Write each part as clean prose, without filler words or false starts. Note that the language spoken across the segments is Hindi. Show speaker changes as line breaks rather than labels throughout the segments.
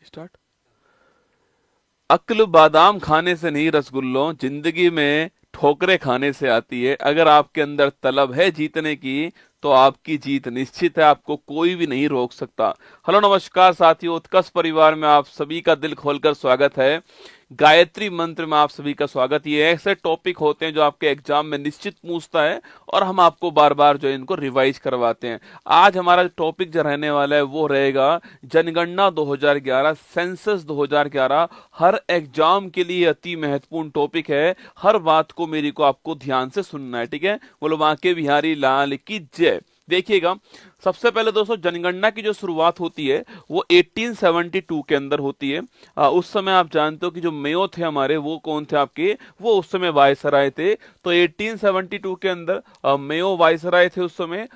स्टार्ट। अक्ल बादाम खाने से नहीं रसगुल्लों, जिंदगी में ठोकरें खाने से आती है। अगर आपके अंदर तलब है जीतने की तो आपकी जीत निश्चित है, आपको कोई भी नहीं रोक सकता। हेलो नमस्कार साथियों, उत्कर्ष परिवार में आप सभी का दिल खोलकर स्वागत है। गायत्री मंत्र में आप सभी का स्वागत। ये ऐसे टॉपिक होते हैं जो आपके एग्जाम में निश्चित पूछता है और हम आपको बार बार जो है इनको रिवाइज करवाते हैं। आज हमारा टॉपिक जो रहने वाला है वो रहेगा जनगणना 2011, सेंसस 2011। हर एग्जाम के लिए अति महत्वपूर्ण टॉपिक है। हर बात को मेरी को आपको ध्यान से सुनना है, ठीक है। बोलो बांके बिहारी लाल की जय। देखिएगा, सबसे पहले दोस्तों जनगणना की जो शुरुआत होती है वो 1872 के अंदर होती है। उस समय आप जानते हो कि जो मेयो थे हमारे, वो कौन थे आपके, वो उस समय वायसराय थे। तो 1872 के अंदर मेयो वायसराय थे उस समय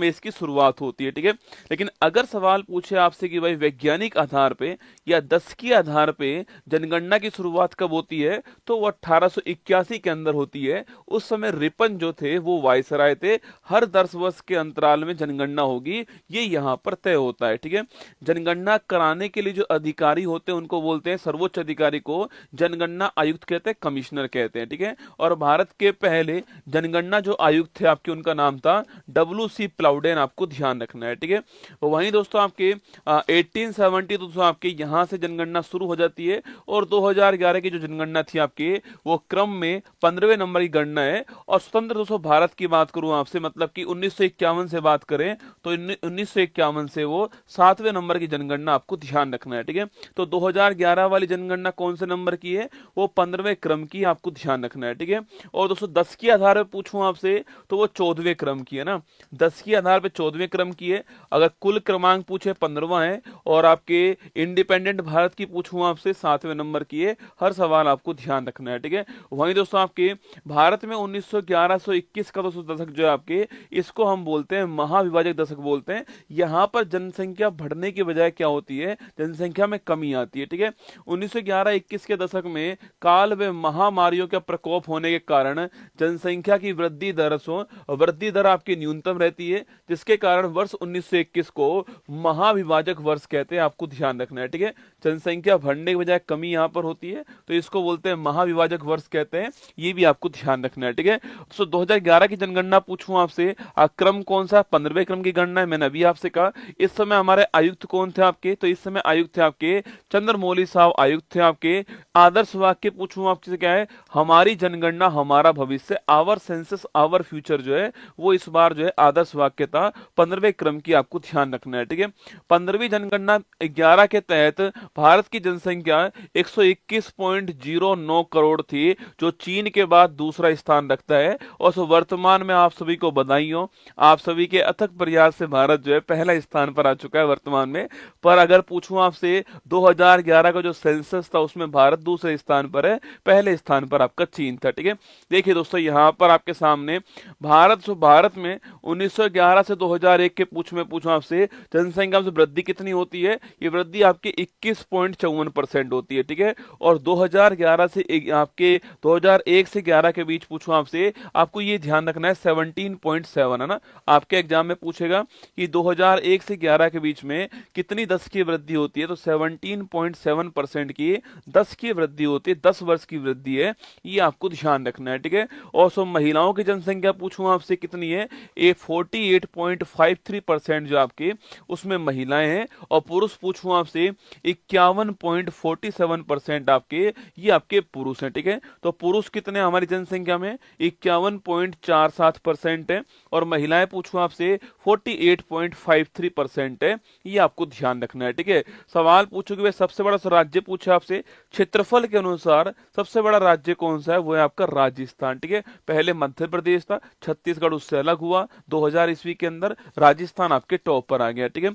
इसकी शुरुआत होती है, ठीक है। लेकिन अगर सवाल पूछे आपसे कि भाई वैज्ञानिक आधार पे या दशकीय आधार पे जनगणना की शुरुआत कब होती है, तो वो 1881 के अंदर होती है। उस समय रिपन जो थे वो वायसराय थे। हर 10 वर्ष के अंतराल में जनगणना होगी, ये यहाँ पर तय होता है, ठीक है। जनगणना कराने के लिए जो अधिकारी होते हैं उनको बोलते हैं, सर्वोच्च अधिकारी को जनगणना आयुक्त कहते हैं, कमिश्नर कहते हैं, ठीक है। और भारत के पहले जनगणना जो आयुक्त थे आपके, उनका नाम था W.C. प्लाउडेन, आपको ध्यान रखना है, ठीक है। वहीं दोस्तों आपके 1870 दोस्तों आपके यहाँ से जनगणना शुरू हो जाती है। और 2011 की जो जनगणना थी आपके, वो क्रम में 15वें नंबर की गणना है। और स्वतंत्र दोस्तों भारत की बात करूं आपसे, मतलब कि 1951 से बात करें तो 1951 से वो 7वें नंबर की जनगणना, आपको ध्यान रखना है, ठीक है। तो 2011 वाली जनगणना कौन से नंबर की है, वो 15वें क्रम की, आपको ध्यान रखना है, ठीक है। और दोस्तों 10 के आधार पर पूछूं आपसे तो वो 14वें क्रम की है ना, 10 के आधार पर 14वें क्रम की है। अगर कुल क्रमांक पूछे 15वां है। और आपके इंडिपेंडेंट भारत की पूछूं आपसे 7वें नंबर की है। हर सवाल आपको ध्यान रखना है, ठीक है। वहीं दोस्तों आपके भारत में 1911-21 का दोस्तों दशक जो है आपके, इसको हम बोलते हैं महाविभाजक दशक बोलते हैं। यहाँ पर जनसंख्या बढ़ने की बजाय क्या होती है, जनसंख्या में कमी आती है, ठीक है। 1911-21 के दशक में काल व महामारियों का प्रकोप होने के कारण जनसंख्या की वृद्धि दर आपकी न्यूनतम रहती है, जिसके कारण वर्ष 1921 को महाविभाजक वर्ष कहते हैं, आपको ध्यान रखना है, ठीक है। जनसंख्या बढ़ने की बजाय कमी यहाँ पर होती है, तो इसको बोलते हैं महाविभाजक वर्ष कहते हैं, ये भी आपको ध्यान रखना है, ठीक है। तो 2011 की जनगणना पूछूं आपसे, क्रम कौन सा, 15वें क्रम की गणना है, मैंने अभी आपसे कहा। इस समय हमारे आयुक्त कौन थे आपके, तो इस समय आयुक्त थे आपके चंद्रमौली साहब, आयुक्त थे आपके। आदर्श वाक्य पूछूं आपसे क्या है, हमारी जनगणना हमारा भविष्य, आवर सेंसस आवर फ्यूचर जो है वो इस बार जो है आदर्श वाक्य था, 15वें क्रम की, आपको ध्यान रखना है, ठीक है। 15वीं जनगणना 11 के तहत भारत की जनसंख्या 121.09 करोड़ थी, जो चीन के बाद दूसरा स्थान रखता है। और वर्तमान में आप सभी को बधाई हो, आप सभी के अथक प्रयास से भारत जो है पहला स्थान पर आ चुका है वर्तमान में। पर अगर पूछूं आपसे 2011 का जो सेंसस था उसमें भारत दूसरे स्थान पर है, पहले स्थान पर आपका चीन था, ठीक है। देखिए दोस्तों यहाँ पर आपके सामने भारत में 1911 से 2001 के पूछूं आपसे जनसंख्या में वृद्धि कितनी होती है, ये वृद्धि आपके 21.54% होती है, ठीक है। और 2011 से आपके 2001 से 11 के बीच पूछूं आपसे, आपको ये ध्यान रखना है 17.7 है ना। आपके एग्जाम में पूछेगा कि 2001 से 11 के बीच में कितनी 10 की वृद्धि होती है, तो 17.7% की 10 की वृद्धि होती है, 10 वर्ष की वृद्धि है, ये आपको ध्यान रखना है, ठीक है। और सो महिलाओं की जनसंख्या पूछूं आपसे कितनी है, ये 48.53% जो आपके उसमें महिलाएं हैं। और पुरुष पूछूं आपसे 51.47% आपके, ये आपके पुरुष हैं, ठीक है। तो पुरुष कितने हमारी जनसंख्या में, 51.47% है। और महिलाएं पूछूं आपसे 48.53% है, ये आपको ध्यान रखना है, ठीक है। सवाल पूछो कि भाई सबसे बड़ा राज्य पूछा आपसे, क्षेत्रफल के अनुसार सबसे बड़ा राज्य कौन सा है, वो है आपका राजस्थान, ठीक है। पहले मध्य प्रदेश था, छत्तीसगढ़ उससे अलग हुआ, 2000 ईस्वी के अंदर राजस्थान आपके टॉप पर आ गया, ठीक है।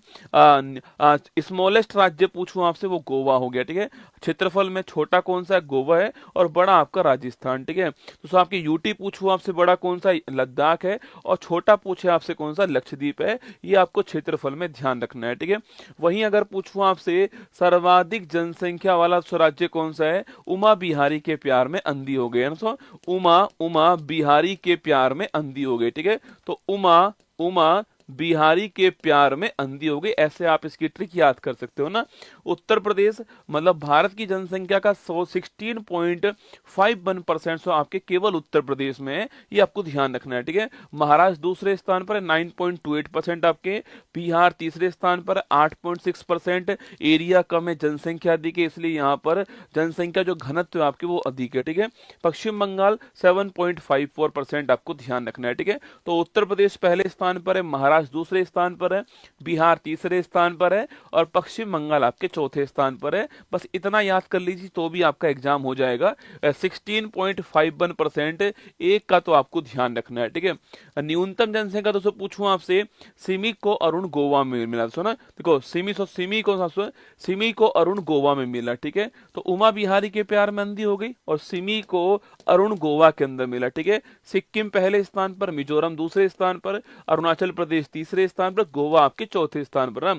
स्मॉलेस्ट राज्य पूछूं आपसे, वो गोवा हो गया, ठीक है। क्षेत्रफल में छोटा कौन सा है, गोवा है, और बड़ा आपका राजस्थान, ठीक है। तो आपकी यूटी पूछूं आपसे, बड़ा कौन सा, लद्दाख है, और छोटा पूछे आपसे कौन सा, लक्षद्वीप है, ये आपको क्षेत्रफल में ध्यान रखना है, ठीक है। वहीं अगर पूछूं आपसे सर्वाधिक जनसंख्या वाला राज्य कौन सा है, उमा बिहारी के प्यार में अंधी हो गए, उमा बिहारी के प्यार में अंधी हो गई, ठीक है। तो उमा बिहारी के प्यार में अंधी हो गई, ऐसे आप इसकी ट्रिक याद कर सकते हो ना। उत्तर प्रदेश मतलब भारत की जनसंख्या का 16.51% सो आपके केवल उत्तर प्रदेश में है, ये आपको ध्यान रखना है, ठीक है। महाराष्ट्र दूसरे स्थान पर है 9.28% आपके, बिहार तीसरे स्थान पर 8.6%, एरिया कम है जनसंख्या अधिक है इसलिए यहाँ पर जनसंख्या जो घनत्व है आपके वो अधिक है, ठीक है। पश्चिम बंगाल 7.54% आपको ध्यान रखना है, ठीक है। तो उत्तर प्रदेश पहले स्थान पर है, महाराष्ट्र दूसरे स्थान पर है, बिहार तीसरे स्थान पर है और पश्चिम बंगाल आपके चौथे स्थान पर है। बस इतना याद कर लीजिए तो भी आपका एग्जाम हो जाएगा। 16.51% एक का तो आपको ध्यान रखना है, ठीक है। न्यूनतम जनसंख्या दोस्तों पूछूं आपसे, सिमी को अरुण गोवा में मिला, सुना देखो, सिमी को अरुण गोवा में मिला, ठीक है। तो उमा बिहारी के प्यार में अंधी हो गई और सिमी को अरुण गोवा के अंदर मिला, ठीक है। सिक्किम पहले स्थान पर, मिजोरम दूसरे स्थान पर, अरुणाचल प्रदेश तीसरे स्थान पर, गोवा आपके चौथे स्थान पर ना।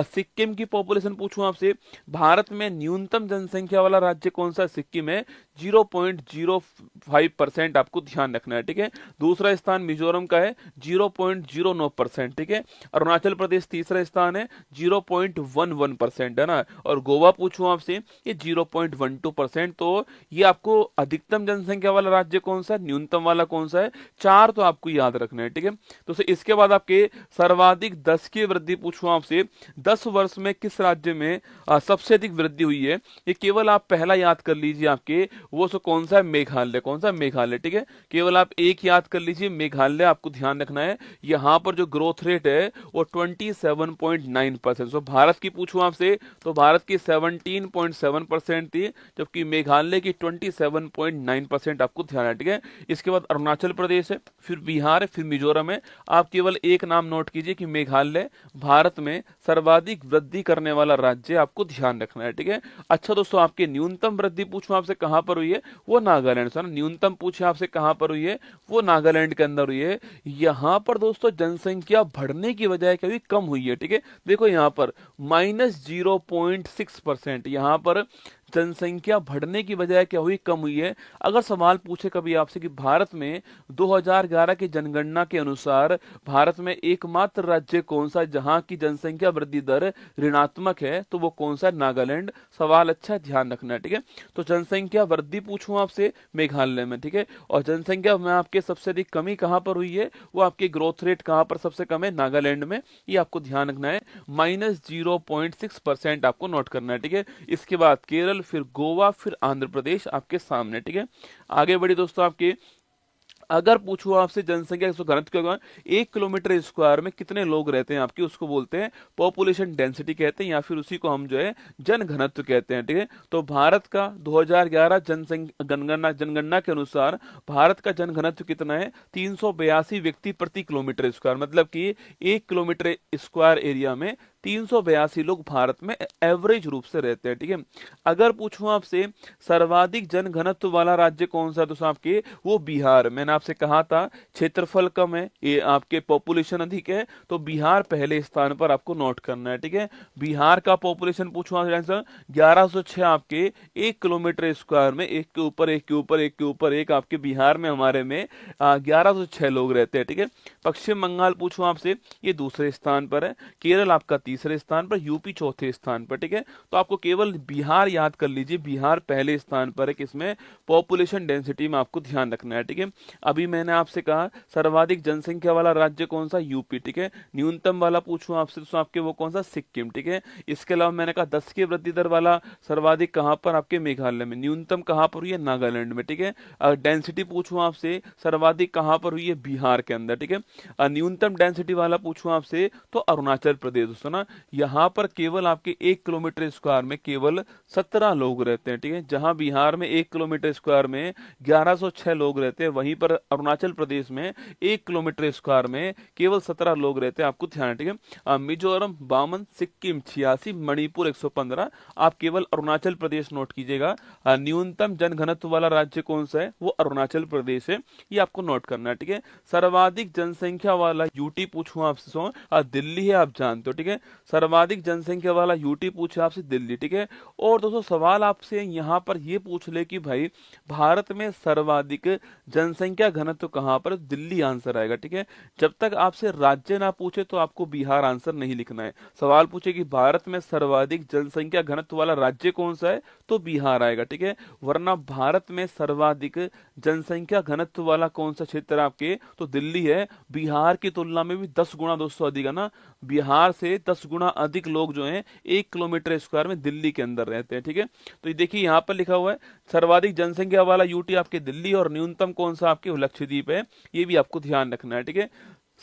सिक्किम की पॉपुलेशन पूछूं आपसे, भारत में न्यूनतम जनसंख्या वाला राज्य कौन सा? सिक्किम है, 0.05% आपको ध्यान रखना है, ठीक है। दूसरा स्थान मिजोरम का है 0.09%, ठीक है। अरुणाचल प्रदेश तीसरा स्थान है 0.11% है ना, और गोवा पूछूं आपसे ये 0.12%। तो ये आपको अधिकतम जनसंख्या वाला राज्य कौन सा है, न्यूनतम वाला कौन सा है, चार तो आपको याद रखना है, ठीक है। तो इसके बाद आपके सर्वाधिक 10 की वृद्धि पूछूं आपसे, 10 वर्ष में किस राज्य में सबसे अधिक वृद्धि हुई है? ये केवल आप पहला याद कर लीजिए, आपके वो सो कौन सा है, मेघालय। कौन सा? मेघालय, ठीक है। केवल आप एक याद कर लीजिए, मेघालय आपको ध्यान रखना है। यहाँ पर जो ग्रोथ रेट है वो 27.9%। सो भारत की पूछूं आपसे तो भारत की 17.7% थी, जबकि मेघालय की 27.9% आपको ध्यान है, ठीक है। इसके बाद अरुणाचल प्रदेश है, फिर बिहार है, फिर मिजोरम है। आप केवल एक नाम नोट कीजिए कि मेघालय भारत में सर्वाधिक वृद्धि करने वाला राज्य आपको ध्यान रखना है, ठीक है। अच्छा दोस्तों, आपके न्यूनतम वृद्धि पूछूं आपसे कहां पर हुई है, वो नागालैंड से। न्यूनतम पूछे आपसे कहां पर हुई है, वो नागालैंड के अंदर हुई है। यहां पर दोस्तों जनसंख्या बढ़ने की बजाय कभी कम हुई है, ठीक है। देखो यहां पर -0.6%, यहां पर जनसंख्या बढ़ने की बजाय क्या हुई, कम हुई है। अगर सवाल पूछे कभी आपसे कि भारत में 2011 की जनगणना के अनुसार भारत में एकमात्र राज्य कौन सा जहां की जनसंख्या वृद्धि दर ऋणात्मक है, तो वो कौन सा? नागालैंड। सवाल अच्छा ध्यान रखना है, ठीक है। तो जनसंख्या वृद्धि पूछूं आपसे, मेघालय में, ठीक है। और जनसंख्या में आपके सबसे अधिक कमी कहां पर हुई है, वो आपकी ग्रोथ रेट कहां पर सबसे कम है, नागालैंड में। ये आपको ध्यान रखना है, -0.6% आपको नोट करना है, ठीक है। इसके बाद केरल, फिर गोवा, फिर आंध्र प्रदेश आपके सामने, ठीक है। आगे बढ़ी दोस्तों, आपके अगर पूछो आपसे जनसंख्या घनत्व क्या, 1 किलोमीटर स्क्वायर में कितने लोग रहते हैं आपके, उसको बोलते हैं पॉपुलेशन डेंसिटी कहते हैं, या फिर उसी को हम जो है जन घनत्व कहते हैं, ठीक है। तो भारत का 2011 जनगणना के अनुसार भारत का जन घनत्व कितना है, 382 व्यक्ति प्रति किलोमीटर स्क्वायर। मतलब कि 1 किलोमीटर स्क्वायर एरिया में 382 लोग भारत में एवरेज रूप से रहते हैं, ठीक है। अगर पूछूं आपसे सर्वाधिक जन घनत्व वाला राज्य कौन सा, तो आपके वो बिहार। मैंने आपसे कहा था क्षेत्रफल कम है, ये आपके पॉपुलेशन अधिक है, तो बिहार पहले स्थान पर आपको नोट करना है, ठीक है। बिहार का पॉपुलेशन पूछूं आंसर 1106 आपके 1 किलोमीटर स्क्वायर में, एक के ऊपर एक के ऊपर एक के ऊपर एक आपके बिहार में हमारे में 1106 लोग रहते हैं, ठीक है। पश्चिम बंगाल पूछूं आपसे, ये दूसरे स्थान पर है, केरल आपका तीसरे स्थान पर, यूपी चौथे स्थान पर, ठीक है। तो आपको केवल बिहार याद कर लीजिए, बिहार पहले स्थान पर है, किसमें? पॉपुलेशन डेंसिटी में आपको ध्यान रखना है, ठीक है। अभी मैंने आपसे कहा सर्वाधिक जनसंख्या वाला राज्य कौन सा, यूपी, ठीक है। न्यूनतम वाला पूछूं आपसे तो आपके वो कौन सा, सिक्किम, ठीक है। इसके अलावा मैंने कहा 10 की वृद्धि दर वाला सर्वाधिक कहां पर, आपके मेघालय में। न्यूनतम कहां पर हुई है, नागालैंड में, ठीक है। डेंसिटी पूछूं आपसे सर्वाधिक कहां पर हुई है, बिहार के अंदर, ठीक है। न्यूनतम डेंसिटी वाला पूछूं आपसे तो अरुणाचल प्रदेश, सुना यहां पर केवल आपके 1 किलोमीटर स्क्वायर में केवल 17 लोग रहते हैं, ठीक है। जहां बिहार में 1 किलोमीटर स्क्वायर में 1106 लोग रहते हैं, वहीं पर अरुणाचल प्रदेश में 1 किलोमीटर स्क्वायर में केवल 17 लोग रहते हैं, आपको ध्यान है, ठीक है। मिजोरम 52, सिक्किम 86, मणिपुर 115। आप केवल अरुणाचल प्रदेश नोट कीजिएगा। न्यूनतम जनघनत्व वाला राज्य कौन सा है, वो अरुणाचल प्रदेश है, ये आपको नोट करना है, ठीक है। सर्वाधिक जनसंख्या वाला यूटी पूछूं आपसे, दिल्ली है, आप जानते हो, ठीक है। सर्वाधिक जनसंख्या वाला यूटी पूछे आपसे दिल्ली, ठीक है। और दोस्तों सवाल आपसे यहाँ पर ये पूछ ले कि भाई भारत में सर्वाधिक जनसंख्या घनत्व कहाँ पर, दिल्ली आंसर आएगा, ठीक है। जब तक आपसे राज्य ना पूछे तो आपको बिहार आंसर नहीं लिखना है। सवाल पूछे कि भारत में सर्वाधिक जनसंख्या घनत्व वाला राज्य कौन सा है, तो बिहार आएगा, ठीक है। वरना भारत में सर्वाधिक जनसंख्या घनत्व वाला कौन सा क्षेत्र है आपके, तो दिल्ली है। बिहार की तुलना में भी 10 गुना दोस्तों अधिक है ना, बिहार से 10 गुना अधिक लोग जो हैं 1 किलोमीटर स्क्वायर में दिल्ली के अंदर रहते हैं, ठीक है। तो ये देखिए यहाँ पर लिखा हुआ है सर्वाधिक जनसंख्या वाला यूटी आपके दिल्ली, और न्यूनतम कौन सा आपके लक्षद्वीप है, ये भी आपको ध्यान रखना है, ठीक है।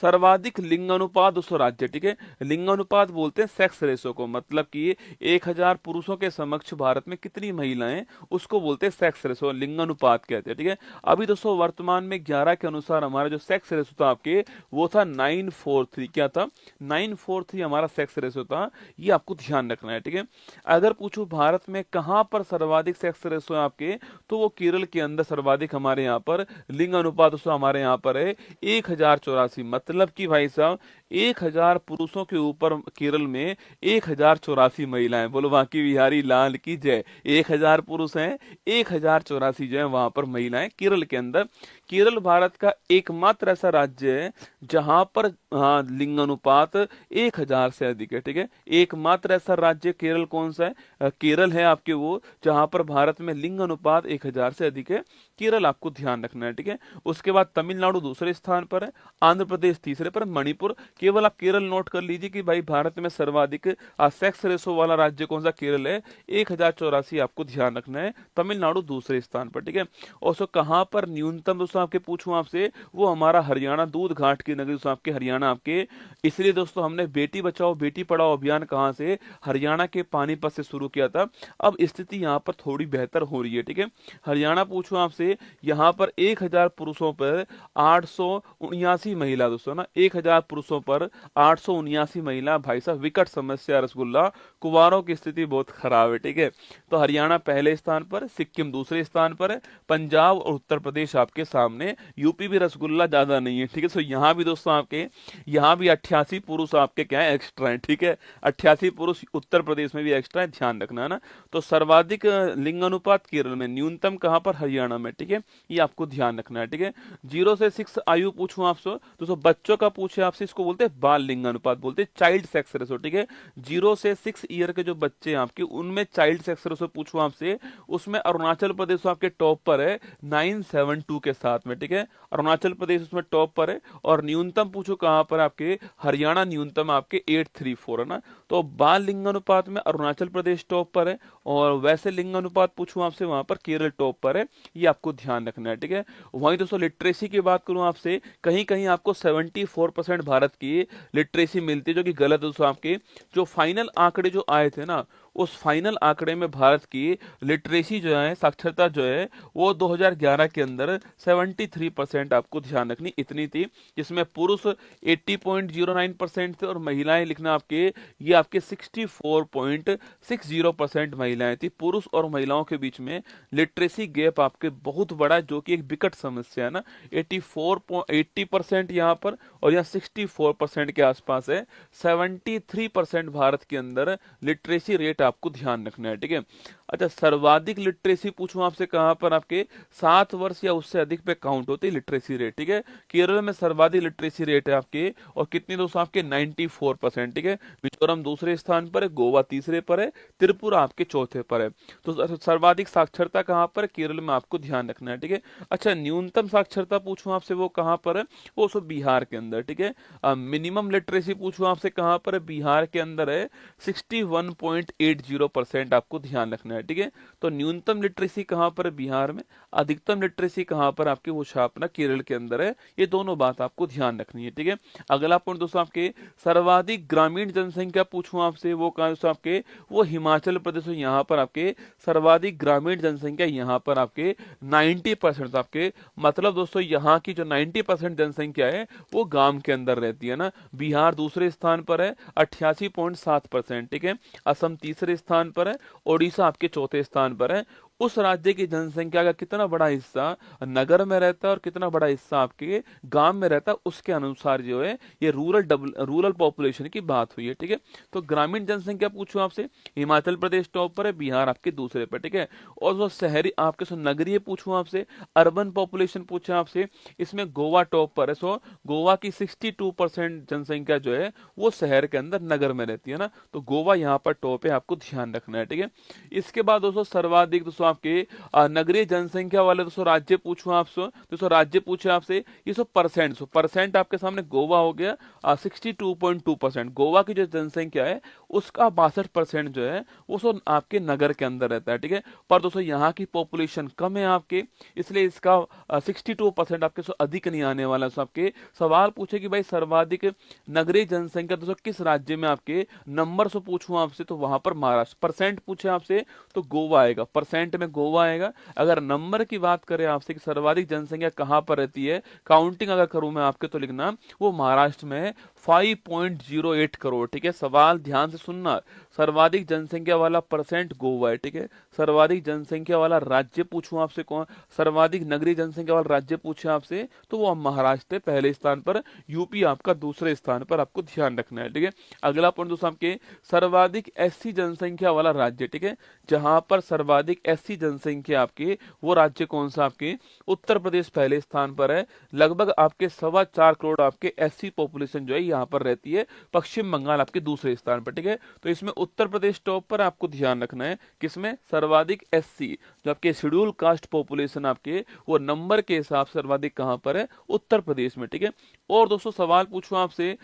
सर्वाधिक लिंगानुपात दोस्तों राज्य, ठीक है। लिंगानुपात बोलते हैं सेक्स रेशो को, मतलब कि 1000 पुरुषों के समक्ष भारत में कितनी महिलाएं, उसको बोलते हैं सेक्स रेशो, लिंगानुपात कहते हैं, ठीक है। अभी दोस्तों वर्तमान में 11 के अनुसार हमारा जो सेक्स रेशो था आपके, वो था 943, क्या था 943 हमारा सेक्स रेशो था, ये आपको ध्यान रखना है, ठीक है। अगर पूछूं भारत में कहां पर सर्वाधिक सेक्स रेशो है आपके, तो वो केरल के अंदर सर्वाधिक हमारे यहाँ पर लिंग अनुपात दोस्तों हमारे यहाँ पर है 1084, मतलब कि भाई साहब 1000 पुरुषों के ऊपर केरल में 1084 महिलाएं। बोलो बाकी बिहारी लाल की जय। 1000 पुरुष हैं, 1084 जो है वहां पर महिलाएं केरल के अंदर। केरल भारत का एकमात्र ऐसा राज्य है जहां पर हाँ लिंग अनुपात 1000 से अधिक है, ठीक है। एकमात्र ऐसा राज्य केरल कौन सा है, केरल है आपके वो, जहां पर भारत में लिंग अनुपात 1000 से अधिक है। केरल आपको ध्यान रखना है, ठीक है। उसके बाद तमिलनाडु दूसरे स्थान पर है, आंध्र प्रदेश तीसरे पर, मणिपुर, केवल आप केरल नोट कर लीजिए कि भाई भारत में सर्वाधिक सेक्स रेशो वाला राज्य कौन सा, केरल है, 1084 आपको ध्यान रखना है। तमिलनाडु दूसरे स्थान पर, ठीक है। और सो कहां पर न्यूनतम दोस्तों आपके पूछूं आपसे, वो हमारा हरियाणा, दूध घाट की नगरी दोस्तों आपके हरियाणा आपके। इसलिए दोस्तों हमने बेटी बचाओ बेटी पढ़ाओ अभियान कहां से, हरियाणा के पानीपत से शुरू किया था। अब स्थिति यहाँ पर थोड़ी बेहतर हो रही है, ठीक है। हरियाणा पूछूं आपसे, यहाँ पर 1000 पुरुषों पर 879 महिला दोस्तों ना, 1000 पुरुषों पर 879 महिला। भाई साहब विकट समस्या रसगुल्ला, कुंवारों की स्थिति बहुत खराब है, ठीक है। तो हरियाणा पहले स्थान पर, सिक्किम दूसरे स्थान पर है, पंजाब और उत्तर प्रदेश आपके सामने, यूपी भी रसगुल्ला ज्यादा नहीं है, ठीक है। तो यहाँ भी दोस्तों आपके, यहाँ भी 88 पुरुष आपके क्या है, एक्स्ट्रा है, ठीक है। 88 पुरुष उत्तर प्रदेश में भी एक्स्ट्रा है, ध्यान रखना है ना। तो सर्वाधिक लिंग अनुपात केरल में, न्यूनतम कहां पर, हरियाणा में, ठीक है। ये आपको ध्यान रखना है, ठीक है। 0 से 6 आयु पूछूं आपसे, तो बच्चों का पूछे आपसे, इसको बोलते हैं बाल लिंग अनुपात, बोलते हैं चाइल्ड सेक्स रेशो, ठीक है। 0 से 6 ईयर के जो बच्चे हैं आपके, उनमें चाइल्ड सेक्स रेशो पूछूं आपसे, उसमें अरुणाचल प्रदेश आपके टॉप पर है 972 के साथ में, ठीक है। अरुणाचल प्रदेश उसमें टॉप पर है। और न्यूनतम पूछो कहां पर आपके, हरियाणा न्यूनतम आपके 834 है ना। तो बाल लिंग अनुपात में अरुणाचल प्रदेश टॉप पर है, और वैसे लिंग अनुपात पूछूं आपसे वहां पर केरल टॉप पर है, ये आपको ध्यान रखना है, ठीक है। वहीं दोस्तों लिटरेसी की बात करूं आपसे, कहीं कहीं आपको 74% भारत की लिटरेसी मिलती है, जो कि गलत है दोस्तों। आपके जो फाइनल आंकड़े जो आए थे ना, उस फाइनल आंकड़े में भारत की लिटरेसी जो है, साक्षरता जो है, वो 2011 के अंदर 73% आपको ध्यान रखनी इतनी थी, जिसमें पुरुष 80.09% थे और महिलाएं लिखना आपके, ये आपके 64.60% महिलाएं थी। पुरुष और महिलाओं के बीच में लिटरेसी गैप आपके बहुत बड़ा है, जो कि एक विकट समस्या है ना। 80% यहाँ पर, और यहाँ 64% के आसपास है। 73% भारत के अंदर लिटरेसी रेट आपको ध्यान रखना है, ठीक है। अच्छा, सर्वाधिक लिटरेसी पूछूं आपसे कहां पर, आपके 7 वर्ष या उससे अधिक पे काउंट होती है लिटरेसी रेट, ठीक है। केरल में सर्वाधिक लिटरेसी रेट है आपके, और कितनी दोस्तों आपके 94%, ठीक है। मिजोरम दूसरे स्थान पर है, गोवा तीसरे पर है, त्रिपुरा आपके चौथे पर है। तो सर्वाधिक साक्षरता कहां पर, केरल में आपको ध्यान रखना है, ठीक है। अच्छा, न्यूनतम साक्षरता पूछूं आपसे वो कहां पर है, वो सब बिहार के अंदर, ठीक है। मिनिमम लिटरेसी पूछूं आपसे कहां पर है, बिहार के अंदर है 61.80% आपको ध्यान रखना है, ठीक है। तो न्यूनतम लिटरेसी कहां पर है, बिहार में। अधिकतम लिटरेसी कहां पर आपके, वो छापना केरल के अंदर है। ये दोनों बात आपको ध्यान रखनी है, ठीक है। अगला पॉइंट दोस्तों आपके, सर्वाधिक ग्रामीण जनसंख्या पूछूं आपसे, वो कहां दोस्तों आपके, वो हिमाचल प्रदेश। यहाँ पर आपके सर्वाधिक ग्रामीण जनसंख्या, यहाँ पर आपके 90% आपके, मतलब दोस्तों यहाँ की जो 90% जनसंख्या है वो गांव के अंदर रहती है ना। बिहार दूसरे स्थान पर है 88.7%, ठीक है। असम तीसरे स्थान पर है, ओडिशा आपके चौथे स्थान पर है उस राज्य की जनसंख्या का कितना बड़ा हिस्सा नगर में रहता है और कितना बड़ा हिस्सा आपके गांव में रहता है, उसके अनुसार जो है ये रूरल पॉपुलेशन की बात हुई है। ठीक है, तो ग्रामीण जनसंख्या पूछूं आपसे, हिमाचल प्रदेश टॉप पर है, बिहार आपके दूसरे पर। ठीक है, और जो शहरी आपके सो नगरीय पूछूं आपसे, अर्बन पॉपुलेशन पूछा आपसे, इसमें गोवा टॉप पर है। सो गोवा की 62% जनसंख्या जो है वो शहर के अंदर नगर में रहती है ना, तो गोवा यहाँ पर टॉप है, आपको ध्यान रखना है। ठीक है, इसके बाद दोस्तों सर्वाधिक दोस्तों आपके नगरीय जनसंख्या वाले दोस्तों राज्य पूछूं आपसे, दोस्तों राज्य पूछे आपसे, ये सो परसेंट आपके सामने गोवा हो गया 62.2%। गोवा की जो जनसंख्या है उसका 62% जो है वो सो आपके नगर के अंदर रहता है। ठीक है, पर दोस्तों यहाँ की पॉपुलेशन कम है आपके, इसलिए इसका 62% आपके सो अधिक नहीं आने वाला। सो आपके सवाल पूछे कि भाई सर्वाधिक नगरीय जनसंख्या दोस्तों किस राज्य में आपके नंबर से पूछूं आपसे, तो वहां पर महाराष्ट्र। परसेंट पूछे आपसे तो गोवा आएगा, परसेंट में गोवा आएगा। अगर नंबर की बात करें आपसे कि सर्वाधिक जनसंख्या कहां पर रहती है, काउंटिंग अगर करूं मैं आपके, तो लिखना वो महाराष्ट्र में है, 5.08 करोड़। ठीक है, सवाल ध्यान से सुनना, सर्वाधिक जनसंख्या वाला परसेंट गोवा है। ठीक है, सर्वाधिक जनसंख्या वाला राज्य पूछूं आपसे कौन, सर्वाधिक नगरीय जनसंख्या वाला राज्य पूछे आपसे तो वो महाराष्ट्र पहले स्थान पर, यूपी आपका दूसरे स्थान पर, आपको ध्यान रखना है। ठीक है, अगला पॉइंट दोस्तों आपके सर्वाधिक एससी जनसंख्या वाला राज्य। ठीक है, जहां पर सर्वाधिक एससी जनसंख्या आपके, वो राज्य कौन सा आपके, उत्तर प्रदेश पहले स्थान पर है। लगभग आपके 4.25 करोड़ आपके एससी पॉपुलेशन जो है यहाँ पर रहती है। पश्चिम बंगाल आपके दूसरे स्थान पर। ठीक है, तो इसमें उत्तर प्रदेश टॉप पर, आपको ध्यान रखना है किसमें, सर्वाधिक एससी जो आपके शेड्यूल कास्ट पॉपुलेशन आपके, वो नंबर के हिसाब से सर्वाधिक कहां पर है, उत्तर प्रदेश में। ठीक है, और दोस्तों सवाल पूछूं आपसे,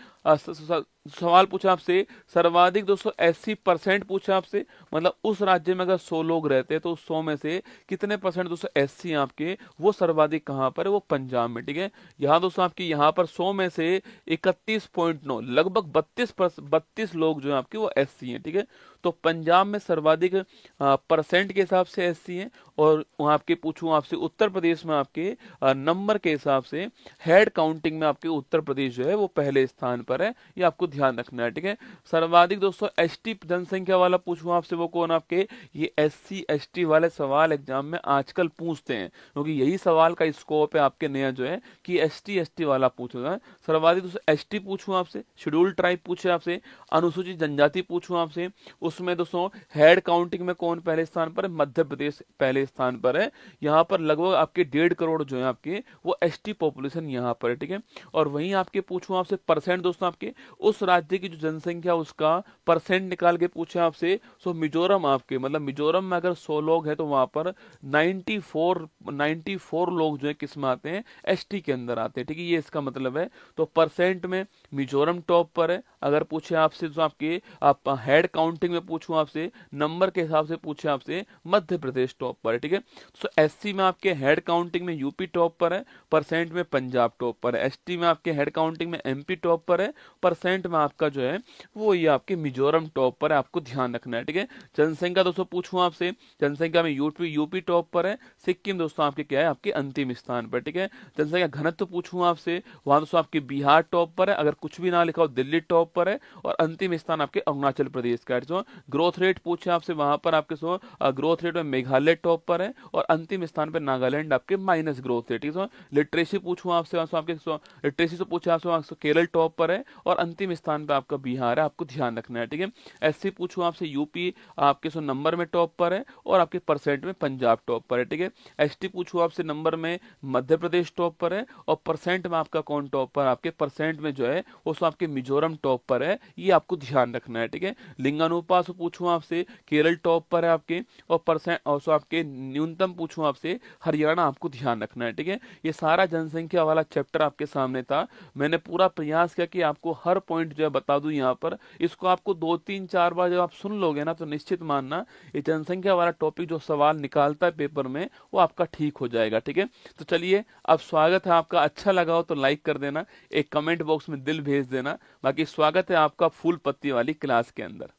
सवाल पूछा आपसे सर्वाधिक दोस्तों 80% पूछा आपसे, मतलब उस राज्य में अगर 100 लोग रहते हैं तो 100 में से कितने परसेंट दोस्तों एससी आपके, वो सर्वाधिक कहां पर है, वो पंजाब में। ठीक है, यहाँ दोस्तों आपकी यहाँ पर 100 में से 31.9, लगभग 32 लोग जो है आपके वो एससी हैं। ठीक है, तो पंजाब में सर्वाधिक परसेंट के हिसाब से एससी हैं, और वहां आपके पूछूं आपसे उत्तर प्रदेश में आपके नंबर के हिसाब से, हेड काउंटिंग में आपके उत्तर प्रदेश जो है वो पहले स्थान पर है, ये आपको ध्यान रखना है। ठीक है, सर्वाधिक दोस्तों एसटी जनसंख्या वाला पूछूं आपसे, वो कौन आपके, ये एससी एसटी वाले सवाल एग्जाम में आजकल पूछते हैं, क्योंकि यही सवाल का स्कोप है आपके नया जो है कि एसटी एसटी वाला पूछूंगा। सर्वाधिक दोस्तों एसटी पूछूं आपसे, शेड्यूल ट्राइब पूछे आपसे, अनुसूचित जनजाति पूछूं आपसे, उसमें दोस्तों हेड काउंटिंग में कौन पहले स्थान पर है, मध्य प्रदेश पहले स्थान पर है। यहाँ पर लगभग आपके 1.5 करोड़ जो है आपके वो एसटी पॉपुलेशन यहाँ पर है। ठीक है, और वहीं आपके पूछूं आपसे परसेंट दोस्तों आपके, उस राज्य की जो जनसंख्या उसका परसेंट निकाल के पूछे आपसे, सो मिजोरम आपके, मतलब मिजोरम में अगर 100 लोग हैं तो वहां पर 94 लोग जो है किस में आते हैं, एसटी के अंदर आते हैं। ठीक है, ये इसका मतलब है। तो परसेंट में मिजोरम टॉप पर है। अगर पूछे आपसे तो आपके आप हेड काउंटिंग में पूछूं आपसे, नंबर के हिसाब से पूछे आपसे, मध्य प्रदेश टॉप पर है। ठीक है, सो एससी में आपके हेड काउंटिंग में यूपी टॉप पर है, परसेंट में पंजाब टॉप पर है। एसटी में आपके हेड काउंटिंग में एमपी टॉप पर है, परसेंट में आपका जो है वो ये आपके मिजोरम टॉप पर है, आपको ध्यान रखना है। ठीक है, जनसंख्या दोस्तों पूछूं आपसे, जनसंख्या में यूपी टॉप पर है, सिक्किम दोस्तों आपके क्या है, आपके अंतिम स्थान पर। ठीक है, जनसंख्या घनत्व पूछूं आपसे, वहां दोस्तों आपके बिहार टॉप पर है, अगर कुछ भी ना लिखा हो दिल्ली टॉप पर है, और अंतिम स्थान आपके अरुणाचल प्रदेश का है। जो ग्रोथ रेट पूछे आपसे, वहां पर आपके सो ग्रोथ रेट में मेघालय टॉप पर है, और अंतिम स्थान पर नागालैंड आपके माइनस ग्रोथ रेट। ठीक है, लिटरेसी पूछूं आपसे, आपके लिटरेसी से पूछे आपसे केरल टॉप पर है, और अंतिम स्थान पे आपका बिहार है, आपको ध्यान रखना है। ठीक है, एससी पूछूं आपसे, यूपी आपके सो नंबर में टॉप पर है, और आपके परसेंट में पंजाब टॉप पर है। ठीक है, एसटी पूछूं आपसे, नंबर में मध्य प्रदेश टॉप पर है, और परसेंट में आपका कौन टॉप पर, आपके परसेंट में जो है वो सो आपके मिजोरम टॉप पर है, ये आपको ध्यान रखना है। ठीक है, लिंगानुपात पूछूं आपसे, केरल टॉप पर है आपके, और परसेंट और सो आपके न्यूनतम पूछूं आपसे, हरियाणा, आपको ध्यान रखना है। ठीक है, ये सारा जनसंख्या वाला चैप्टर आपके सामने था। मैंने पूरा प्रयास किया कि आपको हर पॉइंट जो है बता दूं यहाँ पर, इसको आपको 2-3-4 बार जब आप सुन लोगे ना, तो निश्चित मानना ये जनसंख्या वाला टॉपिक जो सवाल निकालता है पेपर में, वो आपका ठीक हो जाएगा। ठीक है, तो चलिए अब स्वागत है आपका, अच्छा लगा हो तो लाइक कर देना, एक कमेंट बॉक्स में दिल भेज देना। बाकी स्वागत है आपका फूल पत्ती वाली क्लास के अंदर।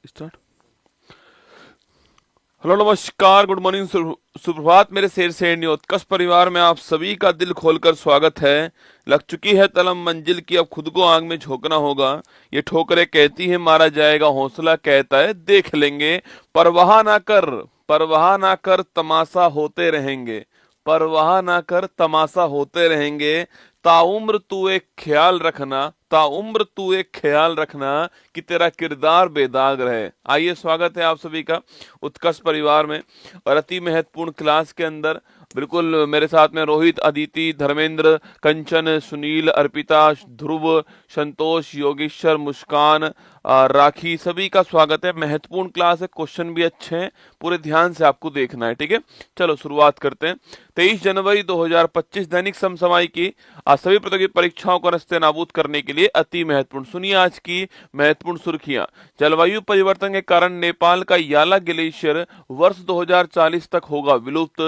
स्टार्ट। हेलो नमस्कार, गुड मॉर्निंग, सुप्रभात मेरे शेर शेरनी उत्कर्ष परिवार में आप सभी का दिल खोलकर स्वागत है। लग चुकी है तलब मंजिल की, अब खुद को आग में झोंकना होगा। ये ठोकरें कहती है मारा जाएगा, हौसला कहता है देख लेंगे। परवाह ना कर, परवाह ना कर, तमाशा होते रहेंगे। परवाह ना कर, तमाशा होते रहेंगे। ताउम्र तू एक ख्याल रखना, ताउम्र तू एक ख्याल रखना कि तेरा किरदार बेदाग रहे। आइए, स्वागत है आप सभी का उत्कर्ष परिवार में और अति महत्वपूर्ण क्लास के अंदर। बिल्कुल मेरे साथ में रोहित, अदिति, धर्मेंद्र, कंचन, सुनील, अर्पिता, ध्रुव, संतोष, योगेश्वर, मुस्कान, राखी, सभी का स्वागत है। महत्वपूर्ण क्लास है, क्वेश्चन भी अच्छे हैं, पूरे ध्यान से आपको देखना है, ठीक है। चलो शुरुआत करते हैं। 23 जनवरी 2025 दैनिक समसामयिक की आज सभी प्रतियोगी परीक्षाओं को नस्ते नाबूद करने के लिए अति महत्वपूर्ण। सुनिए आज की महत्वपूर्ण सुर्खियां। जलवायु परिवर्तन के कारण नेपाल का याला ग्लेशियर वर्ष 2040 तक होगा विलुप्त।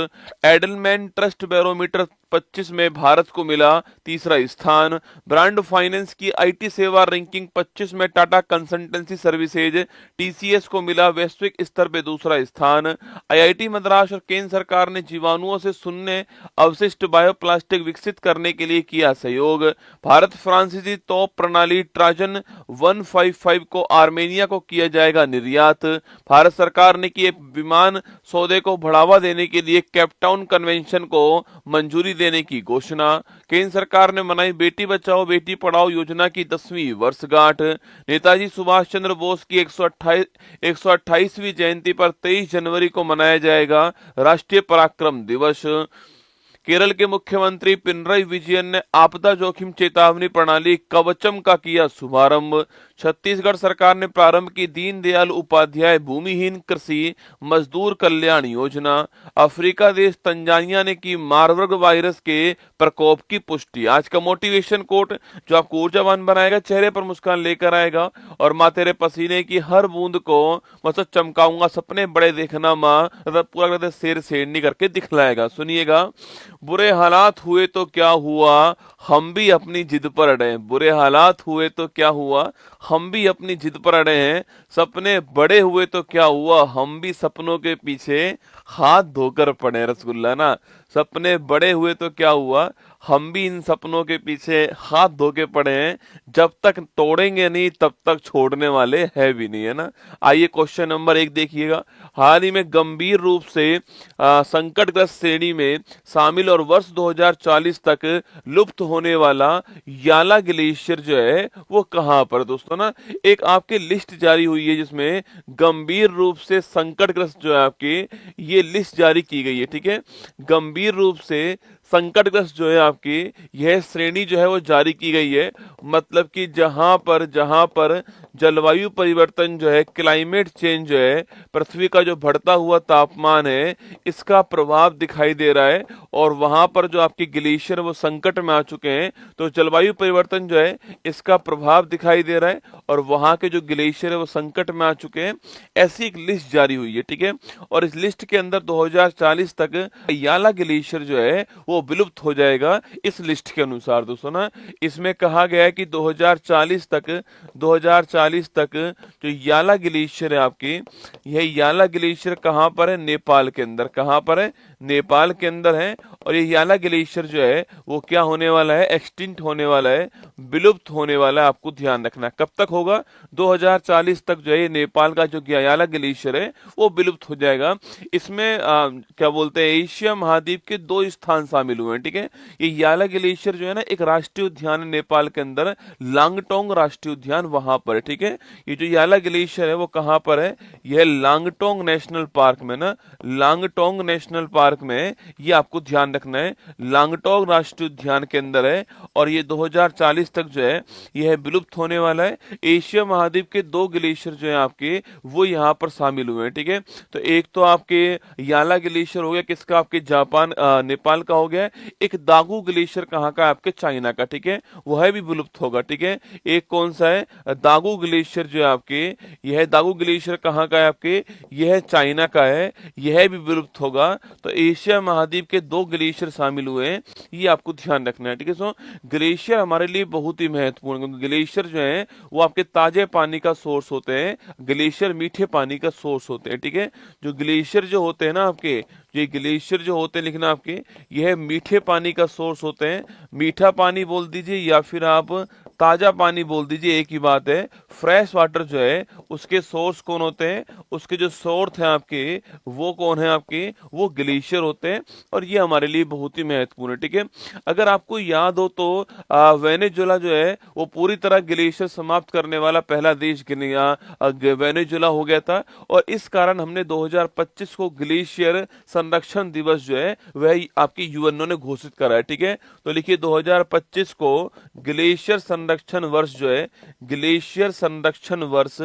एडलमैन ट्रस्ट बैरोमीटर 25 में भारत को मिला तीसरा स्थान। ब्रांड फाइनेंस की आईटी सेवा रैंकिंग 25 में टाटा कंसल्टेंसी सर्विसेज टीसीएस को मिला वैश्विक स्तर पे दूसरा स्थान। आईआईटी मद्रास और केंद्र सरकार ने जीवाणुओं से शून्य अवशिष्ट बायोप्लास्टिक विकसित करने के लिए किया सहयोग। भारत फ्रांसीसी तोप प्रणाली ट्राजन 155 को आर्मेनिया को किया जाएगा निर्यात। भारत सरकार ने किए विमान सौदे को बढ़ावा देने के लिए केपटाउन कन्वेंशन को मंजूरी देने की घोषणा। केंद्र सरकार ने मनाई बेटी बचाओ बेटी पढ़ाओ योजना की 10वीं वर्षगांठ। नेताजी सुभाष चंद्र बोस की 128वीं जयंती पर 23 जनवरी को मनाया जाएगा राष्ट्रीय पराक्रम दिवस। केरल के मुख्यमंत्री पिनरई विजयन ने आपदा जोखिम चेतावनी प्रणाली कवचम का किया शुभारंभ। छत्तीसगढ़ सरकार ने प्रारंभ की दीनदयाल उपाध्याय भूमिहीन कृषि मजदूर कल्याण योजना। अफ्रीका देश तंजानिया ने की मार्बर्ग वायरस के प्रकोप की पुष्टि। आज का मोटिवेशन कोट जो आपको ऊर्जावान बनाएगा, चेहरे पर मुस्कान लेकर आएगा और माँ तेरे पसीने की हर बूंद को मतलब चमकाऊंगा, सपने बड़े देखना माँ, पूरा शेर शेरनी करके दिखलाएगा। सुनिएगा। बुरे हालात हुए तो क्या हुआ, हम भी अपनी जिद पर अड़े। बुरे हालात हुए तो क्या हुआ, हम भी अपनी जिद पर अड़े हैं। सपने बड़े हुए तो क्या हुआ, हम भी सपनों के पीछे हाथ धोकर पड़े। रसगुल्ला ना। सपने बड़े हुए तो क्या हुआ, हम भी इन सपनों के पीछे हाथ धो के पड़े हैं। जब तक तोड़ेंगे नहीं तब तक छोड़ने वाले है भी नहीं, है ना। आइए क्वेश्चन नंबर 1 देखिएगा। हाल ही में गंभीर रूप से संकटग्रस्त श्रेणी में शामिल और वर्ष 2040 तक लुप्त होने वाला याला ग्लेशियर जो है वो कहाँ पर दोस्तों ना। एक आपकी लिस्ट जारी हुई है जिसमें गंभीर रूप से संकटग्रस्त जो है आपकी ये लिस्ट जारी की गई है, ठीक है। गंभीर रूप से संकटग्रस्त जो है आपकी यह श्रेणी जो है वो जारी की गई है। मतलब कि जहां पर जलवायु परिवर्तन जो है, क्लाइमेट चेंज जो है, पृथ्वी का जो बढ़ता हुआ तापमान है, इसका प्रभाव दिखाई दे रहा है और वहां पर जो आपके ग्लेशियर वो संकट में आ चुके हैं। तो जलवायु परिवर्तन जो है इसका प्रभाव दिखाई दे रहा है और वहां के जो ग्लेशियर है वो संकट में आ चुके हैं। ऐसी एक लिस्ट जारी हुई है, ठीक है। और इस लिस्ट के अंदर 2040 तक याला ग्लेशियर जो है वो विलुप्त हो जाएगा इस लिस्ट के अनुसार दोस्तों ना। इसमें कहा गया है कि 2040 तक जो याला ग्लेशियर है आपकी, यह याला ग्लेशियर कहां पर है, नेपाल के अंदर। कहां पर है, नेपाल के अंदर है। और ये याला ग्लेशियर जो है वो क्या होने वाला है, एक्सटिंक्ट होने वाला है, विलुप्त होने वाला है। आपको ध्यान रखना कब तक होगा, 2040 तक जो है नेपाल का जो याला ग्लेशियर है वो विलुप्त हो जाएगा। इसमें क्या बोलते हैं, एशिया महाद्वीप के 2 स्थान शामिल हुए हैं, ठीक है। ये याला ग्लेशियर जो है ना एक राष्ट्रीय उद्यान है नेपाल के अंदर, लांगटोंग राष्ट्रीय उद्यान वहां पर है, ठीक है। ये जो याला ग्लेशियर है वो कहां पर है, यह लांगटोंग नेशनल पार्क में ना, लांगटोंग नेशनल पार्क में, ये आपको ध्यान रखना है, लांगटोंग राष्ट्रीय उद्यान के अंदर है। और ये 2040 तक जो है यह विलुप्त होने वाला है। एशिया महाद्वीप के 2 ग्लेशियर जो है आपके वो यहाँ पर शामिल हुए हैं, ठीक है। तो एक तो आपके याला ग्लेशियर हो गया किसका, आपके जापान नेपाल का हो गया। गया। एक दागू ग्लेशियर कहाँ का है आपके, चाइना का, ठीक है, वह भी विलुप्त होगा, ठीक है। एक कौन सा है, दागू ग्लेशियर जो है आपके, यह दागू ग्लेशियर कहाँ का है आपके, यह चाइना का है, यह भी विलुप्त होगा। तो एशिया महाद्वीप के 2 ग्लेशियर शामिल हुए हैं, ये आपको ध्यान रखना है, ठीक है। सो ग्लेशियर हमारे लिए बहुत ही महत्वपूर्ण, क्योंकि ग्लेशियर जो है वो आपके ताजे पानी का सोर्स होते हैं, ग्लेशियर मीठे पानी का सोर्स होते हैं, ठीक है। जो ग्लेशियर जो होते हैं ना आपके, ये ग्लेशियर जो होते हैं लिखना आपके, यह मीठे पानी का सोर्स होते हैं। मीठा पानी बोल दीजिए या फिर आप ताजा पानी बोल दीजिए, एक ही बात है। फ्रेश वाटर जो है उसके सोर्स कौन होते हैं, उसके जो सोर्स हैं आपके, वो कौन है आपके, वो ग्लेशियर होते हैं, और ये हमारे लिए बहुत ही महत्वपूर्ण है, ठीक है। अगर आपको याद हो तो वेनेजुला जो है वो पूरी तरह ग्लेशियर समाप्त करने वाला पहला देश वेनेजुला हो गया था, और इस कारण हमने 2025 को ग्लेशियर संरक्षण दिवस जो है वह आपकी यूएनओ ने घोषित करा है, ठीक है। तो लिखिए 2025 को ग्लेशियर संरक्षण वर्ष जो है, ग्लेशियर संरक्षण वर्ष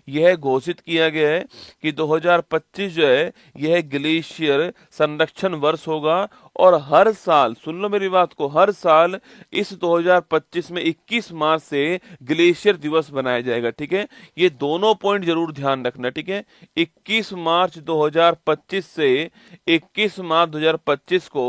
यह घोषित किया गया है कि 2025 जो है यह ग्लेशियर संरक्षण वर्ष होगा। और हर साल, सुन लो मेरी बात को, हर साल इस 2025 में 21 मार्च से ग्लेशियर दिवस बनाया जाएगा, ठीक है। ये दोनों पॉइंट जरूर ध्यान रखना, ठीक है। 21 मार्च 2025 से 21 मार्च 2025 को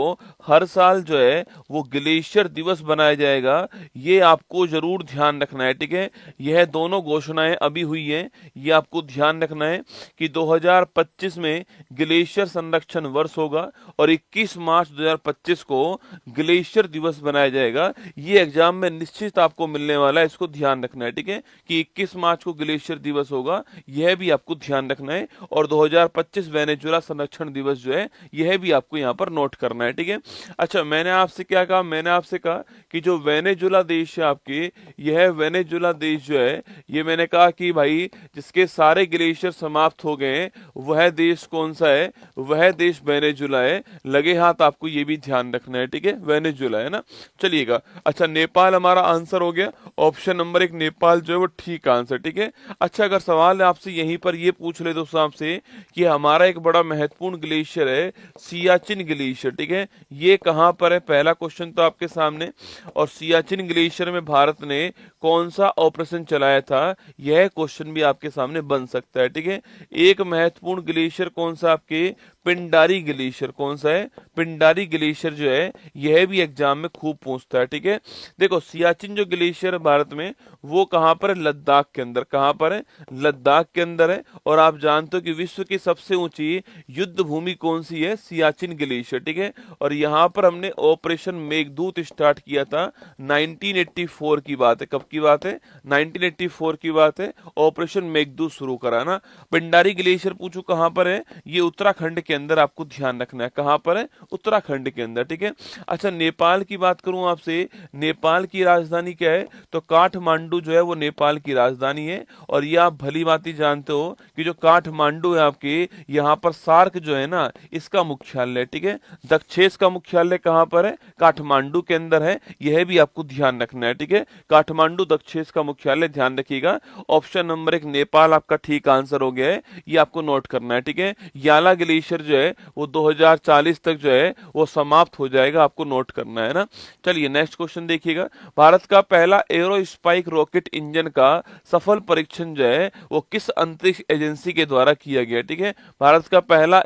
हर साल जो है वो ग्लेशियर दिवस बनाया जाएगा, ये आपको जरूर ध्यान रखना है, ठीक है। यह दोनों घोषणाएं अभी हुई हैं, ये आपको ध्यान रखना है कि 2025 में ग्लेशियर संरक्षण वर्ष होगा और 21 मार्च 2025 को ग्लेशियर दिवस बनाया जाएगा। ये एग्जाम में निश्चित आपको मिलने वाला है, इसको ध्यान रखना है, ठीक है, कि 21 मार्च को ग्लेशियर दिवस होगा, यह भी आपको ध्यान रखना है। और 2025 वेनेजुला संरक्षण दिवस जो है यह भी आपको यहाँ पर नोट करना है, ठीक है। अच्छा, मैंने आपसे क्या कहा, मैंने आपसे कहा कि जो वेनेजुला देश है आपके, यह वेनेजुला देश जो है, ये मैंने कहा कि भाई जिसके सारे ग्लेशियर समाप्त हो गए हैं, वह देश कौन सा है, वह देश वेनेजुला है। लगे हाथ आपको ये भी ध्यान रखना है, ठीक है, वेनेजुला है ना। चलिएगा, अच्छा नेपाल हमारा आंसर हो गया, ऑप्शन नंबर 1 नेपाल जो है वो ठीक आंसर, ठीक है। अच्छा, अगर सवाल है आपसे यहीं पर ये पूछ ले दोस्तों आपसे कि हमारा एक बड़ा महत्वपूर्ण ग्लेशियर है सियाचिन ग्लेशियर, ठीक है, ये कहां पर है, पहला क्वेश्चन तो आपके सामने। और सियाचिन ग्लेशियर में भारत ने कौन सा ऑपरेशन चलाया था, यह क्वेश्चन भी आपके सामने बन सकता है, ठीक है। एक महत्वपूर्ण ग्लेशियर कौन सा आपके, पिंडारी ग्लेशियर, कौन सा है, पिंडारी ग्लेशियर जो है, यह भी एग्जाम में खूब पूछता है, ठीक है। देखो सियाचिन जो ग्लेशियर है भारत में, वो कहां पर है, लद्दाख के अंदर, कहां पर है, लद्दाख के अंदर है। और आप जानते हो कि विश्व की सबसे ऊंची युद्ध भूमि कौन सी है, सियाचिन ग्लेशियर, ठीक है। और यहां पर हमने ऑपरेशन मेघदूत स्टार्ट किया था, 1984 की बात है, कब की बात है, 1984 की बात है, ऑपरेशन मेघदूत शुरू करा ना। पिंडारी ग्लेशियर पूछू कहां पर है, ये उत्तराखंड के अंदर, आपको ध्यान रखना है, कहां पर है, उत्तराखंड के अंदर, ठीक है। अच्छा, नेपाल की बात करूं आपसे, नेपाल की राजधानी क्या है, तो काठमांडू जो है वो नेपाल की राजधानी है। और ये आप भली भांति जानते हो कि जो काठमांडू है आपके, यहाँ पर सार्क जो है ना, इसका मुख्यालय, ठीक है। दक्षेस का मुख्यालय कहां पर है, काठमांडू के अंदर है, यह भी आपको ध्यान रखना है, ठीक है। काठमांडू दक्षेस का मुख्यालय, ध्यान रखिएगा। ऑप्शन नंबर 1 नेपाल आपका ठीक आंसर हो गया है, ये आपको नोट करना है, ठीक है। याला ग्लेशियर जो है वो 2040 तक जो है वो समाप्त हो जाएगा, आपको नोट करना है ना। चलिए नेक्स्ट क्वेश्चन देखिएगा। भारत का पहला एरोस्पाइक रॉकेट इंजन का सफल परीक्षण जो है वो किस अंतरिक्ष एजेंसी के द्वारा किया गया, ठीक है। भारत का पहला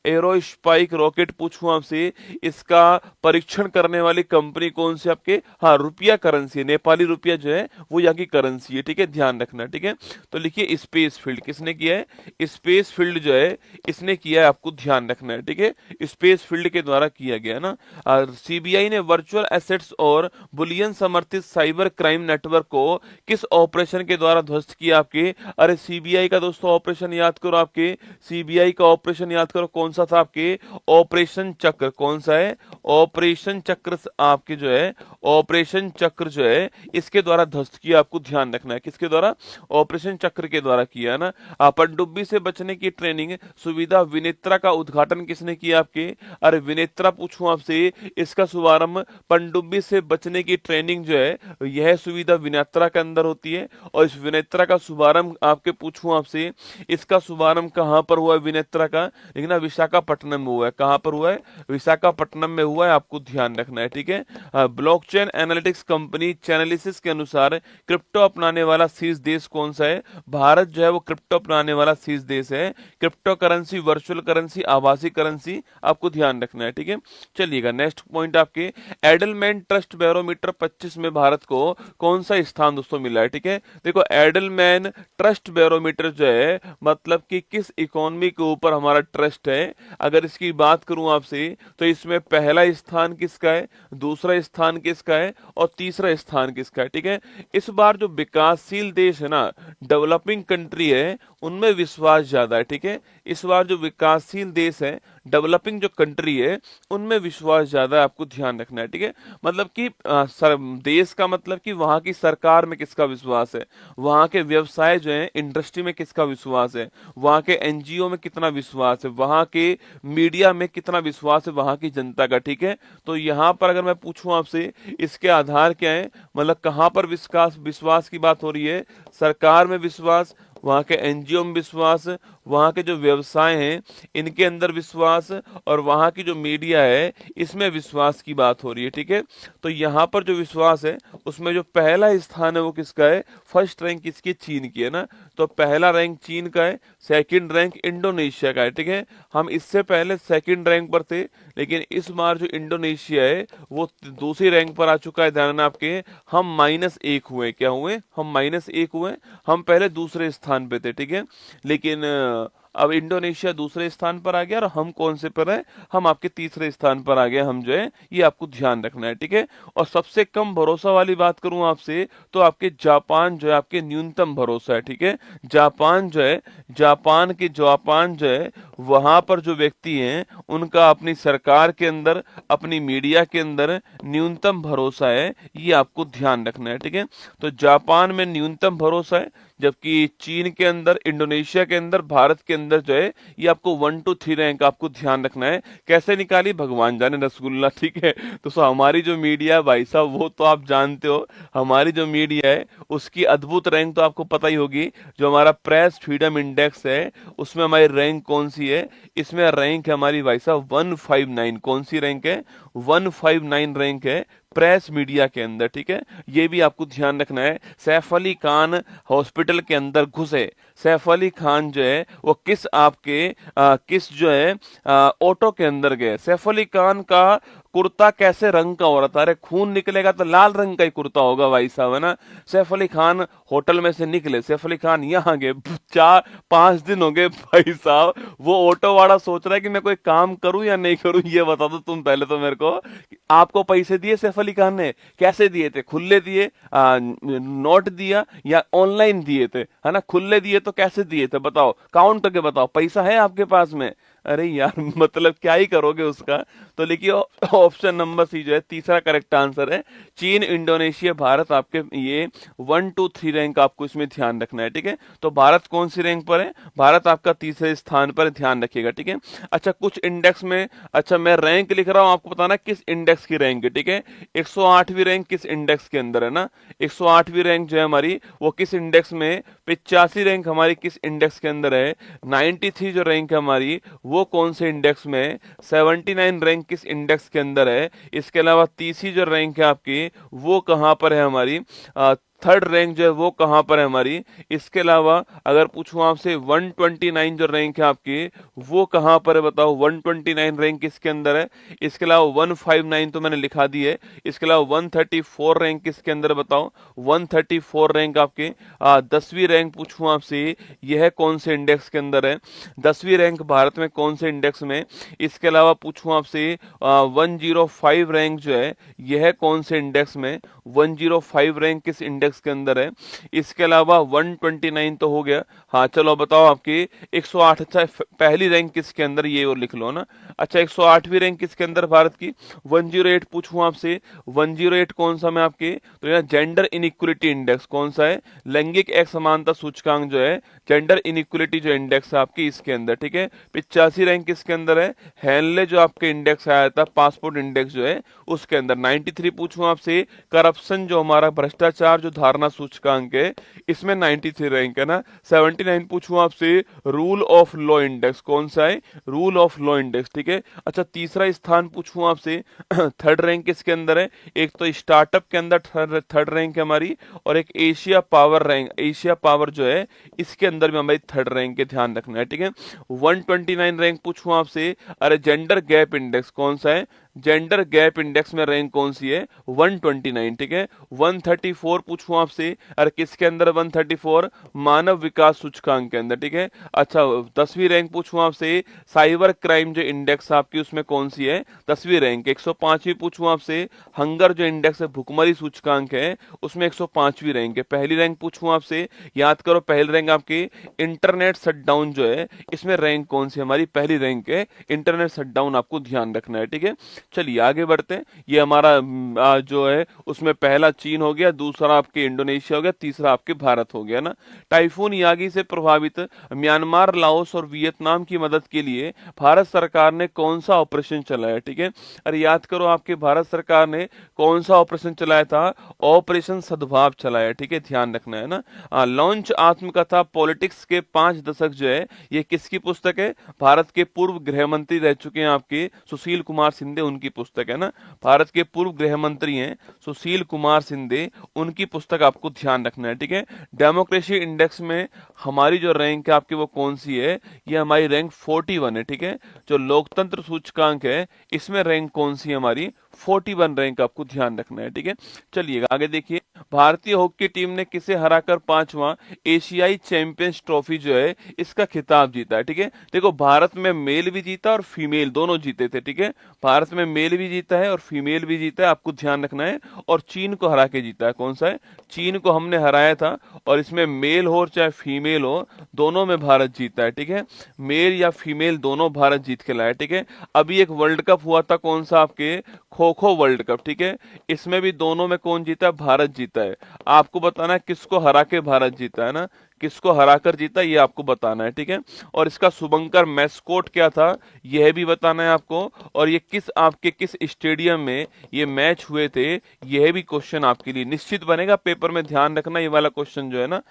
एरोस्पाइक रॉकेट पूछूं आपसे, इसका परीक्षण करने वाली कंपनी कौन सी आपके, हाँ, रुपया करेंसी, नेपाली रुपया जो है वो यहाँ की करेंसी है, ठीक है, ध्यान रखना, ठीक है। तो लिखिए स्पेस फील्ड, किसने किया है, स्पेस फील्ड जो है इसने किया है, आपको ध्यान रखना है, ठीक है, स्पेस फील्ड के द्वारा किया गया ना। सीबीआई ने वर्चुअल एसेट्स और बुलियन समर्थित साइबर क्राइम नेटवर्क को किस ऑपरेशन के द्वारा ध्वस्त किया आपके, अरे सीबीआई का दोस्तों ऑपरेशन याद करो, आपके सीबीआई का ऑपरेशन याद करो, कौन सा था आपके, ऑपरेशन चक्र, कौन सा है, ऑपरेशन चक्र, आपके जो है ऑपरेशन चक्र जो है इसके द्वारा ध्वस्त किया, आपको ध्यान रखना है, किसके द्वारा, ऑपरेशन चक्र के द्वारा किया ना। पनडुब्बी से बचने की ट्रेनिंग सुविधा विनेत्रा का उद्घाटन किसने किया आपके, अरे विनेत्रा पूछूं आपसे, इसका शुभारंभ पनडुब्बी से बचने की ट्रेनिंग जो है यह सुविधा विनेत्रा के अंदर होती है। और इस विनेत्रा का शुभारंभ आपके पूछूं आपसे, इसका शुभारंभ कहाँ पर हुआ है विनेत्रा का? लेकिन ना विशाखापट्टनम में हुआ है। कहाँ पर हुआ है? विशाखापट्टनम में हुआ है, आपको ध्यान रखना है, ठीक है। ब्लॉकचेन एनालिटिक्स कंपनी चैनलिसिस के अनुसार क्रिप्टो अपनाने वाला शीर्ष देश कौन सा है? भारत जो है वो क्रिप्टो अपनाने वाला शीर्ष देश है। क्रिप्टो करेंसी, वर्चुअल करेंसी, आभासी करेंसी, आपको ध्यान रखना है, ठीक है। चलिएगा नेक्स्ट पॉइंट आपके, एडलमैन ट्रस्ट बैरोमीटर 25 में भारत को कौन सा स्थान दोस्तों मिला है? ठीक है, देखो एडलमैन ट्रस्ट बैरोमीटर जो है मतलब कि किस इकोनॉमी के ऊपर हमारा ट्रस्ट है, अगर इसकी बात करूं आपसे तो इसमें पहला स्थान किसका है, दूसरा स्थान किसका है और तीसरा स्थान किसका है? ठीक है, इस बार जो विकासशील देश है ना, डेवलपिंग कंट्री है, उनमें विश्वास ज्यादा है। ठीक है, इस बार जो विकासशील देश है, डेवलपिंग जो कंट्री है, उनमें विश्वास ज्यादा है, आपको ध्यान रखना है। ठीक है, मतलब कि देश का मतलब कि वहां की सरकार में किसका विश्वास है, वहां के व्यवसाय जो है, इंडस्ट्री में किसका विश्वास है, वहां के एनजीओ में कितना विश्वास है, वहां के मीडिया में कितना विश्वास है वहां की जनता का। ठीक है, तो यहाँ पर अगर मैं पूछूं आपसे, इसके आधार क्या है, मतलब कहां पर विश्वास विश्वास की बात हो रही है? सरकार में विश्वास, वहां के एनजीओ में विश्वास, वहां के जो व्यवसाय हैं इनके अंदर विश्वास, और वहां की जो मीडिया है इसमें विश्वास की बात हो रही है। ठीक है, तो यहाँ पर जो विश्वास है उसमें जो पहला स्थान है वो किसका है? फर्स्ट रैंक किसकी? चीन की है ना, तो पहला रैंक चीन का है, सेकंड रैंक इंडोनेशिया का है। ठीक है, हम इससे पहले सेकंड रैंक पर थे, लेकिन इस बार जो इंडोनेशिया है वो दूसरी रैंक पर आ चुका है। ध्यान आपके, हम -1 हुए, क्या हुए? हम -1 हुए, हम पहले दूसरे स्थान पे थे। ठीक है, लेकिन अब इंडोनेशिया दूसरे स्थान पर आ गया और हम कौन से पर है? हम आपके तीसरे स्थान पर आ गए, हम जो है, ये आपको ध्यान रखना है। ठीक है, और सबसे कम भरोसा वाली बात करूं आपसे तो आपके जापान जो है आपके न्यूनतम भरोसा है। ठीक है, जापान जो है, जापान जो है वहां पर जो व्यक्ति हैं उनका अपनी सरकार के अंदर, अपनी मीडिया के अंदर न्यूनतम भरोसा है, ये आपको ध्यान रखना है। ठीक है, तो जापान में न्यूनतम भरोसा है, जबकि चीन के अंदर, इंडोनेशिया के अंदर, भारत के अंदर जो है ये आपको 1 to 3 रैंक आपको ध्यान रखना है। कैसे निकाली भगवान जाने रसगुल्ला। ठीक है, तो हमारी जो मीडिया है भाई साहब वो तो आप जानते हो, हमारी जो मीडिया है उसकी अद्भुत रैंक तो आपको पता ही होगी। जो हमारा प्रेस फ्रीडम इंडेक्स है उसमें हमारी रैंक कौन सी है? इसमें रैंक है हमारी भाई साहब 159। कौन सी रैंक है? 159 रैंक है प्रेस मीडिया के अंदर। ठीक है, ये भी आपको ध्यान रखना है। सैफ अली खान हॉस्पिटल के अंदर घुसे, सैफ अली खान जो है वो किस आपके किस जो है ऑटो के अंदर गए? सैफ अली खान का कुर्ता कैसे रंग का हो रहा था? अरे खून निकलेगा तो लाल रंग का ही कुर्ता होगा भाई साहब, है ना। सैफ अली खान होटल में से निकले, सैफ अली खान यहाँ गए, 4-5 दिन हो गए भाई साहब, वो ऑटो वाला सोच रहा है कि मैं कोई काम करूं या नहीं करूं। ये बता दो तुम पहले तो मेरे को, आपको पैसे दिए सैफ अली खान ने? कैसे दिए थे? खुले दिए, नोट दिया या ऑनलाइन दिए थे? है ना, खुले दिए तो कैसे दिए थे बताओ, काउंट करके बताओ, पैसा है आपके पास में? अरे यार मतलब क्या ही करोगे उसका। तो लिखिए ऑप्शन नंबर सी जो है तीसरा करेक्ट आंसर है। चीन, इंडोनेशिया, भारत आपके ये 1 to 3 रैंक आपको इसमें ध्यान रखना है। ठीक है, तो भारत कौन सी रैंक पर है? भारत आपका तीसरे स्थान पर, ध्यान रखिएगा। ठीक है, अच्छा कुछ इंडेक्स में, अच्छा मैं रैंक लिख रहा हूं, आपको बताना किस इंडेक्स की रैंक है। ठीक है, 108वीं रैंक किस इंडेक्स के अंदर है ना, 108वीं रैंक जो है हमारी वो किस इंडेक्स में? 85 रैंक हमारी किस इंडेक्स के अंदर है? 93 जो रैंक है हमारी वो कौन से इंडेक्स में है? 79 रैंक किस इंडेक्स के अंदर है? इसके अलावा तीसरी जो रैंक है आपकी वो कहां पर है हमारी? थर्ड रैंक जो है वो कहां पर है हमारी? इसके अलावा अगर पूछूं आपसे 129 जो रैंक है आपकी वो कहां पर है बताओ? 129 रैंक किसके अंदर है? इसके अलावा 159 तो मैंने लिखा दी है। इसके अलावा 134 रैंक किसके अंदर बताओ? 134 रैंक आपके 10वीं रैंक पूछूं आपसे, यह कौन से इंडेक्स के अंदर है? 10वीं रैंक भारत में कौन से इंडेक्स में? इसके अलावा पूछूं आपसे 105 रैंक जो है यह कौन से इंडेक्स में? 105 रैंक किस इंडेक्स इंडेक्स के अंदर है। इसके अलावा 129 तो हो गया। हाँ चलो बताओ आपकी 108। अच्छा पहली रैंक किसके अंदर, ये और लिख लो ना। अच्छा 108वीं रैंक किसके अंदर भारत की। 108 पूछूं आपसे, 108 कौन सा में आपके, तो यहाँ जेंडर इनइक्वलिटी इंडेक्स कौन सा है, लैंगिक असमानता सूचकांक जो है, जेंडर इनइक्वलिटी जो इंडेक्स है आपकी इसके अंदर, ठीक है। 85 रैंक किसके अंदर है, हेनले जो आपके इंडेक्स आया था पासपोर्ट इंडेक्स जो है उसके अंदर। 93 पूछूं आपसे, करप्शन जो हमारा भ्रष्टाचार जो धारणा सूचकांक है इसमें 93 रैंक है ना। 79 पूछूं आपसे, रूल ऑफ लॉ इंडेक्स कौन सा है, रूल ऑफ लॉ इंडेक्स, ठीक है। अच्छा तीसरा स्थान पूछूं आपसे थर्ड रैंक किसके अंदर है, एक तो स्टार्टअप के अंदर थर्ड रैंक है हमारी, और एक Asia power rank, Asia power जो है इसके अंदर भी हमारी थर्ड रैंक के ध्यान रखना है, ठीक है। 129 रैंक पूछूं आपसे, अरे जेंडर गैप इंडेक्स कौन सा है, जेंडर गैप इंडेक्स में रैंक कौन सी है, 129, ठीक है। 134 पूछूं आपसे, अरे किसके अंदर 134, मानव विकास सूचकांक के अंदर, ठीक है। अच्छा 10वीं रैंक पूछूं आपसे, साइबर क्राइम जो इंडेक्स आपकी उसमें कौन सी है, 10वीं रैंक। 105वीं पूछूं आपसे, हंगर जो इंडेक्स है भुखमरी सूचकांक है उसमें 105वीं रैंक है। पहली रैंक पूछूं आपसे, याद करो पहली रैंक आपकी इंटरनेट शटडाउन जो है इसमें रैंक कौन सी हमारी, पहली रैंक है इंटरनेट शटडाउन, आपको ध्यान रखना है, ठीक है। चलिए आगे बढ़ते हैं। ये हमारा जो है उसमें पहला चीन हो गया, दूसरा आपके इंडोनेशिया हो गया, तीसरा आपके भारत हो गया ना। टाइफून यागी से प्रभावित म्यांमार, लाओस और वियतनाम की मदद के लिए भारत सरकार ने कौन सा ऑपरेशन चलाया, ठीक है। अरे याद करो आपके भारत सरकार ने कौन सा ऑपरेशन चलाया था, ऑपरेशन सद्भाव चलाया, ठीक है, ध्यान रखना है ना। लॉन्च आत्मकथा पॉलिटिक्स के 5 दशक जो है ये किसकी पुस्तक है, भारत के पूर्व गृह मंत्री रह चुके हैं आपके सुशील कुमार सिंधे, उनकी पुस्तक है ना। भारत के पूर्व गृह मंत्री हैं सुशील कुमार सिंधे, उनकी पुस्तक आपको ध्यान रखना है, ठीक है। डेमोक्रेसी इंडेक्स में हमारी जो रैंक है आपकी वो कौन सी है, ये हमारी रैंक 41 है, ठीक है। जो लोकतंत्र सूचकांक है इसमें रैंक कौन सी है हमारी, 41 रैंक आपको ध्यान रखना है, ठीक है। चलिए आगे देखिए, भारतीय हॉकी टीम ने किसे हराकर 5वां एशियाई चैंपियंस ट्रॉफी जो है इसका खिताब जीता है, ठीक है। देखो भारत में मेल भी जीता और फीमेल दोनों जीते थे, ठीक है। भारत में मेल भी जीता है और फीमेल भी जीता है, आपको ध्यान रखना है। और चीन को हरा के जीता है, कौन सा है, चीन को हमने हराया था, और इसमें मेल हो चाहे फीमेल हो दोनों में भारत जीता है, ठीक है। मेल या फीमेल दोनों भारत जीत के लाया, ठीक है। अभी एक वर्ल्ड कप हुआ था, कौन सा आपके खो खो वर्ल्ड कप, ठीक है। इसमें भी दोनों में कौन जीता, भारत जीता है। आपको बताना है किसको हरा के भारत जीता है ना, किसको हराकर जीता ये आपको बताना है, ठीक है। और इसका शुभंकर मैस्कोट क्या था यह भी बताना है आपको, और ये किस स्टेडियम में ये मैच हुए थे यह भी क्वेश्चन आपके लिए निश्चित बनेगा पेपर में, ध्यान रखना ये वाला क्वेश्चन जो है ना।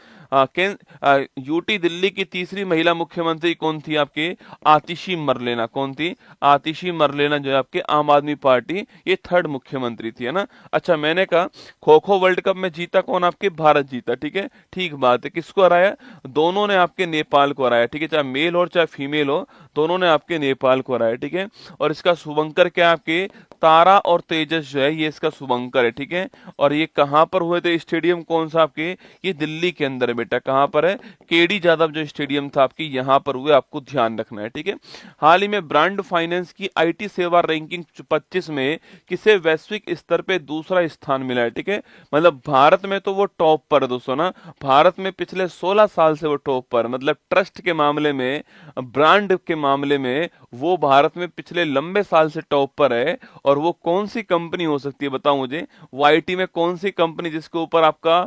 यूटी दिल्ली की तीसरी महिला मुख्यमंत्री कौन थी आपके, आतिशी मरलेना, कौन थी, आतिशी मरलेना जो है आपके आम आदमी पार्टी, ये थर्ड मुख्यमंत्री थी, है ना। अच्छा मैंने कहा खो खो वर्ल्ड कप में जीता कौन, आपके भारत जीता, ठीक है, ठीक बात है। किसको हराया, दोनों ने आपके नेपाल को हराया, ठीक है, चाहे मेल हो चाहे फीमेल हो दोनों ने आपके नेपाल को हराया, ठीक है। और इसका शुभंकर क्या आपके, तारा और तेजस जो है ये इसका शुभंकर है, ठीक है। और ये कहां पर हुए थे, स्टेडियम कौन सा आपके, ये दिल्ली के अंदर है बेटा, कहां पर है, केडी यादव जो स्टेडियम था आपकी यहां पर हुए, आपको ध्यान रखना है, ठीक है। हाल ही में ब्रांड फाइनेंस की आईटी सेवा रैंकिंग 25 में किसे वैश्विक स्तर पे दूसरा स्थान मिला है, ठीक है। मतलब भारत में तो वो टॉप पर है दोस्तों ना, भारत में पिछले 16 साल से वो टॉप पर, मतलब ट्रस्ट के मामले में, ब्रांड के मामले में वो भारत में पिछले लंबे साल से टॉप पर है। और वो कौन सी कंपनी हो सकती है बताओ मुझे, वो आईटी में कौन सी कंपनी जिसके ऊपर आपका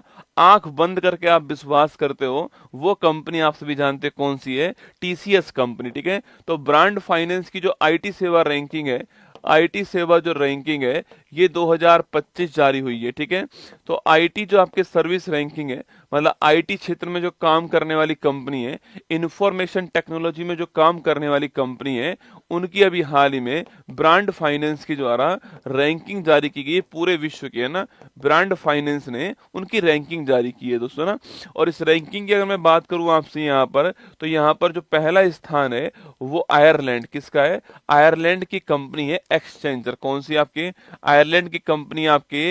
आंख बंद करके आप विश्वास करते हो, वो कंपनी आप सभी जानते हैं कौन सी है, टीसीएस कंपनी, ठीक है। तो ब्रांड फाइनेंस की जो आईटी सेवा रैंकिंग है, आईटी सेवा जो रैंकिंग है ये 2025 जारी हुई है, ठीक है। तो आईटी जो आपके सर्विस रैंकिंग है, मतलब आईटी क्षेत्र में जो काम करने वाली कंपनी है, इंफॉर्मेशन टेक्नोलॉजी में जो काम करने वाली कंपनी है, उनकी अभी हाल ही में ब्रांड फाइनेंस के द्वारा रैंकिंग जारी की गई है, पूरे विश्व की, है ना। ब्रांड फाइनेंस ने उनकी रैंकिंग जारी की है दोस्तों ना। और इस रैंकिंग की अगर मैं बात करूं आपसे यहाँ पर, तो यहाँ पर जो पहला स्थान है वो आयरलैंड, किसका है, आयरलैंड की कंपनी है एक्सचेंजर, कौन सी आपकी, आयरलैंड की कंपनी आपके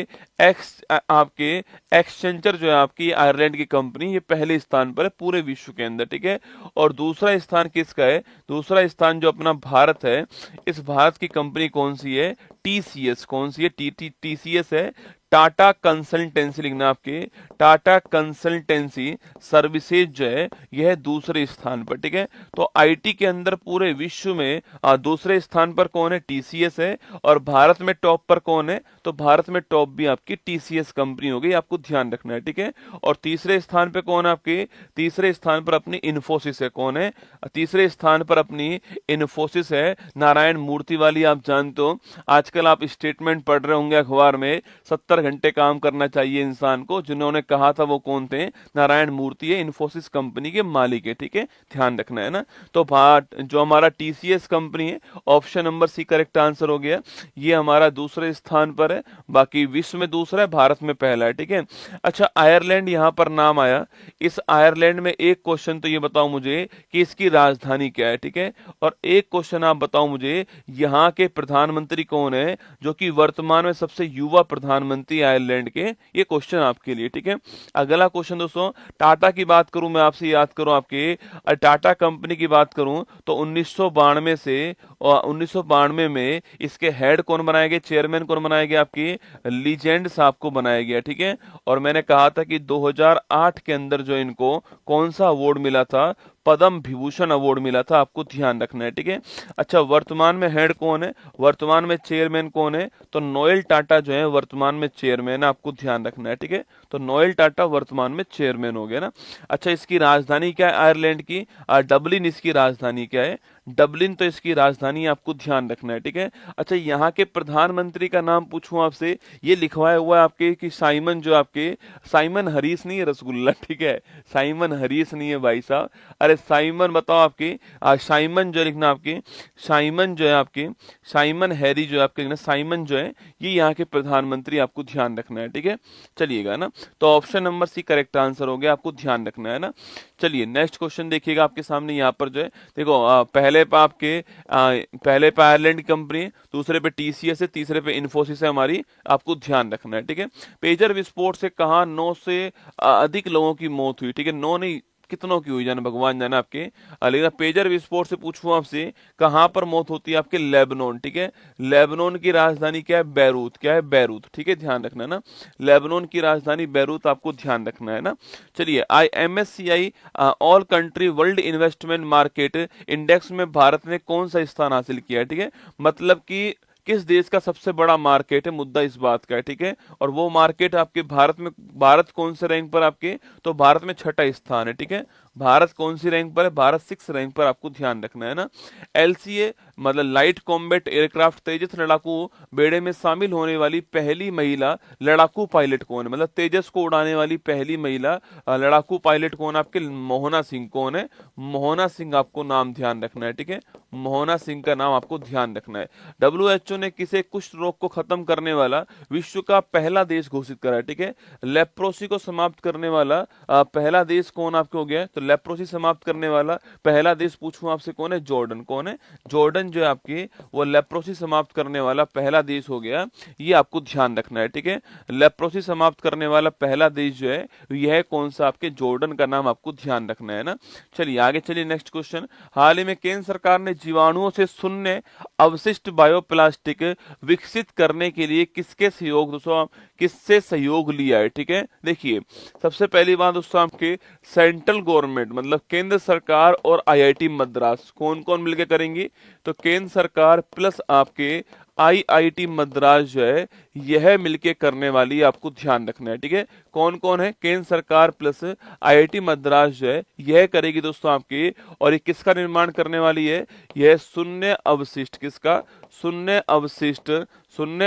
एक्सचेंजर जो है आपकी आयरलैंड की कंपनी, ये पहले स्थान पर है पूरे विश्व के अंदर, ठीक है। और दूसरा स्थान किसका है, दूसरा स्थान जो अपना भारत है, इस भारत की कंपनी कौन सी है, टीसीएस, कौन सी है? टीसीएस है, टाटा कंसल्टेंसी लिखना आपके, टाटा कंसल्टेंसी सर्विसेज जो है यह दूसरे स्थान पर, ठीक है। तो आईटी के अंदर पूरे विश्व में दूसरे स्थान पर कौन है? टीसीएस है। और भारत में टॉप पर कौन है? तो भारत में टॉप भी आपकी टीसीएस कंपनी हो गई, आपको ध्यान रखना है, ठीक है। और तीसरे स्थान पे कौन है आपके? तीसरे स्थान पर अपनी इन्फोसिस है। कौन है? तीसरे स्थान पर अपनी इन्फोसिस है, नारायण मूर्ति वाली, आप जानते हो। आजकल आप स्टेटमेंट पढ़ रहे होंगे अखबार में, 70 घंटे काम करना चाहिए इंसान को, जिन्होंने कहा था वो कौन थे? नारायण मूर्ति है, इन्फोसिस कंपनी के मालिक है, ठीक है, ध्यान रखना है ना। तो जो हमारा टीसीएस कंपनी है, option number C correct answer हो गया। ये हमारा दूसरे स्थान पर है, बाकी विश्व में दूसरा है, भारत में पहला है, ठीक है। अच्छा, आयरलैंड यहाँ पर नाम आया। इस आयरलैंड में एक क्वेश्चन तो ये बताओ मुझे कि इसकी राजधानी क्या है, ठीक है। और एक क्वेश्चन आप बताओ मुझे, यहाँ के प्रधानमंत्री कौन है जो कि वर्तमान में सबसे युवा प्रधानमंत्री आयरलैंड के? ये क्वेश्चन आपके लिए, ठीक है। अगला क्वेश्चन दोस्तों, टाटा की बात करूं मैं आपसे, याद करूं आपके, टाटा कंपनी की बात करूं तो 1992 से 1992 में इसके हेड कौन बनाए गए? चेयरमैन कौन बनाए गए? आपके लीजेंड साहब को बनाया गया, ठीक है। और मैंने कहा था कि 2008 के अंदर जो इनको कौन सा अवार्ड मिला था? पद्म विभूषण अवार्ड मिला था, आपको ध्यान रखना है, ठीक है। अच्छा, वर्तमान में हेड कौन है? वर्तमान में चेयरमैन कौन है? तो नोएल टाटा जो है वर्तमान में चेयरमैन है, आपको ध्यान रखना है, ठीक है। तो नोएल टाटा वर्तमान में चेयरमैन हो गया ना। अच्छा, इसकी राजधानी क्या है आयरलैंड की? डबलिन इसकी राजधानी क्या है? डबलिन तो इसकी राजधानी, आपको ध्यान रखना है, ठीक है। अच्छा, यहाँ के प्रधानमंत्री का नाम पूछूं आपसे, ये लिखवाया हुआ है आपके कि साइमन, जो आपके साइमन हरीश नहीं है रसगुल्ला, ठीक है, साइमन हरीश नहीं है भाई साहब। अरे साइमन बताओ आपके, साइमन जो लिखना आपके, साइमन जो है आपके, साइमन हैरी जो है आपके लिखना, साइमन जो है ये यहाँ के प्रधानमंत्री, आपको ध्यान रखना है, ठीक है। चलिएगा ना, तो option number C correct answer हो गया, आपको ध्यान रखना है ना। चलिए नेक्स्ट क्वेश्चन देखिएगा आपके सामने, यहाँ पर जो है देखो, पहले पे आपके पहले पे आयरलैंड की कंपनी, दूसरे पे टीसीएस है, तीसरे पे इन्फोसिस है हमारी, आपको ध्यान रखना है, ठीक है। पेजर विस्फोट से कहा 9 से अधिक लोगों की मौत हुई, ठीक है, 9 नहीं, कितनों की हुई जाने भगवान जाने आपके। लेकिन पेजर विस्फोट से पूछूं आपसे, कहां पर मौत होती है? आपके लेबनान, ठीक है। लेबनान की राजधानी क्या है? बैरूत, क्या है? बैरूत, ठीक है, ध्यान रखना ना, लेबनान की राजधानी बैरूत, आपको ध्यान रखना है ना। चलिए, MSCI all country world investment market index में भारत ने कौन सा स्थान हासिल किया है, ठीक है। मतलब कि किस देश का सबसे बड़ा मार्केट है, मुद्दा इस बात का है, ठीक है। और वो मार्केट आपके भारत में, भारत कौन से रैंक पर आपके? तो भारत में छठा स्थान है, ठीक है। भारत कौन सी रैंक पर है? भारत 6 रैंक पर, आपको ध्यान रखना है ना। LCA मतलब लाइट कॉम्बैट एयरक्राफ्ट तेजस लड़ाकू बेड़े में शामिल होने वाली पहली महिला लड़ाकू पायलट कौन है? मतलब तेजस को उड़ाने वाली पहली महिला लड़ाकू पायलट कौन? आपके मोहना सिंह। कौन है? मोहना सिंह, आपको नाम ध्यान रखना है, ठीक है। मोहना सिंह का नाम आपको ध्यान रखना है। WHO ने किसे कुष्ठ रोग को खत्म करने वाला विश्व का पहला देश घोषित करा है, ठीक है। लेप्रोसी को समाप्त करने वाला पहला देश कौन आपके हो गया? तो लेप्रोसी समाप्त करने वाला पहला देश पूछूं आपसे, कौन है? जॉर्डन। कौन है? जॉर्डन जो है आपकी, वो लेप्रोसी समाप्त करने वाला पहला देश हो गया, ये आपको ध्यान रखना है, ठीक है। लेप्रोसी समाप्त करने वाला पहला देश जो है यह कौन सा? आपके जॉर्डन का नाम आपको ध्यान रखना है ना। चलिए आगे चलिए, नेक्स्ट क्वेश्चन। हाल ही में केंद्र सरकार ने जीवाणुओं से शून्य अवशिष्ट बायोप्लास्टिक विकसित करने के लिए किसके सहयोग, दोस्तों किससे सहयोग लिया है, ठीक है। देखिए, सबसे पहली बात दोस्तों, आपके सेंट्रल गवर्नमेंट मतलब केंद्र सरकार और IIT मद्रास कौन कौन मिलकर करेंगी? तो केंद्र सरकार प्लस आपके IIT मद्रास जो है यह मिलके करने वाली, आपको ध्यान रखना है, ठीक है। कौन कौन है? केंद्र सरकार प्लस IIT मद्रास जो है यह करेगी दोस्तों आपकी। और ये किसका निर्माण करने वाली है? यह शून्य अवशिष्ट, किसका? शून्य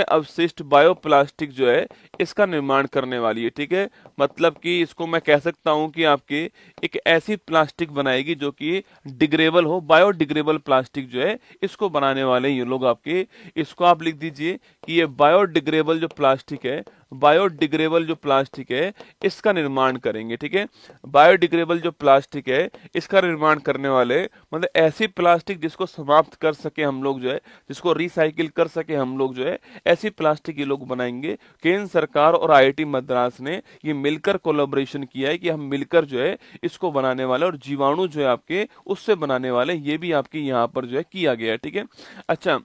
अवशिष्ट बायोप्लास्टिक जो है इसका निर्माण करने वाली है, ठीक है। मतलब कि इसको मैं कह सकता हूं कि आपके एक ऐसी प्लास्टिक बनाएगी जो कि डिग्रेबल हो, बायोडिग्रेबल प्लास्टिक जो है इसको बनाने वाले ये लोग आपके। इसको आप लिख दीजिए कि ये बायोडिग्रेबल जो प्लास्टिक है, बायोडिग्रेबल जो प्लास्टिक है इसका निर्माण करेंगे, ठीक है। बायोडिग्रेबल जो प्लास्टिक है इसका निर्माण करने वाले, मतलब ऐसी प्लास्टिक जिसको समाप्त कर सके हम लोग जो है, जिसको रिसाइकिल कर सके हम लोग जो है, ऐसी प्लास्टिक ये लोग बनाएंगे। केंद्र सरकार और IIT मद्रास ने ये मिलकर कोलैबोरेशन किया है कि हम मिलकर जो है इसको बनाने वाले, और जीवाणु जो है आपके उससे बनाने वाले, ये भी आपके यहाँ पर जो है किया गया है, ठीक है। अच्छा,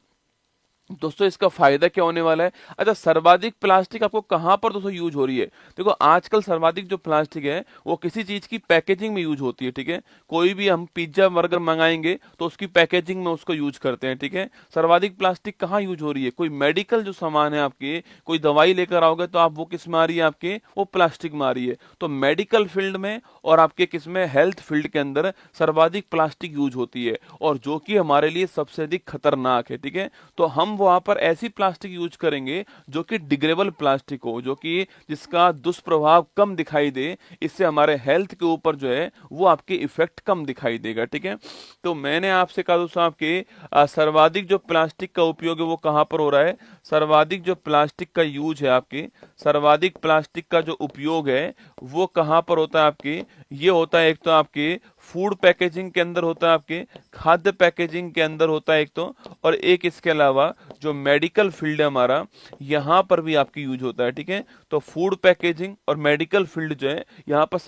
दोस्तों इसका फायदा क्या होने वाला है? अच्छा, सर्वाधिक प्लास्टिक आपको कहाँ पर दोस्तों यूज हो रही है? देखो आजकल सर्वाधिक जो प्लास्टिक है वो किसी चीज की पैकेजिंग में यूज होती है, ठीक है। कोई भी हम पिज्जा बर्गर मंगाएंगे तो उसकी पैकेजिंग में उसको यूज करते हैं, ठीक है। सर्वाधिक प्लास्टिक कहाँ यूज हो रही है? कोई मेडिकल जो सामान है आपके, कोई दवाई लेकर आओगे तो आप वो किस में आ रही है आपके, वो प्लास्टिक में आ रही है। तो मेडिकल फील्ड में और आपके किस में, हेल्थ फील्ड के अंदर सर्वाधिक प्लास्टिक यूज होती है, और जो कि हमारे लिए सबसे अधिक खतरनाक है, ठीक है। तो हम वहां पर ऐसी प्लास्टिक यूज करेंगे जो कि डिग्रेडेबल प्लास्टिक हो, जो कि जिसका दुष्प्रभाव कम दिखाई दे, इससे हमारे हेल्थ के ऊपर जो है वो आपके इफेक्ट कम दिखाई देगा, ठीक है। तो मैंने आपसे कहा दोस्तों आपके सर्वाधिक जो प्लास्टिक का उपयोग है वो कहां पर हो रहा है? सर्वाधिक जो प्लास्टिक का यूज है आपके, सर्वाधिक प्लास्टिक का जो उपयोग है वो कहां पर होता है आपके? ये होता है एक तो आपके फूड पैकेजिंग के अंदर होता है, आपके खाद्य पैकेजिंग के अंदर होता है एक तो, और एक इसके अलावा जो मेडिकल फील्ड है हमारा, यहाँ पर भी आपकी यूज होता है, ठीक है। तो फूड पैकेजिंग और मेडिकल फील्ड जो है, यहाँ पर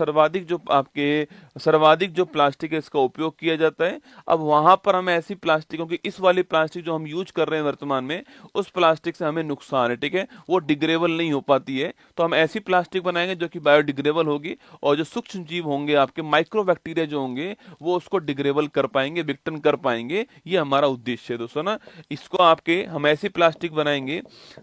सर्वाधिक जो प्लास्टिक है इसका उपयोग किया जाता है। अब वहां पर हमें ऐसी प्लास्टिकों की, इस वाली प्लास्टिक जो हम यूज कर रहे हैं वर्तमान में, उस प्लास्टिक से हमें नुकसान है, ठीक है। वो डिग्रेडेबल नहीं हो पाती है, तो हम ऐसी प्लास्टिक बनाएंगे जो कि बायोडिग्रेडेबल होगी, और जो सूक्ष्म जीव होंगे आपके, माइक्रो बैक्टीरिया जो होंगे, वो उसको डिग्रेडेबल कर पाएंगे, विघटन कर पाएंगे। ये हमारा उद्देश्य है दोस्तों ना। इसको आपके हम ऐसी प्लास्टिक बनाएंगे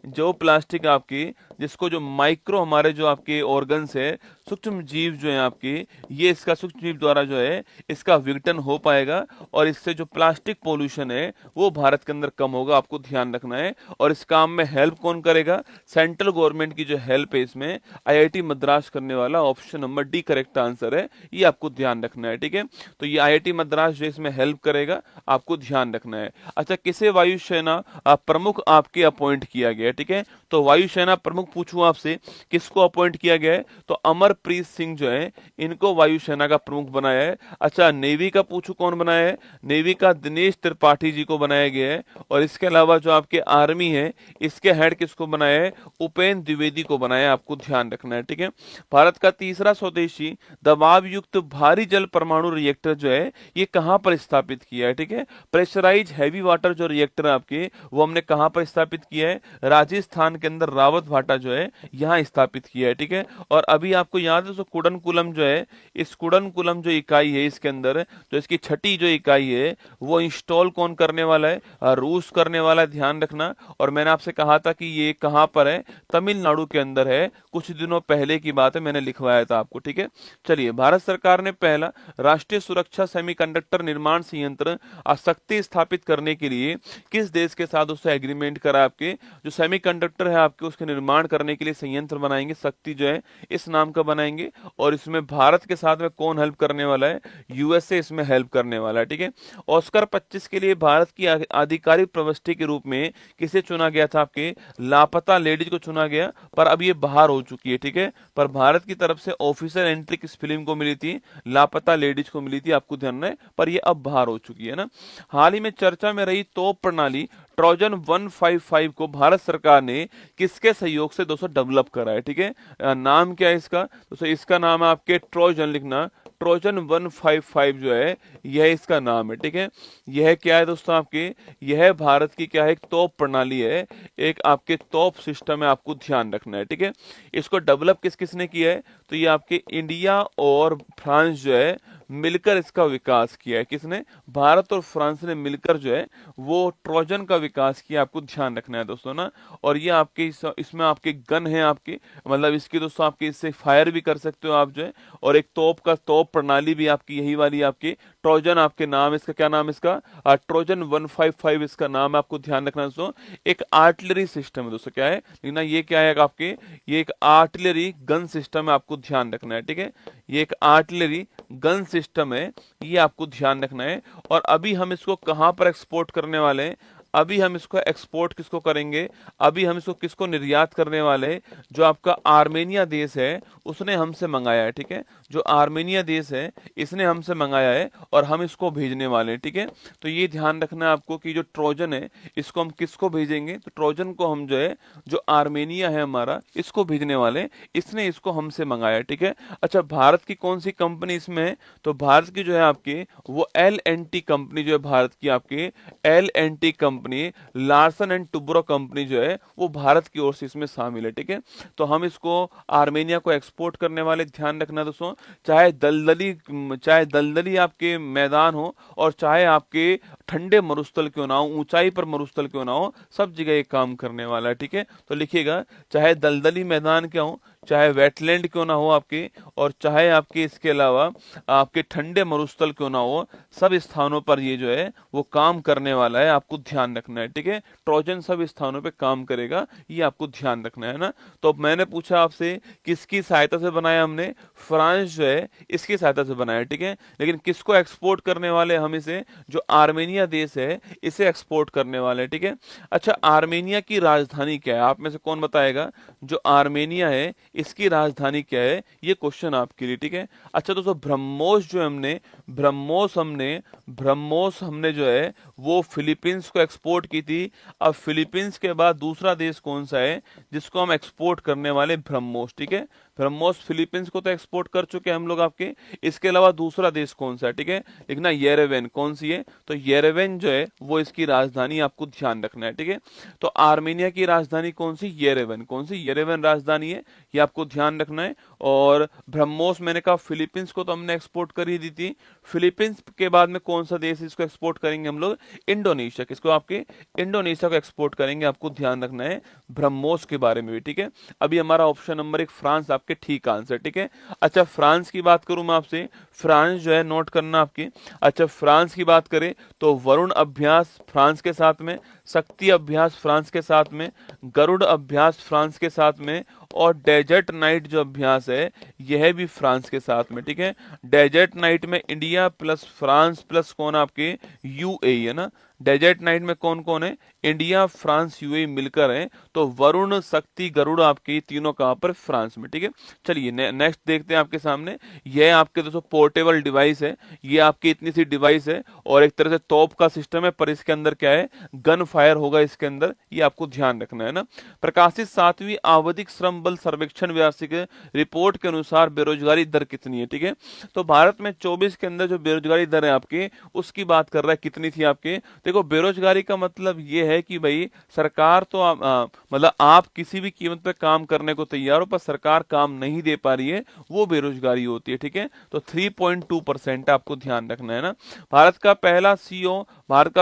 जो प्लास्टिक आपके, जिसको जो माइक्रो हमारे जो आपके ऑर्गन्स है, सूक्ष्म जीव जो है आपके, ये इसका सूक्ष्म जीव द्वारा जो है इसका विघटन हो पाएगा, और इससे जो प्लास्टिक पोल्यूशन है वो भारत के अंदर कम होगा, आपको ध्यान रखना है। और इस काम में हेल्प कौन करेगा? सेंट्रल गवर्नमेंट की जो हेल्प है इसमें, आईआईटी मद्रास करने वाला, option number D correct answer है, ये आपको ध्यान रखना है, ठीक है। तो ये आईआईटी मद्रास जो इसमें हेल्प करेगा, आपको ध्यान रखना है। अच्छा, किसे वायुसेना प्रमुख आपके अपॉइंट किया गया है, ठीक है। तो वायुसेना प्रमुख पूछूं आपसे, किसको अपॉइंट किया गया है? तो अमरप्रीत सिंह जो है, इनको वायुसेना का प्रमुख बनाया है। अच्छा, नेवी का पूछूं कौन बनाया है? नेवी का दिनेश त्रिपाठी जी को बनाया गया है। और इसके अलावा जो आपके आर्मी है, इसके हेड किसको बनाया है? उपेंद्र द्विवेदी को बनाया है, आपको ध्यान रखना है, ठीक है। भारत का तीसरा स्वदेशी दबाव युक्त भारी जल परमाणु रिएक्टर जो है, ये कहां पर स्थापित किया है, ठीक है। प्रेशराइज हैवी वाटर जो रिएक्टर है आपके, वो हमने कहां पर स्थापित किया है? राजस्थान के अंदर रावत भाटा जो है यहाँ स्थापित किया है, ठीक है। और अभी आपको याद है, कुडनकुलम जो है, इस कुडनकुलम जो इकाई है इसके अंदर, जो इसकी छठी जो इकाई है, वो इंस्टॉल कौन करने वाला है? रूस करने वाला है, ध्यान रखना। और मैंने आपसे कहा था कि ये कहां पर है? तमिलनाडु के अंदर है, कुछ दिनों पहले की बात है, मैंने लिखवाया था आपको, ठीक है। चलिए, भारत सरकार ने पहला राष्ट्रीय सुरक्षा सेमीकंडक्टर निर्माण संयंत्र आसक्ति स्थापित करने के लिए किस देश के साथ उससे एग्रीमेंट करा? आपके जो सेमीकंडक्टर है आपके, उसके निर्माण करने के लिए संयंत्र बनाएंगे, शक्ति जो है इस नाम का बनाएंगे। और इसमें भारत के साथ में कौन हेल्प करने वाला है? यूएसए इसमें हेल्प करने वाला है, ठीक है। ऑस्कर 25 के लिए भारत की आधिकारिक प्रविष्टि के रूप में किसे चुना गया था? आपके लापता लेडीज को चुना गया, पर अब ये बाहर हो चुकी है, ठीक है। पर भारत की तरफ से ऑफिशियल एंट्री किस फिल्म को मिली थी? लापता लेडीज को मिली थी, आपको ध्यान है, पर ये अब बाहर हो चुकी है ना। हाल ही में चर्चा में रही तोप प्रणाली ट्रोजन 155 को भारत सरकार ने किसके सहयोग से दोस्तों डेवलप करा है, ठीक है। नाम क्या है इसका? दोस्तों इसका नाम है आपके ट्रोजन, लिखना, ट्रोजन 155 जो है यह इसका नाम है, ठीक है। यह क्या है दोस्तों आपके? यह भारत की क्या है? एक तोप प्रणाली है, एक आपके तोप सिस्टम है, आपको ध्यान रखना है, ठीक है। इसको डेवलप किस किसने किया है? तो ये आपके इंडिया और फ्रांस जो है मिलकर इसका विकास किया है। किसने? भारत और फ्रांस ने मिलकर जो है वो ट्रोजन का विकास किया, आपको ध्यान रखना है दोस्तों ना। और ये आपके इसमें आपके गन है आपके, मतलब इसकी दोस्तों आपके इससे फायर भी कर सकते हो आप जो है। और एक तोप प्रणाली भी आपकी यही वाली आपकी ट्रोजन, आपके नाम, इसका क्या नाम? इसका ट्रोजन 155 इसका नाम है, आपको ध्यान रखना दोस्तों। एक आर्टिलरी सिस्टम है दोस्तों, क्या है लेकिन ये क्या है आपके? ये एक आर्टिलरी गन सिस्टम है, आपको ध्यान रखना है, ठीक है। ये एक आर्टिलरी गन सिस्टम है, ये आपको ध्यान रखना है। और अभी हम इसको कहां पर एक्सपोर्ट करने वाले हैं? अभी हम इसको एक्सपोर्ट किसको करेंगे? अभी हम इसको किसको निर्यात करने वाले हैं? जो आपका आर्मेनिया देश है उसने हमसे मंगाया है, ठीक है। जो आर्मेनिया देश है इसने हमसे मंगाया है और हम इसको भेजने वाले हैं, ठीक है। तो ये ध्यान रखना है आपको कि जो ट्रोजन है इसको हम किसको भेजेंगे? तो ट्रोजन को हम जो है, जो आर्मेनिया है हमारा, इसको भेजने वाले, इसने इसको हमसे मंगाया है, ठीक है। अच्छा, भारत की कौन सी कंपनी इसमें है? तो भारत की जो है आपकी वो LNT कंपनी जो है, भारत की आपकी LNT company company Larsen and Toubro company जो है वो भारत की ओर से इसमें शामिल है। ठीक है, तो हम इसको आर्मेनिया को एक्सपोर्ट करने वाले, ध्यान रखना दोस्तों, चाहे दलदली आपके मैदान हो और चाहे आपके ठंडे मरुस्थल क्यों ना हो, ऊंचाई पर मरुस्थल क्यों ना हो, सब जगह ये काम करने वाला है। ठीक है, तो लिखिएगा, चाहे दलदली मैदान क्या हो, चाहे वेटलैंड क्यों ना हो आपके, और चाहे आपके इसके अलावा आपके ठंडे मरुस्थल क्यों ना हो, सब स्थानों पर ये जो है वो काम करने वाला है, आपको ध्यान रखना है। ठीक है, ट्रोजन सब स्थानों पे काम करेगा, ये आपको ध्यान रखना है ना। तो अब मैंने पूछा आपसे किसकी सहायता से बनाया हमने, फ्रांस जो है इसकी सहायता से बनाया। ठीक है, लेकिन किसको एक्सपोर्ट करने वाले हम इसे, जो आर्मेनिया देश है इसे एक्सपोर्ट करने वाले। ठीक है, अच्छा आर्मेनिया की राजधानी क्या है, आप में से कौन बताएगा, जो आर्मेनिया है इसकी राजधानी क्या है, ये क्वेश्चन आपके लिए। ठीक है, अच्छा दोस्तों ब्रह्मोस जो ब्रह्मोस हमने जो है वो फिलीपींस को एक्सपोर्ट की थी। अब फिलीपींस के बाद दूसरा देश कौन सा है जिसको हम एक्सपोर्ट करने वाले, ब्रह्मोस। ठीक है, ब्रह्मोस फिलीपींस को तो एक्सपोर्ट कर चुके हैं हम लोग आपके, इसके अलावा दूसरा देश कौन सा है, ठीक है, लिखना येरेवेन, कौन सी है, तो येरेवेन जो है वो इसकी राजधानी, आपको ध्यान रखना है। ठीक है, तो आर्मेनिया की राजधानी कौन सी, येरेवेन, कौन सी, येरेवेन राजधानी है, ये आपको ध्यान रखना है। और ब्रह्मोस मैंने कहा फिलीपींस को तो हमने एक्सपोर्ट कर ही दी थी। फिलीपींस के बाद में कौन सा देश इसको एक्सपोर्ट करेंगे हम लोग, इंडोनेशिया, किसको, आपके इंडोनेशिया को एक्सपोर्ट करेंगे, आपको ध्यान रखना है ब्रह्मोस के बारे में भी। ठीक है, अभी हमारा ऑप्शन नंबर 1 फ्रांस आपके ठीक आंसर। ठीक है, अच्छा फ्रांस की बात करूं मैं आपसे, फ्रांस जो है नोट करना आपकी। अच्छा फ्रांस की बात करें तो वरुण अभ्यास फ्रांस के साथ में, शक्ति अभ्यास फ्रांस के साथ में, गरुड़ अभ्यास फ्रांस के साथ में, और डेजर्ट नाइट जो अभ्यास है यह भी फ्रांस के साथ में। ठीक है, डेजर्ट नाइट में इंडिया प्लस फ्रांस प्लस कौन, आपके यूएई है ना। डेजर्ट नाइट में कौन कौन है, इंडिया फ्रांस यूएई मिलकर है, तो वरुण शक्ति गरुड़ आपके तीनों कहां पर, फ्रांस में। ठीक है, चलिए नेक्स्ट देखते हैं आपके सामने। यह आपके दोस्तों पोर्टेबल डिवाइस है, ये आपकी इतनी सी डिवाइस है और एक तरह से तोप का सिस्टम है, पर इसके अंदर क्या है, गन फायर होगा इसके अंदर, ये आपको ध्यान रखना है ना। प्रकाशित 7वीं आवधिक श्रम बल सर्वेक्षण वार्षिक रिपोर्ट के अनुसार बेरोजगारी दर कितनी है। ठीक है, तो भारत में 24 के अंदर जो बेरोजगारी दर है आपके, उसकी बात कर रहा है, कितनी थी आपके, देखो बेरोजगारी का मतलब ये है कि भाई सरकार तो मतलब आप किसी भी कीमत पे काम करने को तैयार हो, पर सरकार काम नहीं दे पा रही है, वो बेरोजगारी होती है। ठीक है, तो 3.2% आपको ध्यान रखना है ना। भारत का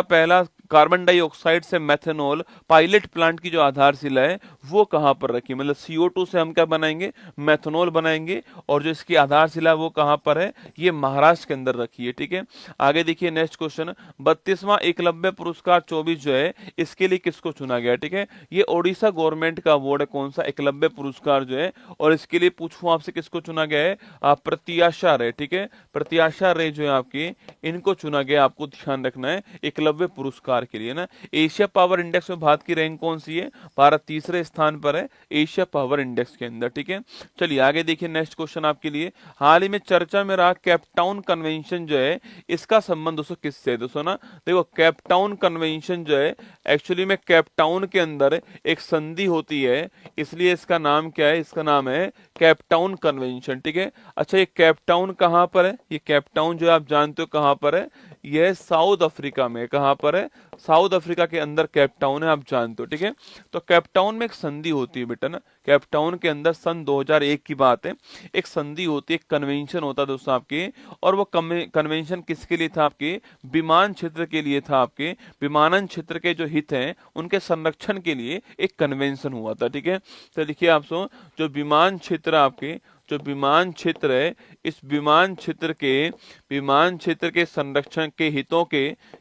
पहला कार्बन डाइऑक्साइड से मेथनॉल पायलट प्लांट की जो आधारशिला है वो कहां पर रखी, मतलब CO2 से हम क्या बनाएंगे, मेथनॉल बनाएंगे, और जो इसकी आधारशिला वो कहां पर है, ये महाराष्ट्र के अंदर रखी है। ठीक है, आगे देखिए नेक्स्ट क्वेश्चन, 32वां एकलव्य पुरस्कार 24 जो है इसके लिए किसको चुना गया। ठीक है, ये ओडिशा गवर्नमेंट का अवार्ड है, कौन सा, एकलव्य पुरस्कार जो है, और इसके लिए पूछूं आपसे किसको चुना गया है, प्रत्याशा रे। ठीक है, प्रत्याशा रे जो है आपकी, इनको चुना गया, आपको ध्यान रखना है एकलव्य पुरस्कार के लिए ना। एशिया पावर इंडेक्स में भारत की रैंक कौन सी है, भारत तीसरे स्थान पर है एशिया पावर इंडेक्स के अंदर। ठीक है, चलिए आगे देखिए नेक्स्ट क्वेश्चन आपके लिए, हाल ही में चर्चा में रहा केपटाउन कन्वेंशन जो है, इसका संबंध दोस्तों किससे है, दोस्तों ना देखो केपटाउन कन्वेंशन जो है, एक्चुअली में केपटाउन के अंदर एक संधि होती है, इसलिए इसका नाम क्या है, इसका नाम है केपटाउन कन्वेंशन। ठीक है, अच्छा ये केपटाउन कहां पर है, ये केपटाउन जो आप जानते हो कहां पर है, यह साउथ अफ्रीका में, कहां पर है, साउथ अफ्रीका के अंदर केपटाउन है, आप जानते हो। ठीक है, तो केपटाउन में एक संधि होती है बेटा ना, केपटाउन के अंदर सन 2001 की बात है, एक संधि होती है, एक कन्वेंशन होता है दोस्तों आपके, और वो कन्वेंशन किसके लिए था, आपके विमान क्षेत्र के लिए था, आपके विमानन क्षेत्र के जो हित हैं उनके संरक्षण के लिए एक कन्वेंशन हुआ था। ठीक है, तो देखिए आप जो विमान क्षेत्र आपके, जो विमान क्षेत्र है, इस विमान क्षेत्र के संरक्षण के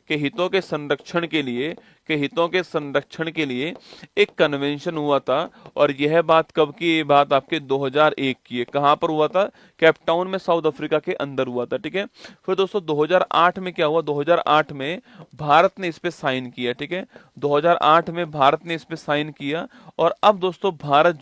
हितों के संरक्षण के लिए एक कन्वेंशन हुआ था। और यह बात कब की, ये बात आपके 2001 की है, कहां पर हुआ था, केपटाउन में, साउथ अफ्रीका के अंदर हुआ था। ठीक है, फिर दोस्तों 2008 में क्या हुआ, 2008 में भारत ने इस पे साइन किया। ठीक है, 2008 में भारत ने इस पे साइन किया, और अब दोस्तों भारत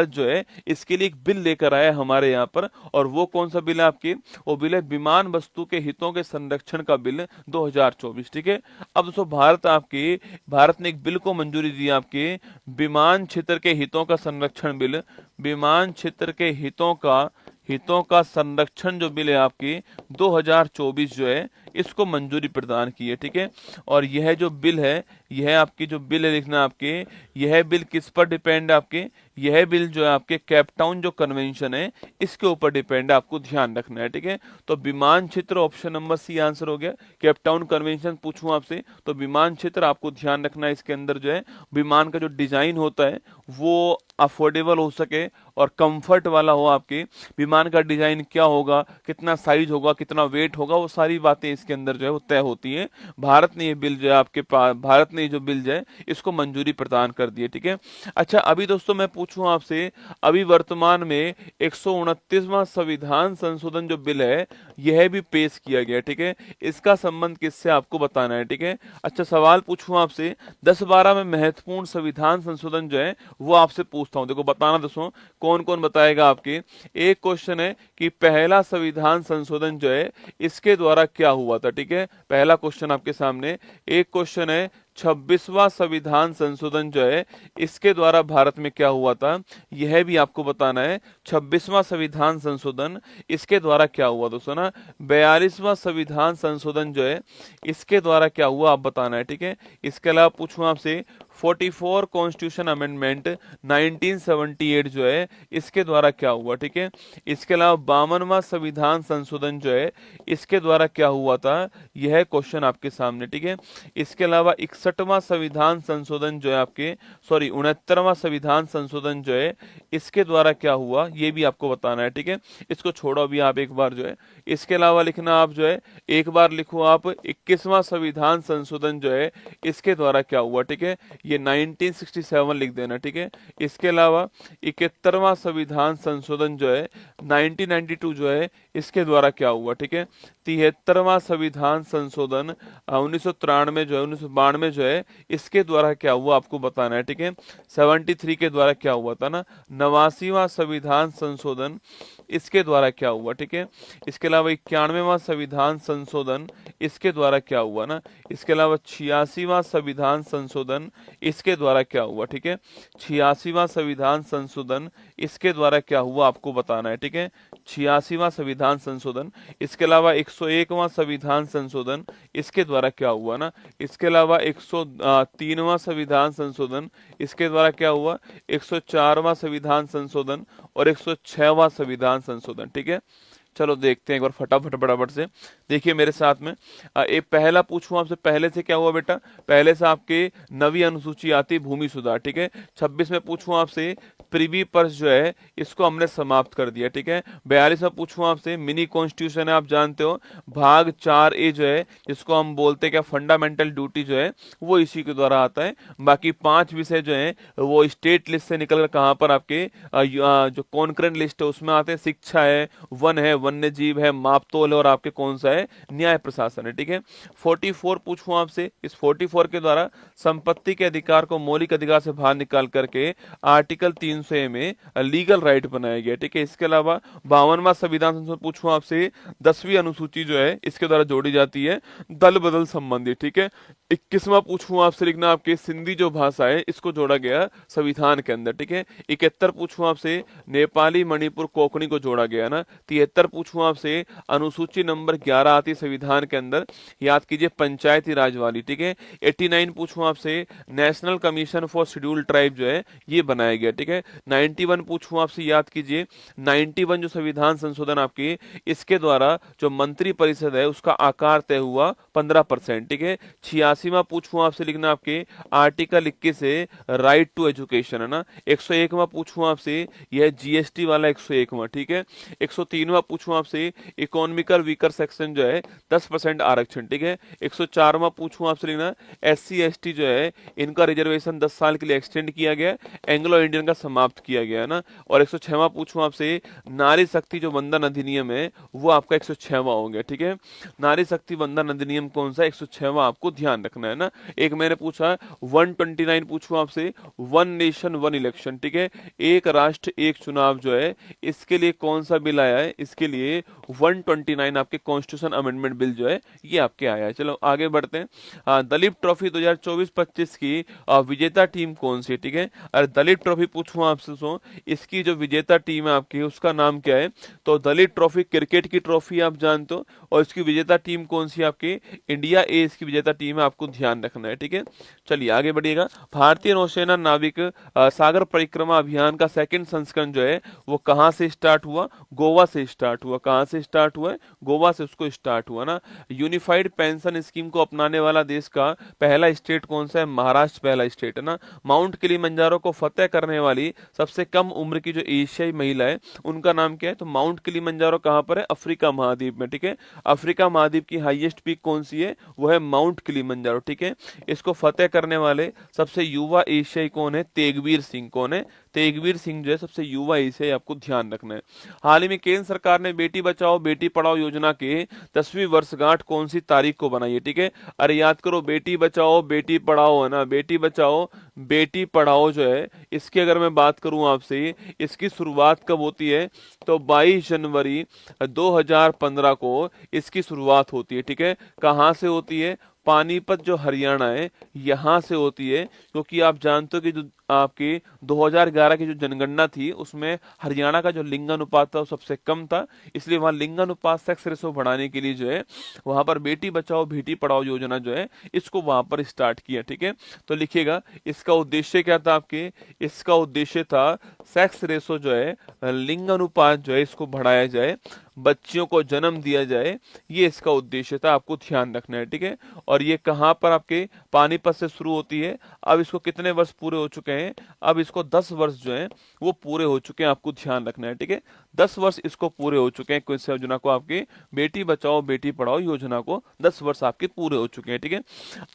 जो है इसके लिए एक बिल लेकर आया हमारे यहाँ पर, और वो कौन सा बिल है आपके, वो बिल है विमान वस्तु के हितों के संरक्षण का बिल 2024। ठीक है, अब दोस्तों भारत ने एक बिल को मंजूरी दी आपके, विमान क्षेत्र के हितों का संरक्षण बिल, विमान क्षेत्र के हितों का हितों का संरक्षण जो बिल है आपकी 2024 जो है इसको मंजूरी प्रदान की है। ठीक है, और यह जो बिल है, यह आपकी जो बिल है लिखना आपके, यह बिल किस पर डिपेंड है आपके, यह बिल जो है आपके केपटाउन जो कन्वेंशन है इसके ऊपर डिपेंड है, आपको ध्यान रखना है। ठीक है, तो विमान क्षेत्र ऑप्शन नंबर सी आंसर हो गया। केपटाउन कन्वेंशन पूछूं आपसे तो विमान क्षेत्र आपको ध्यान रखना है, इसके अंदर जो है विमान का जो डिजाइन होता है वो अफोर्डेबल हो सके और कंफर्ट वाला हो। आपके विमान का डिजाइन क्या होगा, कितना साइज होगा, कितना वेट होगा, वो सारी बातें इसके अंदर जो है वो तय होती है। भारत ने ये बिल जो है आपके पास, भारत ने जो बिल जो है इसको मंजूरी प्रदान कर दी है। ठीक है, अच्छा अभी दोस्तों मैं पूछूं आपसे, अभी वर्तमान में 129वां संविधान संशोधन जो बिल है यह भी पेश किया गया। ठीक है, इसका संबंध किससे आपको बताना है। ठीक है, अच्छा सवाल पूछूं आपसे, 10-12 में महत्वपूर्ण संविधान संशोधन जो है वो आपसे पूछता हूं, देखो बताना दोस्तों कौन कौन बताएगा आपके। एक क्वेश्चन है कि पहला संविधान संशोधन जो है इसके द्वारा क्या हुआ था। ठीक है, पहला क्वेश्चन आपके सामने। एक क्वेश्चन है 26वां संविधान संशोधन जो है इसके द्वारा भारत में क्या हुआ था, यह भी आपको बताना है। 26वां संविधान संशोधन इसके द्वारा क्या हुआ दोस्तों ना। 42वां संविधान संशोधन जो है इसके द्वारा क्या हुआ आप बताना है। ठीक है, इसके अलावा पूछूं आपसे 44 कॉन्स्टिट्यूशन अमेंडमेंट 1978 जो है इसके द्वारा क्या हुआ। ठीक है, इसके अलावा 52वां संविधान संशोधन जो है इसके द्वारा क्या हुआ था, यह क्वेश्चन आपके सामने। ठीक है, इसके अलावा 61वां संविधान संशोधन जो है आपके, सॉरी 69वां संविधान संशोधन जो है इसके द्वारा क्या हुआ, ये भी आपको बताना है। ठीक है, इसको छोड़ो अभी आप एक बार जो है। इसके अलावा लिखना आप जो है, एक बार लिखो आप 21वां संविधान संशोधन जो है इसके द्वारा क्या हुआ। ठीक है, ये 1967 लिख देना। ठीक है, इसके अलावा 71वां संविधान संशोधन जो है 1992 जो है इसके द्वारा क्या हुआ। ठीक है, 73वां संविधान संशोधन 1993 जो है 1992 जो है इसके द्वारा क्या हुआ आपको बताना है। ठीक है, 73 के द्वारा क्या हुआ था ना। 89वां संविधान संशोधन इसके द्वारा क्या हुआ। ठीक है, इसके अलावा 91वां संविधान संशोधन इसके द्वारा क्या हुआ ना। इसके अलावा 86वां संविधान संशोधन इसके द्वारा क्या हुआ। ठीक है, 86वां संविधान संशोधन इसके द्वारा क्या हुआ आपको बताना है। ठीक है, 86वां संविधान संशोधन। इसके अलावा 101वां संविधान संशोधन इसके द्वारा क्या हुआ ना। इसके अलावा 103वां संविधान संशोधन इसके द्वारा क्या हुआ, 104वां संविधान संशोधन और 106वां संविधान संशोधन। ठीक है, चलो देखते हैं एक बार फटाफट फटाफट से, देखिए मेरे साथ में। एक पहला पूछूं आपसे, पहले से क्या हुआ बेटा, पहले से आपके नवी अनुसूची आती भूमि सुधार। ठीक है, 26 में पूछूं आपसे प्रिवी पर्स जो है इसको हमने समाप्त कर दिया। ठीक है, 42 में पूछूं आपसे मिनी कॉन्स्टिट्यूशन है, आप जानते हो भाग 4A जो है जिसको हम बोलते हैं क्या फंडामेंटल ड्यूटी जो है वो इसी के द्वारा आता है। बाकी 5 विषय जो है वो स्टेट लिस्ट से निकलकर कहाँ पर आपके जो कॉन्करेंट लिस्ट है उसमें आते हैं। शिक्षा है, वन है, वन्य जीव है, मापतोल है और आपके कौन सा है, न्याय प्रशासन है। ठीक है, 44 पूछूं आपसे, इस 44 के द्वारा संपत्ति के अधिकार को मौलिक अधिकार से बाहर निकाल करके आर्टिकल 300A में लीगल राइट बनाया गया। ठीक है, इसके अलावा 52वां संविधान संशोधन पूछूं आपसे, 10वीं अनुसूची जो है इसके द्वारा जोड़ी जाती है दल बदल संबंधी। ठीक है, 21वां पूछूं आपसे, लिखना आपके सिंधी जो भाषा है इसको जोड़ा गया संविधान के अंदर। ठीक है, 71 पूछूं आपसे नेपाली मणिपुर कोंकणी को जोड़ा गया ना। 73 पूछूं आपसे अनुसूची नंबर 11 आती संविधान के अंदर, याद कीजिए पंचायती राज वाली। ठीक है, 89 पूछूं आपसे national commission for schedule tribe जो है ये बनाया गया। ठीक है, 91 पूछूं आपसे, याद कीजिए 91 जो संविधान संशोधन आपके इसके द्वारा जो मंत्री परिषद है उसका आकार तय हुआ 15%। ठीक है, 86वां पूछूं आपसे, लिखना आपके आर्टिकल 21 से राइट टू एजुकेशन है ना। 101वां पूछूं आपसे, यह जीएसटी वाला 101वां। ठीक है, 103वां पूछूं आपसे इकोनॉमिकल वीकर सेक्शन जो है 10% आरक्षण। ठीक है, 104वां पूछूं आपसे, लिखना SC ST जो है इनका रिजर्वेशन 10 साल के लिए एक्सटेंड किया गया, एंग्लो इंडियन का समाप्त किया गया है ना। और 106वां पूछूं आपसे नारी शक्ति जो वंदन अधिनियम है वो आपका 106वां हो गया। ठीक है, नारी शक्ति वंदन अधिनियम कौन सा, 106वां आपको ध्यान रखना है ना। एक मैंने पूछा 129 पूछूं आपसे, वन नेशन वन इलेक्शन। ठीक है, एक राष्ट्र एक चुनाव जो है इसके लिए कौन सा बिल आया है, इसके लिए 129 आपके कॉन्स्टिट्यूशन एजुकेशन अमेंडमेंट बिल जो है ये आपके आया है। चलो आगे बढ़ते हैं। दलीप ट्रॉफी 2024-25 की विजेता टीम कौन सी है, ठीक है। अरे दलीप ट्रॉफी पूछूं आपसे, सो इसकी जो विजेता टीम है आपकी उसका नाम क्या है? तो दलीप ट्रॉफी क्रिकेट की ट्रॉफी आप जानते हो, और इसकी विजेता टीम कौन सी है आपकी? इंडिया ए इसकी विजेता टीम है, आपको ध्यान रखना है, ठीक है। चलिए आगे बढ़िएगा। भारतीय नौसेना नाविक सागर परिक्रमा अभियान का सेकंड संस्करण जो है वो कहाँ से स्टार्ट हुआ? गोवा से स्टार्ट हुआ। कहाँ से स्टार्ट हुआ है? गोवा से उसको स्टार्ट हुआ ना। यूनिफाइड पेंशन स्कीम को अपनाने वाला देश का पहला स्टेट कौन सा है? महाराष्ट्र पहला स्टेट है ना। माउंट किलिमंजारो को फतेह करने वाली सबसे कम उम्र की जो एशियाई महिला है उनका नाम क्या है? तो माउंट किलिमंजारो कहाँ पर है? अफ्रीका महाद्वीप में, ठीक है। अफ्रीका महाद्वीप की हाईएस्ट पीक कौन सी है? वो है माउंट किलिमंजारो, ठीक है। इसको फतेह करने वाले सबसे युवा एशियाई कौन है? तेगवीर सिंह। कौन है? तेगवीर सिंह जो है सबसे युवा एशियाई, आपको ध्यान रखना है। हाल ही में केंद्र सरकार ने बेटी बचाओ बेटी पढ़ाओ योजना के 10वीं वर्षगांठ कौन सी तारीख को बनाई है, ठीक है। अरे याद करो, बेटी बचाओ बेटी पढ़ाओ है ना, बेटी बचाओ बेटी पढ़ाओ जो है इसकी अगर मैं बात करूं आपसे, इसकी शुरुआत कब होती है? तो 22 जनवरी 2015 को इसकी शुरुआत होती है, ठीक है। कहाँ से होती है? पानीपत जो हरियाणा है यहाँ से होती है, क्योंकि आप जानते हो कि जो आपकी 2011 की जो जनगणना थी उसमें हरियाणा का जो लिंगानुपात था वो सबसे कम था, इसलिए वहां लिंगानुपात सेक्स रेशो बढ़ाने के लिए जो है वहां पर बेटी बचाओ बेटी पढ़ाओ योजना जो है इसको वहां पर स्टार्ट किया, ठीक है। तो लिखिएगा इसका उद्देश्य क्या था आपके? इसका उद्देश्य था सेक्स रेशो जो है, लिंगानुपात जो है इसको बढ़ाया जाए, बच्चियों को जन्म दिया जाए, ये इसका उद्देश्य था, आपको ध्यान रखना है, ठीक है। और ये कहाँ पर आपके? पानीपत से शुरू होती है। अब इसको कितने वर्ष पूरे हो चुके हैं? अब इसको 10 वर्ष जो है वो पूरे हो चुके हैं, आपको ध्यान रखना है, ठीक है। 10 वर्ष इसको पूरे हो चुके हैं, किस योजना को? आपकी बेटी बचाओ बेटी पढ़ाओ योजना को 10 वर्ष आपके पूरे हो चुके हैं, ठीक है।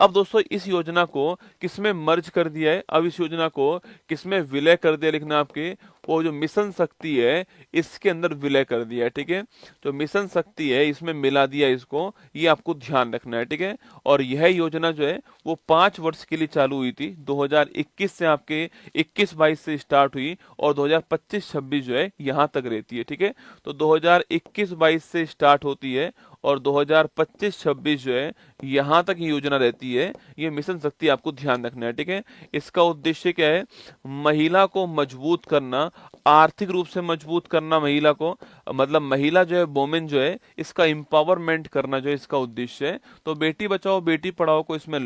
अब दोस्तों इस योजना को किसमें मर्ज कर दिया है? अब इस योजना को किसमें विलय कर दिया? लिखना आपके वो जो मिशन शक्ति है इसके अंदर विलय कर दिया है, ठीक है। जो मिशन शक्ति है इसमें मिला दिया इसको, ये आपको ध्यान रखना है, ठीक है। और यह योजना जो है वो 5 वर्ष के लिए चालू हुई थी। 2021 से आपके 21-22 से स्टार्ट हुई और 2025-26 जो है यहां तक रहती है, ठीक है। तो 2021-22 से स्टार्ट होती है और 2025-26 जो है यहां तक ये योजना रहती है। ये मिशन शक्ति आपको ध्यान रखना है, ठीक है। इसका उद्देश्य क्या है? महिला को मजबूत करना, आर्थिक रूप से मजबूत करना महिला को, मतलब महिला जो है वोमेन जो है इसका एम्पावरमेंट करना जो है इसका उद्देश्य है। तो बेटी बचाओ बेटी पढ़ाओ को इसमें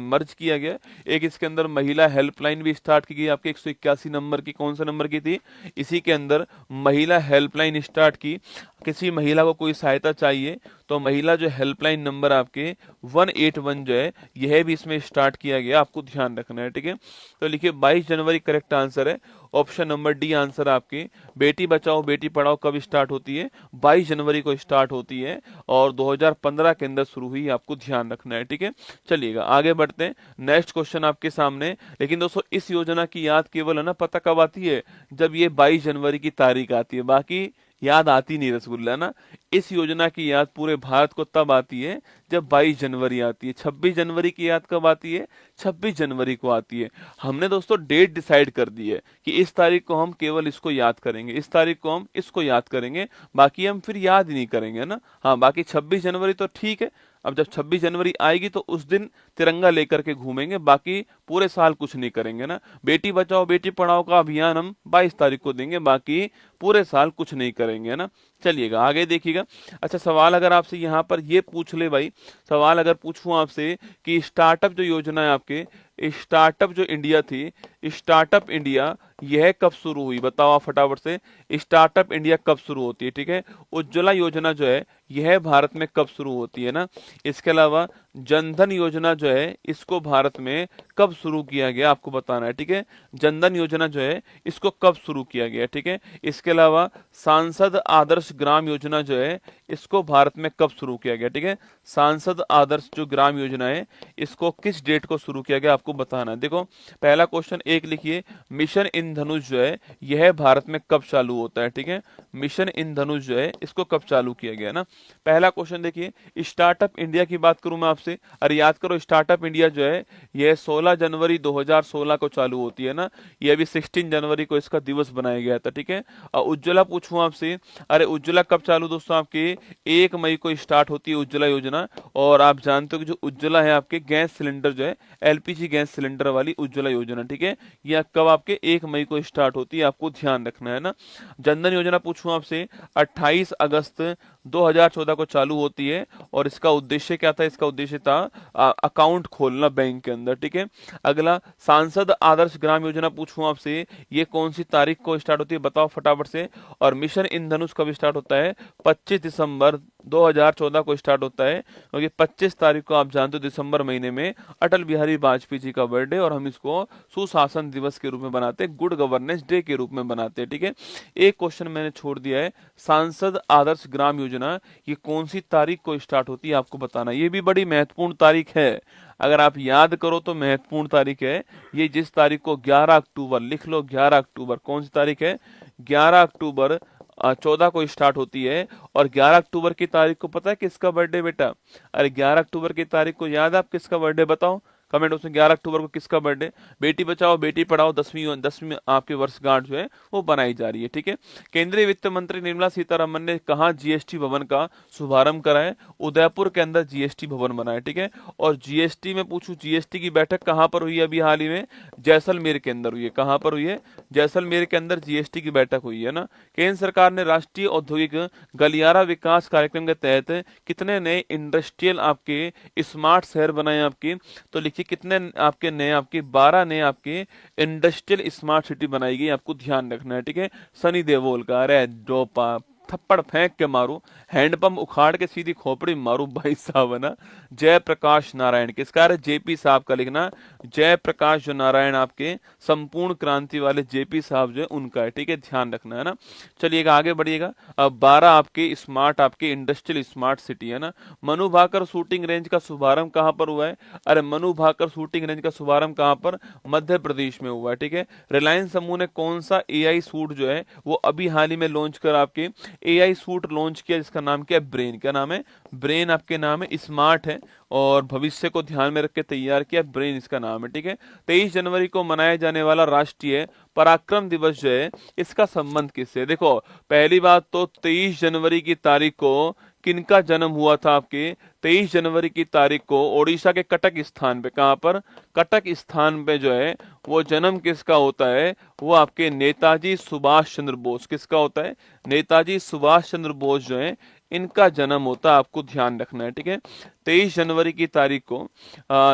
मर्ज किया गया। एक इसके अंदर महिला हेल्पलाइन भी स्टार्ट की गई, आपके 181 नंबर की। कौन सा नंबर की थी? इसी के अंदर महिला हेल्पलाइन स्टार्ट की। किसी महिला को कोई सहायता चाहिए तो महिला जो हेल्पलाइन नंबर आपके 181 जो है यह भी इसमें स्टार्ट किया गया, आपको ध्यान रखना है, ठीक है। तो लिखिए 22 जनवरी करेक्ट आंसर है। ऑप्शन नंबर डी आंसर आपकी। बेटी बचाओ बेटी पढ़ाओ कब स्टार्ट होती है? 22 जनवरी को स्टार्ट होती है और 2015 के अंदर शुरू हुई, आपको ध्यान रखना है, ठीक है। चलिएगा आगे बढ़ते हैं। नेक्स्ट क्वेश्चन आपके सामने। लेकिन दोस्तों इस योजना की याद केवल है ना पता कब आती है? जब ये 22 जनवरी की तारीख आती है, बाकी याद आती नहीं रसगुल्ला ना। इस योजना की याद पूरे भारत को तब आती है जब 22 जनवरी आती है। 26 जनवरी की याद कब आती है? 26 जनवरी को आती है। हमने दोस्तों डेट डिसाइड कर दी है कि इस तारीख को हम केवल इसको याद करेंगे, इस तारीख को हम इसको याद करेंगे, बाकी हम फिर याद ही नहीं करेंगे ना। हाँ बाकी 26 जनवरी तो ठीक है। अब जब 26 जनवरी आएगी तो उस दिन तिरंगा लेकर के घूमेंगे, बाकी पूरे साल कुछ नहीं करेंगे ना। बेटी बचाओ बेटी पढ़ाओ का अभियान हम 22 तारीख को देंगे, बाकी पूरे साल कुछ नहीं करेंगे ना। चलिएगा आगे देखिएगा। अच्छा सवाल अगर आपसे यहाँ पर ये पूछ ले भाई, सवाल अगर पूछूं आपसे कि स्टार्टअप जो योजना है आपके, स्टार्टअप जो इंडिया थी, स्टार्टअप इंडिया यह कब शुरू हुई? बताओ आप फटाफट से। स्टार्टअप इंडिया कब शुरू होती है? ठीक है। उज्ज्वला योजना जो है यह भारत में कब शुरू होती है ना। इसके अलावा जनधन योजना जो है इसको भारत में कब शुरू किया गया आपको बताना है, ठीक है। जनधन योजना जो है इसको कब शुरू किया गया, ठीक है। इसके अलावा सांसद आदर्श ग्राम योजना जो है इसको भारत में कब शुरू किया गया, ठीक है। सांसद आदर्श जो ग्राम योजना है इसको किस डेट को शुरू किया गया आपको बताना है। देखो पहला क्वेश्चन एक लिखिए मिशन इंद्रधनुष जो है यह भारत में कब चालू होता है, ठीक है। मिशन इंद्रधनुष जो है इसको कब चालू किया गया ना। पहला क्वेश्चन देखिए, स्टार्टअप इंडिया की बात करूं मैं आपसे, अरे याद करो स्टार्टअप इंडिया जो है यह 16 जनवरी 2016 को चालू होती है ना, ये अभी 16 जनवरी को इसका दिवस बनाया गया था, ठीक है। और उज्ज्वला पूछूं आपसे, अरे उज्ज्वला कब चालू दोस्तों, आपके 1 मई को स्टार्ट होती है उज्ज्वला योजना। और आप जानते हो कि जो उज्ज्वला है आपके गैस सिलेंडर जो है एलपीजी गैस सिलेंडर वाली उज्ज्वला योजना, ठीक है, यह कब आपके 1 मई को स्टार्ट होती है, आपको ध्यान रखना है ना। जनधन योजना पूछूं आपसे, 28 अगस्त 2014 को चालू होती है और इसका उद्देश्य क्या था, इसका उद्देश्य था अकाउंट खोलना बैंक के अंदर, ठीक है। अगला सांसद आदर्श ग्राम योजना पूछूं आपसे, ये कौन सी तारीख को स्टार्ट होती है बताओ फटाफट से। और मिशन इंद्रधनुष कब स्टार्ट होता है, 25 दिसंबर 2014 को स्टार्ट होता है, क्योंकि 25 तारीख को आप जानते हो दिसंबर महीने में अटल बिहारी वाजपेयी जी का बर्थडे, और हम इसको सुशासन दिवस के रूप में बनाते हैं, गुड गवर्नेंस डे के रूप में बनाते हैं, ठीक है। एक क्वेश्चन मैंने छोड़ दिया है, सांसद आदर्श ग्राम योजना ये कौन सी तारीख को स्टार्ट होती है आपको बताना, ये भी बड़ी महत्वपूर्ण तारीख है, अगर आप याद करो तो महत्वपूर्ण तारीख है ये, जिस तारीख को 11 अक्टूबर लिख लो, 11 अक्टूबर कौन सी तारीख है, 11 अक्टूबर 14 को स्टार्ट होती है। और 11 अक्टूबर की तारीख को पता है किसका बर्थडे बेटा, अरे 11 अक्टूबर की तारीख को याद है आप किसका बर्थडे बताओ कमेंट उसमें, 11 अक्टूबर को किसका बर्थडे। बेटी बचाओ बेटी पढ़ाओ 10वीं आपकी वर्षगांठ जो है वो बनाई जा रही है, ठीक है। केंद्रीय वित्त मंत्री निर्मला सीतारमन ने कहा जीएसटी भवन का शुभारंभ करा है, उदयपुर के अंदर जीएसटी भवन बना है, ठीक है। और जीएसटी में पूछूं, जीएसटी की बैठक कहां पर हुई है अभी हाल ही में, जैसलमेर के अंदर हुई है, कहां पर हुई है, जैसलमेर के अंदर जीएसटी की बैठक हुई है ना। केंद्र सरकार ने राष्ट्रीय औद्योगिक गलियारा विकास कार्यक्रम के तहत कितने नए इंडस्ट्रियल आपके स्मार्ट शहर बनाए आपके, तो लिखिए कितने आपके नए, आपके 12 नए आपके इंडस्ट्रियल स्मार्ट सिटी बनाई गई, आपको ध्यान रखना है, ठीक है। सनी देओल का, अरे जो थप्पड़ फेंक के मारू, हैंडपंप उखाड़ के सीधी खोपड़ी मारू भाई साहब, है ना। जयप्रकाश नारायण किसका, अरे जेपी साहब का लिखना, जयप्रकाश जो नारायण आपके संपूर्ण क्रांति वाले जेपी साहब जो है उनका है, ठीक है, ध्यान रखना है ना। चलिएगा आगे बढ़िएगा। अब 12 आपके स्मार्ट आपके इंडस्ट्रियल स्मार्ट सिटी है ना। मनु भाकर शूटिंग रेंज का शुभारंभ कहां पर हुआ है, अरे मनु भाकर शूटिंग रेंज का शुभारंभ कहां पर, मध्य प्रदेश में हुआ है, ठीक है। रिलायंस समूह ने कौन सा एआई सूट जो है वो अभी हाल ही में लॉन्च कर आपके एआई सूट लॉन्च किया, जिसका नाम क्या है, ब्रेन, क्या नाम है, ब्रेन आपके नाम है, स्मार्ट है और भविष्य को ध्यान में रख के तैयार किया, ब्रेन इसका नाम है, ठीक है। 23 जनवरी को मनाया जाने वाला राष्ट्रीय पराक्रम दिवस जो है इसका संबंध किससे, देखो पहली बात तो 23 जनवरी की तारीख को किनका जन्म हुआ था आपके, 23 जनवरी की तारीख को ओडिशा के कटक स्थान पे, कहां पर, कटक स्थान पे जो है वो जन्म किसका होता है, वो आपके नेताजी सुभाष चंद्र बोस, किसका होता है, नेताजी सुभाष चंद्र बोस जो है इनका जन्म होता है, आपको ध्यान रखना है, ठीक है। 23 जनवरी की तारीख को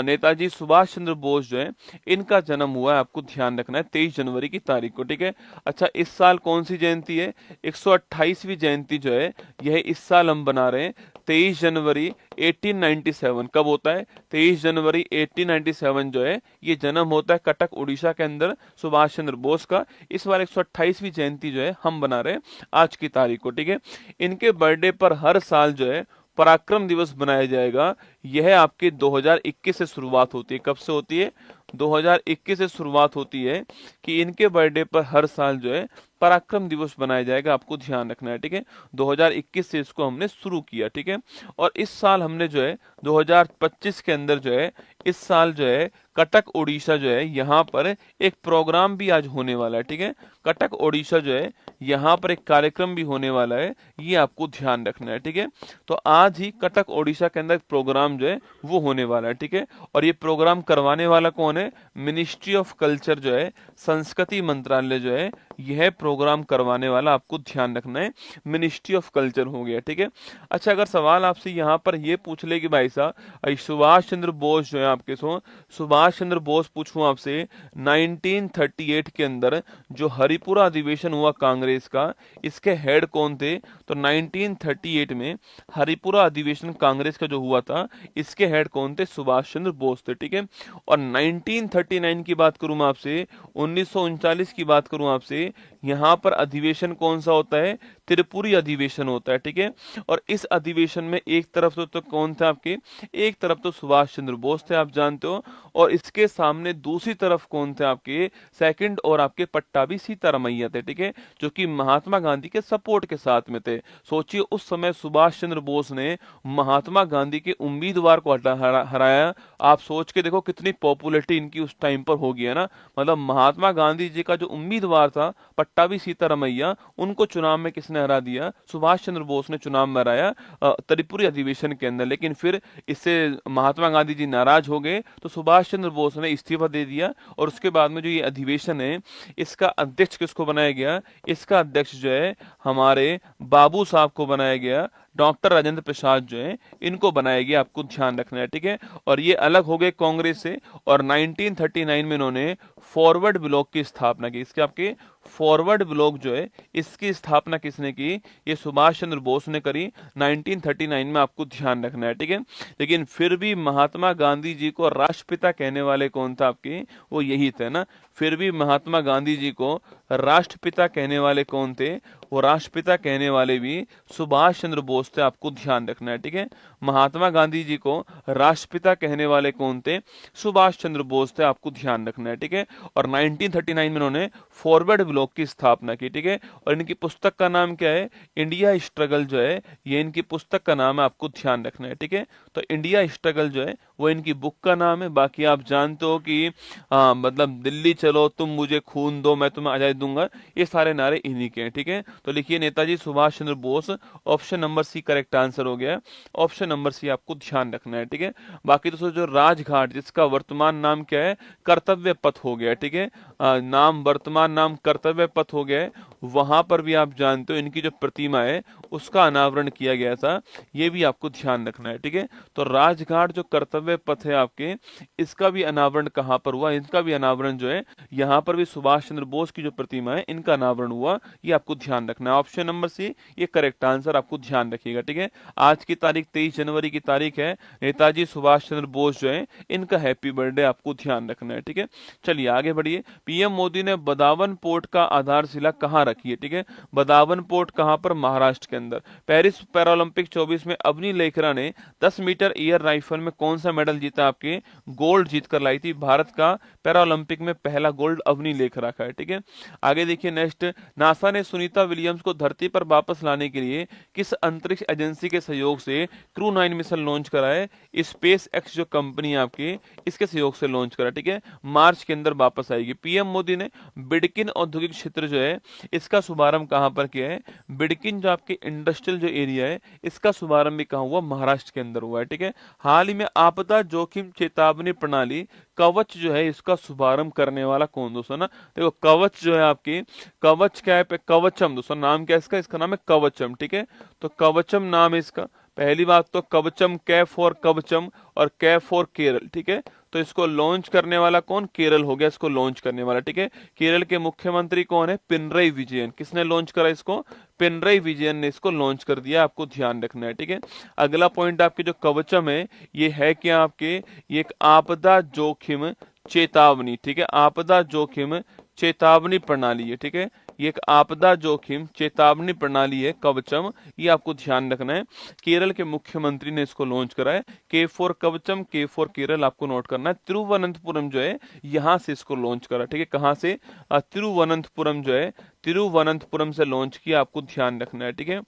नेताजी सुभाष चंद्र बोस जो है इनका जन्म हुआ है, आपको ध्यान रखना है 23 जनवरी की तारीख को, ठीक है। अच्छा इस साल कौन सी जयंती है, 128वीं जयंती जो है यह इस साल हम बना रहे हैं, 23 जनवरी 1897 कब होता है, 23 जनवरी 1897 जो है ये जन्म होता है कटक उड़ीसा के अंदर सुभाष चंद्र बोस का। इस बार 128वीं जयंती जो है हम बना रहे हैं आज की तारीख को, ठीक है। इनके बर्थडे पर हर साल जो है पराक्रम दिवस बनाया जाएगा, यह आपके 2021 से शुरुआत होती है, कब से होती है, 2021 से शुरुआत होती है कि इनके बर्थडे पर हर साल जो है पराक्रम दिवस बनाया जाएगा, आपको ध्यान रखना है, ठीक है। 2021 से इसको हमने शुरू किया, ठीक है। और इस साल हमने जो है 2025 के अंदर जो है इस साल जो है कटक ओडिशा जो है यहाँ पर एक प्रोग्राम भी आज होने वाला है, ठीक है। कटक ओडिशा जो है यहाँ पर एक कार्यक्रम भी होने वाला है, ये आपको ध्यान रखना है, ठीक है। तो आज ही कटक ओडिशा के अंदर प्रोग्राम जो है वो होने वाला है, ठीक है। और ये प्रोग्राम करवाने वाला कौन है, मिनिस्ट्री ऑफ कल्चर जो है, संस्कृति मंत्रालय जो है यह प्रोग्राम करवाने वाला, आपको ध्यान रखना है, मिनिस्ट्री ऑफ कल्चर हो गया, ठीक है। अच्छा अगर सवाल आपसे यहाँ पर ये पूछ ले कि भाई साहब सुभाष चंद्र बोस जो है आपके सुभाष चंद्र बोस पूछूं आपसे 1938 के अंदर जो हरिपुरा अधिवेशन हुआ कांग्रेस का, इसके हेड कौन थे, तो 1938 में हरिपुरा अधिवेशन कांग्रेस का जो हुआ था इसके हेड कौन थे, सुभाष चंद्र बोस थे, ठीक है। और 1939 की बात करूं मैं आपसे, 1939 की बात करूं आपसे, यहाँ पर अधिवेशन कौन सा होता है, त्रिपुरी अधिवेशन होता है, ठीक है। और इस अधिवेशन में एक तरफ तो कौन थे आपके, एक तरफ तो सुभाष चंद्र बोस थे, आप जानते हो, और इसके सामने दूसरी तरफ कौन थे आपके, सेकंड और आपके पट्टाभी सीतारामैया थे, ठीक है, जो कि महात्मा गांधी के सपोर्ट के साथ में थे। सोचिए उस समय सुभाष चंद्र बोस ने महात्मा गांधी के उम्मीदवार को हराया। आप सोच के देखो कितनी पॉपुलैरिटी इनकी उस टाइम पर होगी, है ना। मतलब महात्मा गांधी जी का जो उम्मीदवार था पट्टाभी सीतारामैया, उनको चुनाव में किसने हरा दिया, सुभाष चंद्र बोस ने चुनाव में हराया त्रिपुरी अधिवेशन के अंदर। लेकिन फिर इससे महात्मा गांधी जी नाराज हो गए, तो सुभाष चंद्र बोस ने इस्तीफा दे दिया, और उसके बाद में जो ये अधिवेशन है इसका अध्यक्ष किसको बनाया गया, इसका अध्यक्ष जो है हमारे बाबू साहब को बनाया गया, डॉक्टर राजेंद्र प्रसाद जो है इनको बनाया गया, आपको ध्यान रखना है, ठीक है। और ये अलग हो गए कांग्रेस से, और 1939 में इन्होंने फॉरवर्ड ब्लॉक की स्थापना की। इसके आपके फॉरवर्ड ब्लॉक जो है इसकी स्थापना किसने की, ये सुभाष चंद्र बोस ने करी 1939 में, आपको ध्यान रखना है, ठीक है। लेकिन फिर भी महात्मा गांधी जी को राष्ट्रपिता कहने वाले कौन था आपके, वो यही थे ना। फिर भी महात्मा गांधी जी को राष्ट्रपिता कहने वाले कौन थे, वो राष्ट्रपिता कहने वाले भी सुभाष चंद्र बोस थे, आपको ध्यान रखना है, ठीक है। महात्मा गांधी जी को राष्ट्रपिता कहने वाले कौन थे, सुभाष चंद्र बोस थे, आपको ध्यान रखना है, ठीक है। और 1939 में उन्होंने फॉरवर्ड ब्लॉक की स्थापना की, ठीक है। और इनकी पुस्तक का नाम क्या है, इंडिया स्ट्रगल जो है, ये इनकी पुस्तक का नाम है, आपको ध्यान रखना है, ठीक है। तो इंडिया स्ट्रगल जो है वो इनकी बुक का नाम है। बाकी आप जानते हो कि मतलब दिल्ली चलो तुम मुझे खून दो मैं तुम्हें आजादी दूंगा, ये सारे नारे इन्हीं के हैं, ठीक है। तो लिखिए Netaji Subhash Chandra Bose, option number C correct answer हो गया, ऑप्शन नंबर सी आपको ध्यान रखना है, ठीक है। बाकी दोस्तों जो राजघाट जिसका वर्तमान नाम क्या है, कर्तव्य पथ हो गया, ठीक है, नाम वर्तमान नाम कर्तव्य पथ हो गया है, वहां पर भी आप जानते हो इनकी जो प्रतिमा है उसका अनावरण किया गया था, ये भी आपको ध्यान रखना है, ठीक है। तो राजघाट जो कर्तव्य पथ है आपके, इसका भी अनावरण कहां पर हुआ, इनका भी अनावरण जो है यहाँ पर भी सुभाष चंद्र बोस की जो प्रतिमा है इनका अनावरण हुआ, ये आपको ध्यान रखना है। ऑप्शन नंबर सी ये करेक्ट आंसर, आपको ध्यान रखिएगा, ठीक है। आज की तारीख 23 जनवरी की तारीख है, नेताजी सुभाष चंद्र बोस जो है इनका हैप्पी बर्थडे, आपको ध्यान रखना है, ठीक है। चलिए आगे बढ़िए। पीएम मोदी ने बदावन पोर्ट का आधारशिला कहाँ रखी है, ठीक है। बदावन पोर्ट कहाँ पर, महाराष्ट्र के अंदर। पेरिस पैरालंपिक 24 में अवनी लेखरा ने 10 मीटर एयर राइफल में कौन सा मेडल जीता, आपके गोल्ड जीत कर लाई थी। भारत का पैरालंपिक में पहला गोल्ड अवनी लेखरा का है, ठीक है। आगे देखिए नेक्स्ट, नासा ने सुनीता विलियम्स को धरती पर वापस लाने के लिए किस अंतरिक्ष एजेंसी के सहयोग से क्रू 9 मिशन लॉन्च करा है। स्पेस एक्स जो कंपनी है आपकी, इसके सहयोग से लॉन्च करा, ठीक है, मार्च के अंदर वापस आएगी। पीएम मोदी ने बिडकिन औद्योगिक क्षेत्र जो है इसका शुभारंभ कहां पर किया है। बिडकिन जो आपके इंडस्ट्रियल जो एरिया है इसका शुभारंभ भी कहां हुआ, महाराष्ट्र के अंदर हुआ है, ठीक है। हाल ही में आपदा जोखिम चेतावनी प्रणाली कवच जो है इसका शुभारंभ करने वाला कौन दोस्तों ना। देखो कवच जो है आपकी, कवच क्या है, कवचम दोस्तों नाम क्या है इसका, इसका नाम है कवचम, ठीक है। तो कवचम नाम है इसका। पहली बात तो कवचम, कै फॉर कवचम और कै फॉर केरल, ठीक है। तो इसको लॉन्च करने वाला कौन, केरल हो गया इसको लॉन्च करने वाला, ठीक है। केरल के मुख्यमंत्री कौन है, पिनरई विजयन। किसने लॉन्च करा इसको, पिनरई विजयन ने इसको लॉन्च कर दिया, आपको ध्यान रखना है, ठीक है। अगला पॉइंट आपके जो कवचम है ये है क्या आपके, ये एक आपदा जोखिम चेतावनी, ठीक है, आपदा जोखिम चेतावनी प्रणाली है, ठीक है। ये एक आपदा जोखिम चेतावनी प्रणाली है कवचम, ये आपको ध्यान रखना है। केरल के मुख्यमंत्री ने इसको लॉन्च करा है। के फॉर कवचम, के फॉर केरल आपको नोट करना है। तिरुवनंतपुरम जो है यहां से इसको लॉन्च करा, ठीक है। कहां से, तिरुवनंतपुरम जो है, तिरुवनंतपुरम से लॉन्च किया, आपको ध्यान रखना है, ठीक है।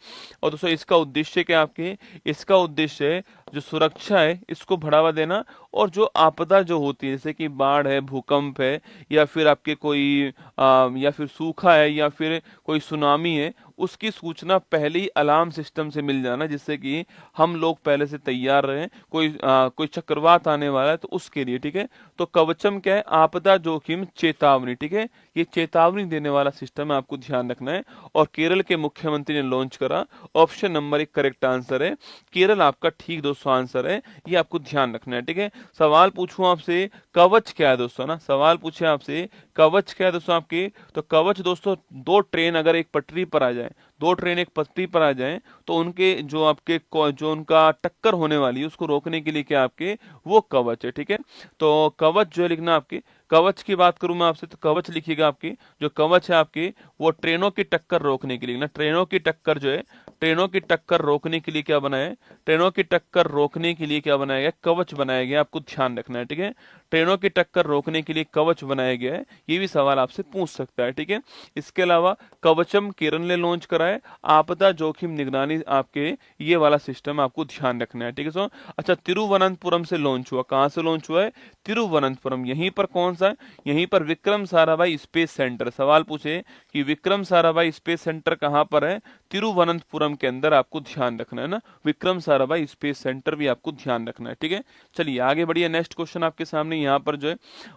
और दोस्तों इसका उद्देश्य क्या आपके, इसका उद्देश्य है जो सुरक्षा है इसको बढ़ावा देना, और जो आपदा जो होती है जैसे कि बाढ़ है, भूकंप है, या फिर आपके कोई या फिर सूखा है, या फिर कोई सुनामी है, उसकी सूचना पहले ही अलार्म सिस्टम से मिल जाना, जिससे कि हम लोग पहले से तैयार रहें। कोई चक्रवात आने वाला है तो उसके लिए, ठीक है। तो कवचम क्या है, आपदा जोखिम चेतावनी, ठीक है, ये चेतावनी देने वाला सिस्टम है, आपको ध्यान रखना है। और केरल के मुख्यमंत्री ने लॉन्च करा, ऑप्शन नंबर 1 करेक्ट आंसर है, केरल आपका ठीक दोस्तों आंसर है, ये आपको ध्यान रखना है, ठीक है। सवाल पूछूं आपसे, कवच क्या है दोस्तों ना, सवाल पूछे आपसे कवच क्या है दोस्तों आपके, तो कवच दोस्तों दो ट्रेन अगर एक पटरी पर आ जाए, दो ट्रेन एक पटरी पर आ जाएं तो उनके जो आपके जो उनका टक्कर होने वाली है उसको रोकने के लिए क्या आपके, वो कवच है, ठीक है। तो कवच जो है लिखना आपके, कवच की बात करूं मैं आपसे तो कवच लिखिएगा, आपकी जो कवच है आपकी वो ट्रेनों की टक्कर रोकने के लिए ना, ट्रेनों की टक्कर जो है, ट्रेनों की टक्कर रोकने के लिए क्या बनाया है, ट्रेनों की टक्कर रोकने के लिए क्या बनाया गया, कवच बनाया गया, आपको ध्यान रखना है, ठीक है। ट्रेनों की टक्कर रोकने के लिए कवच बनाया गया है, ये भी सवाल आपसे पूछ सकता है, ठीक है। इसके अलावा कवचम केरल ने लॉन्च करा है, आपदा जोखिम निगरानी आपके ये वाला सिस्टम आपको ध्यान रखना है, ठीक है। सो अच्छा, तिरुवनंतपुरम से लॉन्च हुआ, कहां से लॉन्च हुआ है, तिरुवनंतपुरम। यहीं पर कौन सा है, यहीं पर विक्रम साराभाई स्पेस सेंटर। सवाल पूछे कि विक्रम साराभाई स्पेस सेंटर कहां पर है, तिरुवनंतपुरम के अंदर, आपको ध्यान रखना है ना, विक्रम साराभाई स्पेस सेंटर भी आपको ध्यान रखना है, ठीक है। चलिए आगे बढ़िए, नेक्स्ट क्वेश्चन आपके सामने यहाँ पर जो है,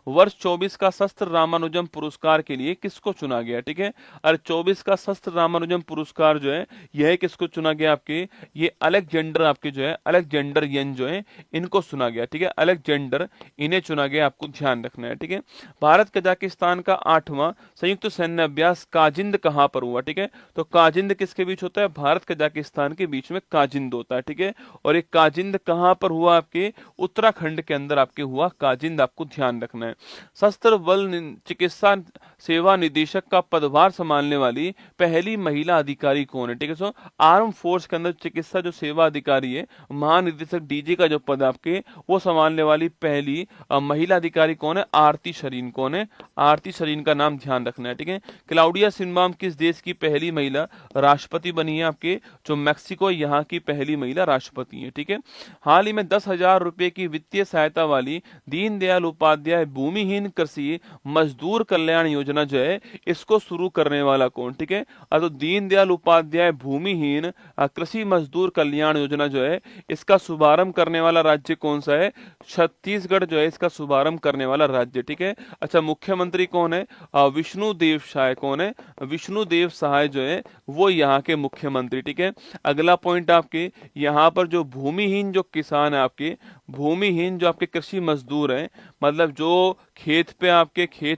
वर्ष 24 का शस्त्र रामानुजम पुरस्कार के लिए किसको चुना गया, ठीक है। और 24 का शस्त्र रामानुजम पुरस्कार जो है, यह किसको चुना गया, आपके ये अलेक्जेंडर, आपके जो है अलेक्जेंडर यन जो है, इनको चुना गया, ठीक है। अलेक्जेंडर, इन्हें चुना गया, आपको ध्यान रखना है, ठीक है। भारत कजाकिस्तान का 8वां संयुक्त सैन्य अभ्यास काजिंद कहां पर हुआ, ठीक है। तो काजिंद किसके बीच होता है, भारत कजाकिस्तान के बीच में काजिंद होता है, ठीक है। और एक काजिंद कहां पर हुआ, आपके उत्तराखंड के अंदर आपके हुआ काजिंद, आपको ध्यान रखना है। सशस्त्र बल चिकित्सा सेवा निदेशक का पदभार संभालने वाली पहली महिला अधिकारी कौन है, ठीक है। सो आर्म फोर्स के अंदर चिकित्सा जो सेवा अधिकारी है, महानिदेशक डीजी का जो पद आपके वो संभालने वाली पहली महिला अधिकारी कौन है, आरती शरीन। कौन है, आरती शरीन का नाम ध्यान रखना है, ठीक है। क्लाउडिया शिनबाम किस देश की पहली महिला राष्ट्रपति बनी है, आपके जो मैक्सिको यहाँ की पहली महिला राष्ट्रपति है, ठीक है। हाल ही में 10,000 रुपए की वित्तीय सहायता वाली दीनदयाल उपाध्याय भूमिहीन कृषि मजदूर कल्याण योजना जो है, इसको शुरू करने वाला कौन, ठीक है। तो दीनदयाल उपाध्याय भूमिहीन कृषि मजदूर कल्याण योजना जो है, इसका शुभारंभ करने वाला राज्य कौन सा है, छत्तीसगढ़ जो है इसका शुभारंभ करने वाला राज्य, ठीक है। अच्छा, मुख्यमंत्री कौन है, विष्णुदेव साय। कौन है, विष्णुदेव साय जो है वो यहाँ के मुख्यमंत्री, ठीक है। अगला पॉइंट आपके यहाँ पर जो भूमिहीन जो किसान है, आपके भूमिहीन जो आपके कृषि मजदूर हैं, मतलब जो खेत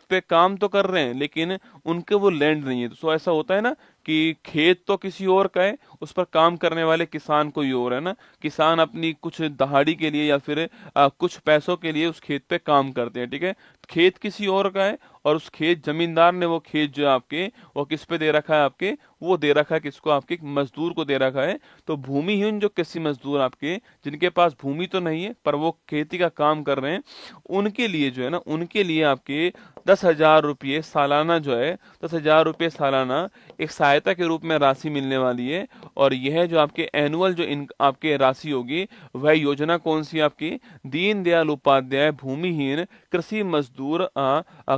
पे काम तो कर रहे हैं लेकिन उनके वो लैंड नहीं है। तो ऐसा होता है ना कि खेत तो किसी और का है, उस पर काम करने वाले किसान कोई और है ना, किसान अपनी कुछ दहाड़ी के लिए या फिर कुछ पैसों के लिए उस खेत पे काम करते हैं, ठीक है। खेत किसी और का है और उस खेत जमींदार ने वो खेत जो है आपके वो किस पे दे रखा है, आपके वो दे रखा है किसको, आपके मजदूर को दे रखा है। तो भूमिहीन जो कृषि मजदूर आपके, जिनके पास भूमि तो नहीं है पर वो खेती का काम कर रहे हैं, उनके लिए जो है ना, उनके लिए आपके 10,000 रुपये सालाना जो है, 10,000 रुपये सालाना एक सहायता के रूप में राशि मिलने वाली है। और यह जो आपके एनुअल जो आपके राशि होगी, वह योजना कौन सी आपकी, दीनदयाल उपाध्याय भूमिहीन कृषि मजदूर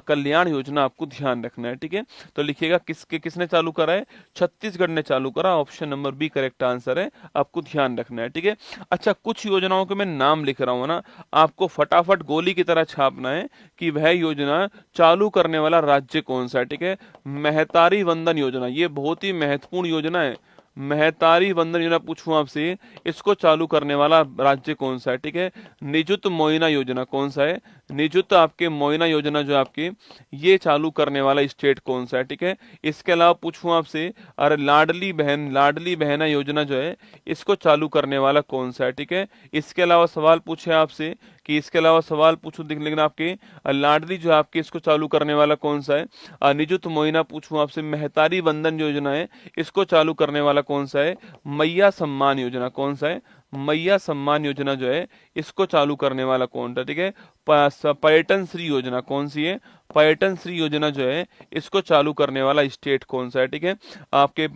कल्याण योजना, आपको ध्यान रखना है, ठीक है। तो लिखिएगा किसने चालू करा है, छत्तीसगढ़ ने चालू करा, option number B correct answer है, आपको ध्यान रखना है, ठीक है। अच्छा, कुछ योजनाओं के मैं नाम लिख रहा हूं ना, आपको फटाफट गोली की तरह छापना है कि वह योजना चालू करने वाला राज्य कौन सा है, ठीक है। महतारी वंदन योजना, ये बहुत ही महत्वपूर्ण योजना है। महतारी वंदन योजना पूछूं आपसे, इसको चालू करने वाला राज्य कौन सा है, ठीक है। निजुत मोइना योजना कौन सा है, निजुत आपके मोइना योजना जो आपके ये चालू करने वाला स्टेट कौन सा है, ठीक है। इसके अलावा पूछूं आपसे, अरे लाडली बहना योजना जो है इसको चालू करने वाला कौन सा है, ठीक है। इसके अलावा सवाल पूछे आपसे कि इसके अलावा सवाल पूछूं देख लेकिन आपके लाडली जो आपके इसको चालू करने वाला कौन सा है, निजुत मोइना पूछूं आपसे, महतारी वंदन योजना है इसको चालू करने वाला कौन सा है, मैया सम्मान योजना कौन सा है, मैया सम्मान योजना जो है इसको चालू करने वाला कौन था, ठीक है। पर्यटन श्री योजना कौन सी है, पर्यटन श्री योजना जो है इसको चालू करने वाला स्टेट कौन सा है, ठीक है। आपके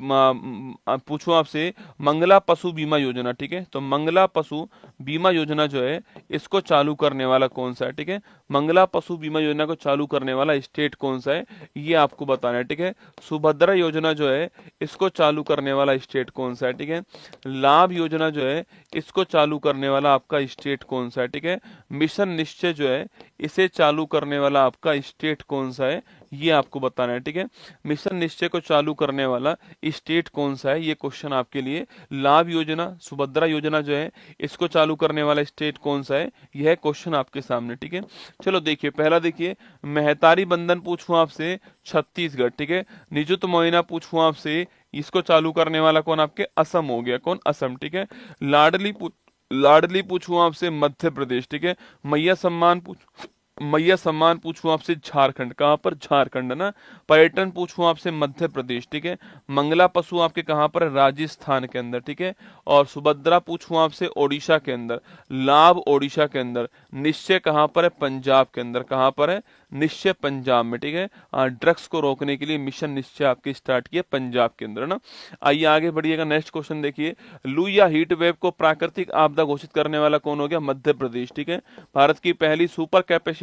पूछूं आपसे, मंगला पशु बीमा योजना, ठीक है। तो मंगला पशु बीमा योजना जो है इसको चालू करने वाला कौन सा है, ठीक है। मंगला पशु बीमा योजना को चालू करने वाला स्टेट कौन सा है, ये आपको बताना है, ठीक है। सुभद्रा योजना जो है इसको चालू करने वाला स्टेट कौन सा है, ठीक है। लाभ योजना जो है इसको चालू करने वाला आपका स्टेट कौन सा है, ठीक है। मिशन निश्चय जो है इसे चालू करने वाला आपका स्टेट कौन सा है, ये आपको बताना है, ठीक है। मिशन निश्चय को चालू करने वाला स्टेट कौन सा है, ये क्वेश्चन आपके लिए। लाभ योजना, सुभद्रा योजना जो है इसको चालू करने वाला स्टेट कौन सा है, यह क्वेश्चन आपके सामने, ठीक है। चलो देखिए, पहला देखिए, महतारी बंधन पूछूं आपसे, छत्तीसगढ़, ठीक है। निजुत मोइना पूछूं आपसे, इसको चालू करने वाला कौन, आपके असम हो गया, कौन, असम, ठीक है। लाडली पूछूं आपसे, मध्य प्रदेश, ठीक है। मैया सम्मान मैया सम्मान पूछूं आपसे झारखंड, कहाँ पर? झारखंड है ना। पर्यटन पूछूं आपसे मध्य प्रदेश, ठीक है। मंगला पशु आपके कहाँ पर है? राजस्थान के अंदर, ठीक है। और सुभद्रा पूछूं आपसे ओडिशा के अंदर, लाभ ओडिशा के अंदर, निश्चय कहाँ पर है? पंजाब के अंदर। कहाँ पर है? निश्चय पंजाब में, ठीक है। ड्रग्स को रोकने के लिए मिशन निश्चय आपके स्टार्ट किया पंजाब के अंदर, है ना। आइए आगे बढ़िएगा, नेक्स्ट क्वेश्चन देखिए। लू या हीट वेव को प्राकृतिक आपदा घोषित करने वाला कौन हो गया? मध्य प्रदेश, ठीक है। भारत की पहली सुपर कैपेसिटर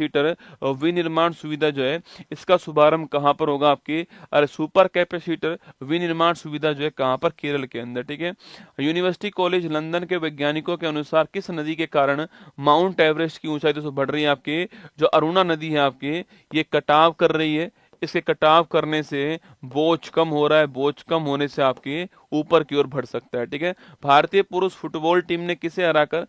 विनिर्माण सुविधा जो है, इसका शुभारंभ कहाँ पर होगा आपके? अरे सुपर कैपेसिटर विनिर्माण सुविधा जो है कहाँ पर? केरल के अंदर, ठीक है। यूनिवर्सिटी कॉलेज लंदन के वैज्ञानिकों के अनुसार किस नदी के कारण माउंट एवरेस्ट की ऊंचाई तो बढ़ रही है आपके? जो अरुणा नदी है आपके, ये कटाव कर रही है। इसके कटाव करने से बोझ कम हो रहा है, बोझ कम होने से आपके ऊपर की ओर बढ़ सकता है, ठीक है। भारतीय पुरुष फुटबॉल टीम ने किसे हराकर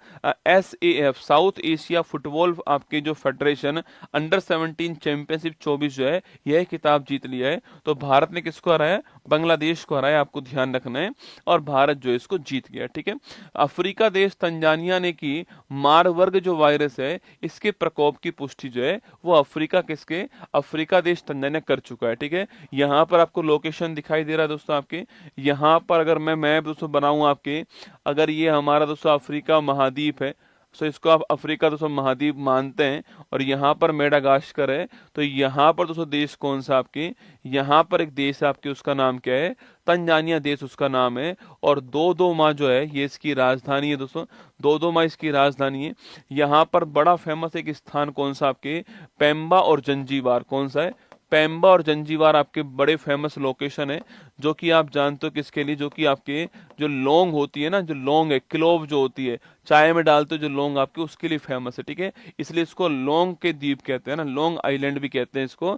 SAF साउथ एशिया फुटबॉल आपके जो फेडरेशन अंडर 17 चैंपियनशिप 24 जो है यह खिताब जीत लिया है? तो भारत ने किसको हराया? बांग्लादेश को हराया, आपको ध्यान रखना है। और भारत जो है इसको जीत गया, ठीक है। अफ्रीका देश तंजानिया ने की मारबर्ग जो वायरस है इसके प्रकोप की पुष्टि जो है वो अफ्रीका किसके? अफ्रीका देश तंजानिया कर चुका है, ठीक है। यहाँ पर आपको लोकेशन दिखाई दे रहा है दोस्तों आपके। यहाँ पर अगर मैं मैप दोस्तों बनाऊं आपके, अगर ये हमारा दोस्तों अफ्रीका महाद्वीप है, सो इसको आप अफ्रीका दोस्तों महाद्वीप मानते हैं, और यहाँ पर मेडागास्कर है, तो यहाँ पर दोस्तों देश कौन सा आपके? यहाँ पर एक देश है आपके, उसका नाम क्या है? तंजानिया देश उसका नाम है। और दोदोमा जो है ये इसकी राजधानी है दोस्तों, दोदोमा इसकी राजधानी है। यहाँ पर बड़ा फेमस एक स्थान कौन सा आपके? पेम्बा और जंजीबार। कौन सा है? पेम्बा और जंजीबार आपके बड़े फेमस लोकेशन है, जो कि आप जानते हो किसके लिए? जो कि आपके जो लौंग होती है ना, जो लौंग है, क्लोव जो होती है, चाय में डालते हो जो लौंग आपके, उसके लिए फेमस है, ठीक है। इसलिए इसको लौंग के द्वीप कहते हैं ना, लौंग आइलैंड भी कहते हैं इसको।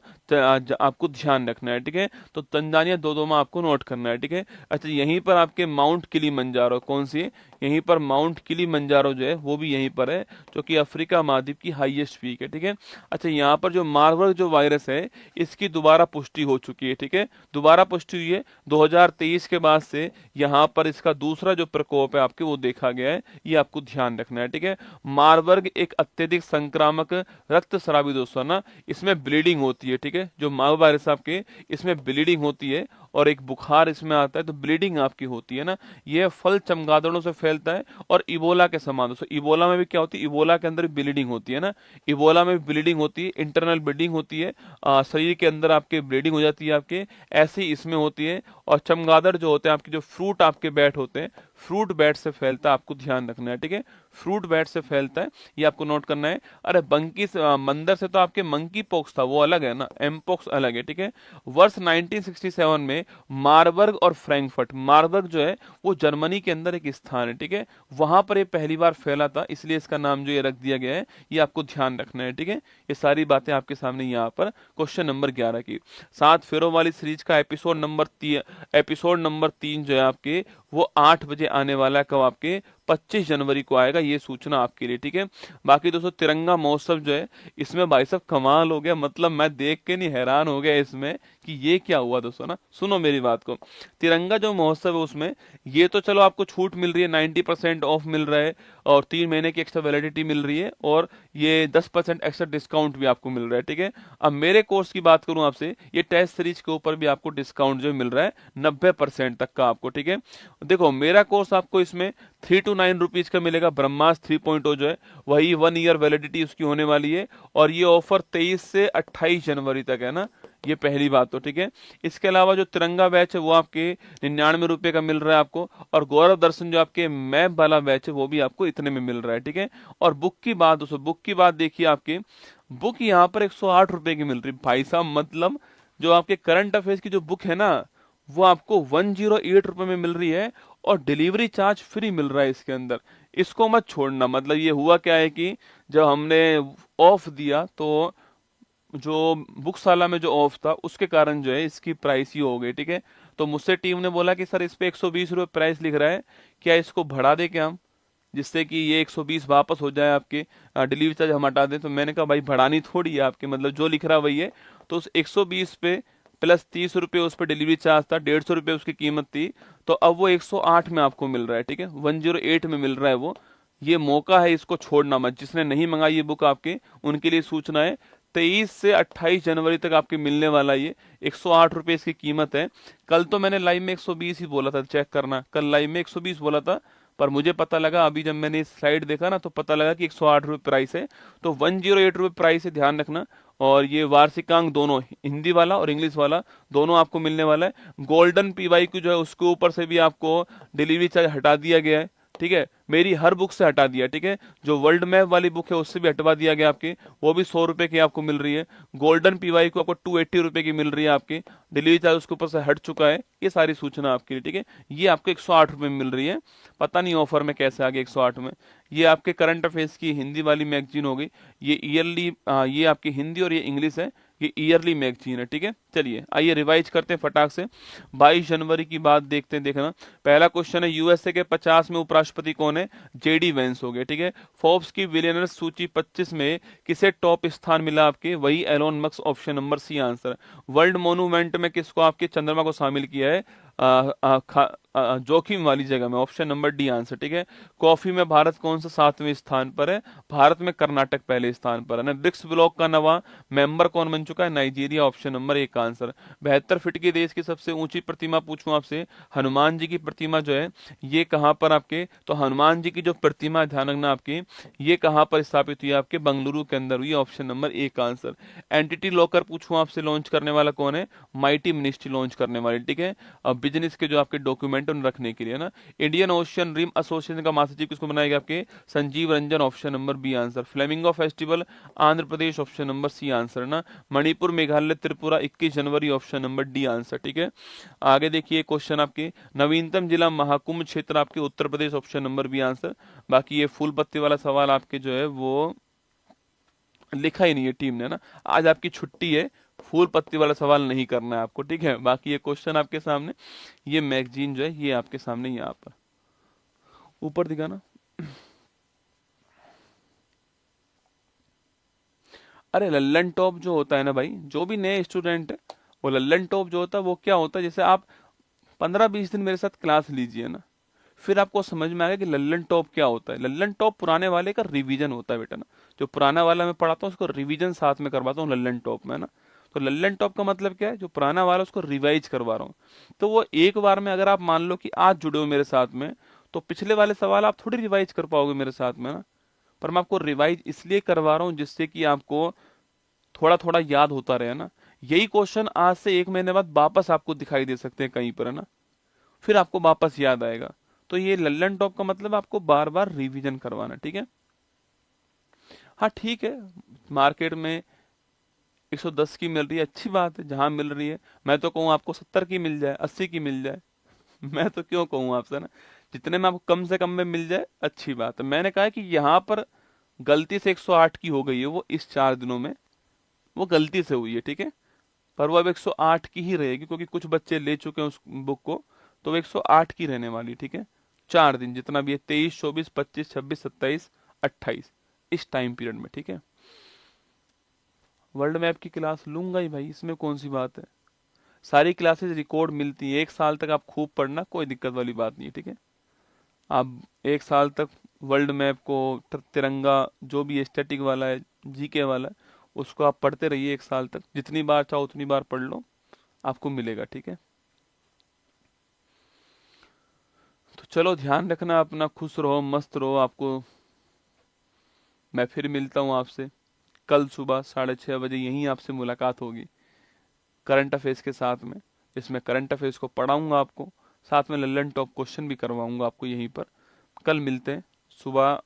आपको ध्यान रखना है, ठीक है। तो तंजानिया दोदोमा आपको नोट करना है, ठीक है। अच्छा, यहीं पर आपके माउंट किलीमंजारो कौन सी है? यहीं पर माउंट किलीमंजारो जो है वो भी यहीं पर है, जो कि अफ्रीका महाद्वीप की हाईएस्ट पीक है, ठीक है। अच्छा, यहाँ पर जो मार्बर्ग जो वायरस है इसकी दोबारा पुष्टि हो चुकी है, ठीक है। दोबारा पुष्टि हुई है 2023 के बाद से। यहाँ पर इसका दूसरा जो प्रकोप है आपके वो देखा गया है, ये आपको ध्यान रखना है, ठीक है। मार्बर्ग एक अत्यधिक संक्रामक रक्तस्रावी दोस्तों ना, इसमें ब्लीडिंग होती है, ठीक है। जो मार्बर्ग वायरस आपके, इसमें ब्लीडिंग होती है और एक बुखार इसमें आता है, तो ब्लीडिंग आपकी होती है ना। ये फल चमगादड़ों से फैलता है और इबोला के समान दोस्तों। इबोला में भी क्या होती है? इबोला के अंदर ब्लीडिंग होती है ना, इबोला में ब्लीडिंग होती है, इंटरनल ब्लीडिंग होती है, शरीर के अंदर आपके ब्लीडिंग हो जाती है आपके, ऐसे ही इसमें होती है। और चमगादड़ जो होते हैं आपके, जो फ्रूट आपके बैट होते हैं, फ्रूट बैट से फैलता है, आपको ध्यान रखना है, ठीक है। फ्रूट बैट से फैलता है, ये आपको नोट करना है। अरे मंदर से तो आपके मंकी पॉक्स था, वो अलग है ना, एमपॉक्स अलग है, ठीक है। वर्ष 1967 में मार्बर्ग और फ्रैंकफर्ट, मार्बर्ग जो है वो जर्मनी के अंदर एक स्थान है, ठीक है। वहां पर ये पहली बार फैला था, इसलिए इसका नाम जो ये रख दिया गया है, ये आपको ध्यान रखना है, ठीक है। ये सारी बातें आपके सामने यहाँ पर क्वेश्चन नंबर 11 की 7 फेरों वाली सीरीज का एपिसोड नंबर 3 जो है आपके वो 8 बजे आने वाला है। कब? आपके 25 जनवरी को आएगा, ये सूचना आपके लिए, ठीक है। बाकी दोस्तों तिरंगा महोत्सव जो है, इसमें भाई साहब कमाल हो गया, मतलब मैं देख के नहीं हैरान हो गया इसमें कि ये क्या हुआ दोस्तों ना। सुनो मेरी बात को, तिरंगा जो महोत्सव है उसमें ये तो चलो आपको छूट मिल रही है, 90% ऑफ मिल रहा है, और 3 महीने की एक्स्ट्रा वैलिडिटी मिल रही है, और ये 10% एक्स्ट्रा डिस्काउंट भी आपको मिल रहा है, ठीक है। अब मेरे कोर्स की बात करूं आपसे, ये टेस्ट सीरीज के ऊपर भी आपको डिस्काउंट जो मिल रहा है 90% तक का आपको, ठीक है। देखो मेरा कोर्स आपको इसमें 3 to 9 रुपीज का मिलेगा। ब्रह्मास्त्र 3.0 जो है वही 1 ईयर वैलिडिटी उसकी होने वाली है, और ये ऑफर 23 से 28 जनवरी तक है ना, ये पहली बात तो, ठीक है। इसके अलावा जो तिरंगा बैच है वो आपके 99 रुपए का मिल रहा है आपको, और गौरव दर्शन जो आपके मैप वाला बैच है वो भी आपको इतने में मिल रहा है, ठीक है। और बुक की बात दोस्तों, बुक की बात देखिए, आपके बुक यहाँ पर 108 रुपए की मिल रही है भाई साहब। मतलब जो आपके करंट अफेयर्स की जो बुक है ना, वो आपको 108 रुपए में मिल रही है, और डिलीवरी चार्ज फ्री मिल रहा है इसके अंदर। इसको मत छोड़ना। मतलब ये हुआ क्या है कि जब हमने ऑफ दिया, तो जो बुकशाला में जो ऑफ था उसके कारण जो है इसकी प्राइस ही हो गई, ठीक है। तो मुझसे टीम ने बोला कि सर इस पे 120 रुपए प्राइस लिख रहा है, क्या इसको बढ़ा दे क्या हम, जिससे कि ये 120 वापस हो जाए आपके, डिलीवरी चार्ज हम हटा दें। तो मैंने कहा भाई बढ़ानी थोड़ी है आपके, मतलब जो लिख रहा वही है। तो उस 120 पे प्लस 30 रुपए उस पर डिलीवरी चार्ज था, 150 रुपए उसकी कीमत थी, तो अब वो 108 में आपको मिल रहा है, ठीक है। 108 में मिल रहा है वो, ये मौका है, इसको छोड़ना मत। जिसने नहीं मंगाई ये बुक आपके, उनके लिए सूचना है, 23 से 28 जनवरी तक आपके मिलने वाला ये। 108 रुपये इसकी कीमत है। कल तो मैंने लाइव में 120 ही बोला था, चेक करना, कल लाइव में 120 बोला था, पर मुझे पता लगा अभी जब मैंने स्लाइड देखा ना, तो पता लगा कि 108 रुपये प्राइस है। तो 108 रुपये प्राइस है, ध्यान रखना। और ये वार्षिकांक दोनों, हिंदी वाला और इंग्लिश वाला, दोनों आपको मिलने वाला है। गोल्डन पीवाई की जो है उसके ऊपर से भी आपको डिलीवरी चार्ज हटा दिया गया है, ठीक है। मेरी हर बुक से हटा दिया, ठीक है। जो वर्ल्ड मैप वाली बुक है उससे भी हटवा दिया गया आपकी, वो भी 100 रुपए की आपको मिल रही है। गोल्डन पीवाई को आपको 280 रुपए की मिल रही है आपकी, डिलीवरी चार्ज उसके ऊपर से हट चुका है। ये सारी सूचना आपके लिए, ठीक है। ये आपको 108 रुपए में मिल रही है। पता नहीं ऑफर में कैसे आ गया 108 में। ये आपके करंट अफेयर्स की हिंदी वाली मैगजीन हो गई। ये ईयरली, ये आपकी हिंदी और ये इंग्लिश है, ये ईयरली मैगजीन है, ठीक है। चलिए आइए रिवाइज करते हैं फटाक से। 22 जनवरी की बात देखते हैं, देखना। पहला क्वेश्चन है, यूएसए के 50 में उपराष्ट्रपति कौन है? जेडी वेंस हो गए, ठीक है। फोर्ब्स की बिलियनर्स सूची 25 में किसे टॉप स्थान मिला आपके? वही Elon Musk, option number C answer. World monument में किसको आपके चंद्रमा को शामिल किया है? जोखिम वाली जगह में, ऑप्शन नंबर डी आंसर, ठीक है। कॉफी में भारत कौन सा 7वें स्थान पर है? भारत में कर्नाटक पहले स्थान पर है ना। ब्रिक्स ब्लॉक का नवा मेंबर कौन बन चुका है? नाइजीरिया, ऑप्शन नंबर एक आंसर। 72 फीट की देश की सबसे ऊंची प्रतिमा पूछूं आपसे, हनुमान जी की प्रतिमा जो है ये कहां पर आपके? तो हनुमान जी की जो प्रतिमा है, ध्यान रखना आपकी, ये कहां पर स्थापित हुई? आपके बेंगलुरु के अंदर हुई, ऑप्शन नंबर एक आंसर। एंटिटी लॉकर पूछूं आपसे, लॉन्च करने वाला कौन है? माइटी मिनिस्ट्री लॉन्च करने वाली, ठीक है। अब बिजनेस के जो आपके डॉक्यूमेंट उन रखने के लिए ना। इंडियन ओशियन रिम एसोसिएशन का महासचिव किसको बनाएगा आपके? Sanjeev Ranjan, option number B answer. Flamingo festival Andhra Pradesh, option number C answer ना। मणिपुर, मेघालय, त्रिपुरा 21 जनवरी, ऑप्शन नंबर डी आंसर, ठीक है। आगे देखिए क्वेश्चन आपके, नवीनतम जिला महाकुंभ क्षेत्र आपके Uttar Pradesh, option number B answer. बाकी ये फूल पत्ती वाला सवाल आपके जो है वो लिखा ही नहीं है टीम ने ना, आज आपकी छुट्टी है, फूल पत्ती वाला सवाल नहीं करना है आपको, ठीक है। बाकी ये क्वेश्चन आपके सामने, ये मैगजीन जो है ये आपके सामने यहाँ पर ऊपर दिखाना। अरे लल्लन टॉप जो होता है ना भाई, जो भी नए स्टूडेंट है, वो लल्लन टॉप जो होता है वो क्या होता है, जैसे आप 15-20 दिन मेरे साथ क्लास लीजिए ना, फिर आपको समझ में आएगा कि लल्लन टॉप क्या होता है। लल्लन टॉप पुराने वाले का रिवीजन होता है बेटा ना। जो पुराना वाला मैं पढ़ाता हूँ उसको रिवीजन साथ में करवाता हूँ लल्लन टॉप में ना। तो लल्लन टॉप का मतलब क्या है? जो पुराना वाला उसको रिवाइज करवा रहा हूँ। तो वो एक बार में, अगर आप मान लो कि आज जुड़े हो मेरे साथ में, तो पिछले वाले सवाल आप थोड़ी रिवाइज कर पाओगे मेरे साथ में ना। पर मैं आपको रिवाइज इसलिए करवा रहा हूँ जिससे कि आपको थोड़ा थोड़ा याद होता रहे ना। यही क्वेश्चन आज से 1 महीने बाद वापस आपको दिखाई दे सकते हैं कहीं पर, है ना। फिर आपको वापस याद आएगा। तो ये लल्लन टॉप का मतलब आपको बार बार रिवीजन करवाना, ठीक है। हाँ ठीक है, मार्केट में 110 की मिल रही है, अच्छी बात है, जहां मिल रही है। मैं तो कहूँ आपको 70 की मिल जाए, 80 की मिल जाए, मैं तो क्यों कहूँ आपसे ना। जितने में आपको कम से कम में मिल जाए अच्छी बात है। मैंने कहा कि यहाँ पर गलती से 108 की हो गई है, वो इस 4 दिनों में वो गलती से हुई है, ठीक है। पर वो अब 108 की ही रहेगी, क्योंकि कुछ बच्चे ले चुके हैं उस बुक को, तो वो 108 की रहने वाली, ठीक है। 4 दिन जितना भी है, 23, 24, 25, 26, 27, 28, इस टाइम पीरियड में, ठीक है। वर्ल्ड मैप की क्लास लूंगा ही भाई, इसमें कौन सी बात है। सारी क्लासेस रिकॉर्ड मिलती है, 1 साल तक आप खूब पढ़ना, कोई दिक्कत वाली बात नहीं है, ठीक है। आप 1 साल तक वर्ल्ड मैप को, तिरंगा, जो भी स्टैटिक वाला है, जीके वाला है, उसको आप पढ़ते रहिए 1 साल तक, जितनी बार चाहो उतनी बार पढ़ लो, आपको मिलेगा, ठीक है। तो चलो ध्यान रखना अपना, खुश रहो, मस्त रहो। आपको मैं फिर मिलता हूँ आपसे कल सुबह 6:30 बजे, यहीं आपसे मुलाकात होगी करंट अफेयर्स के साथ में। इसमें करंट अफेयर्स को पढ़ाऊंगा आपको, साथ में लल्लन टॉप क्वेश्चन भी करवाऊंगा आपको यहीं पर। कल मिलते हैं सुबह।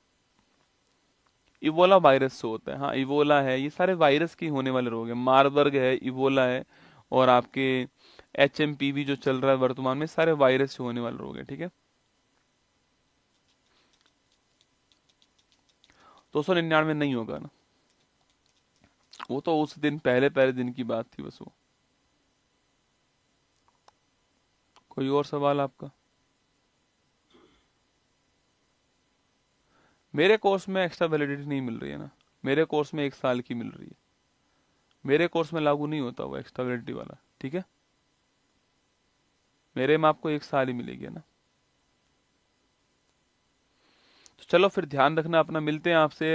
इबोला वायरस से होता है, हाँ इबोला है, ये सारे वायरस के होने वाले रोग हैं। मारबर्ग है, इबोला है, और आपके HMPV जो चल रहा है वर्तमान में, सारे वायरस से होने वाले रोग हैं, ठीक है। 299 नहीं होगा ना, वो तो उस दिन पहले पहले दिन की बात थी बस वो। कोई और सवाल आपका? मेरे कोर्स में एक्स्ट्रा वैलिडिटी नहीं मिल रही है ना, मेरे कोर्स में 1 साल की मिल रही है। मेरे कोर्स में लागू नहीं होता वो एक्स्ट्रा वैलिडिटी वाला, ठीक है। मेरे में आपको 1 साल ही मिलेगी, है ना। तो चलो फिर ध्यान रखना अपना, मिलते हैं आपसे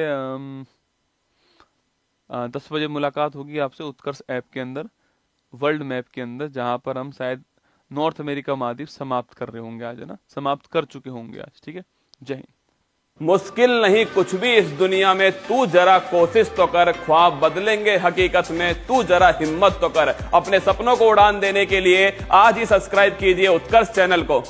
10 बजे मुलाकात होगी आपसे उत्कर्ष ऐप के अंदर, वर्ल्ड मैप के अंदर, जहां पर हम शायद नॉर्थ अमेरिका महाद्वीप समाप्त कर रहे होंगे आज, है ना, समाप्त कर चुके होंगे आज। ठीक है, जय हिंद। मुश्किल नहीं कुछ भी इस दुनिया में, तू जरा कोशिश तो कर, ख्वाब बदलेंगे हकीकत में, तू जरा हिम्मत तो कर। अपने सपनों को उड़ान देने के लिए आज ही सब्सक्राइब कीजिए उत्कर्ष चैनल को।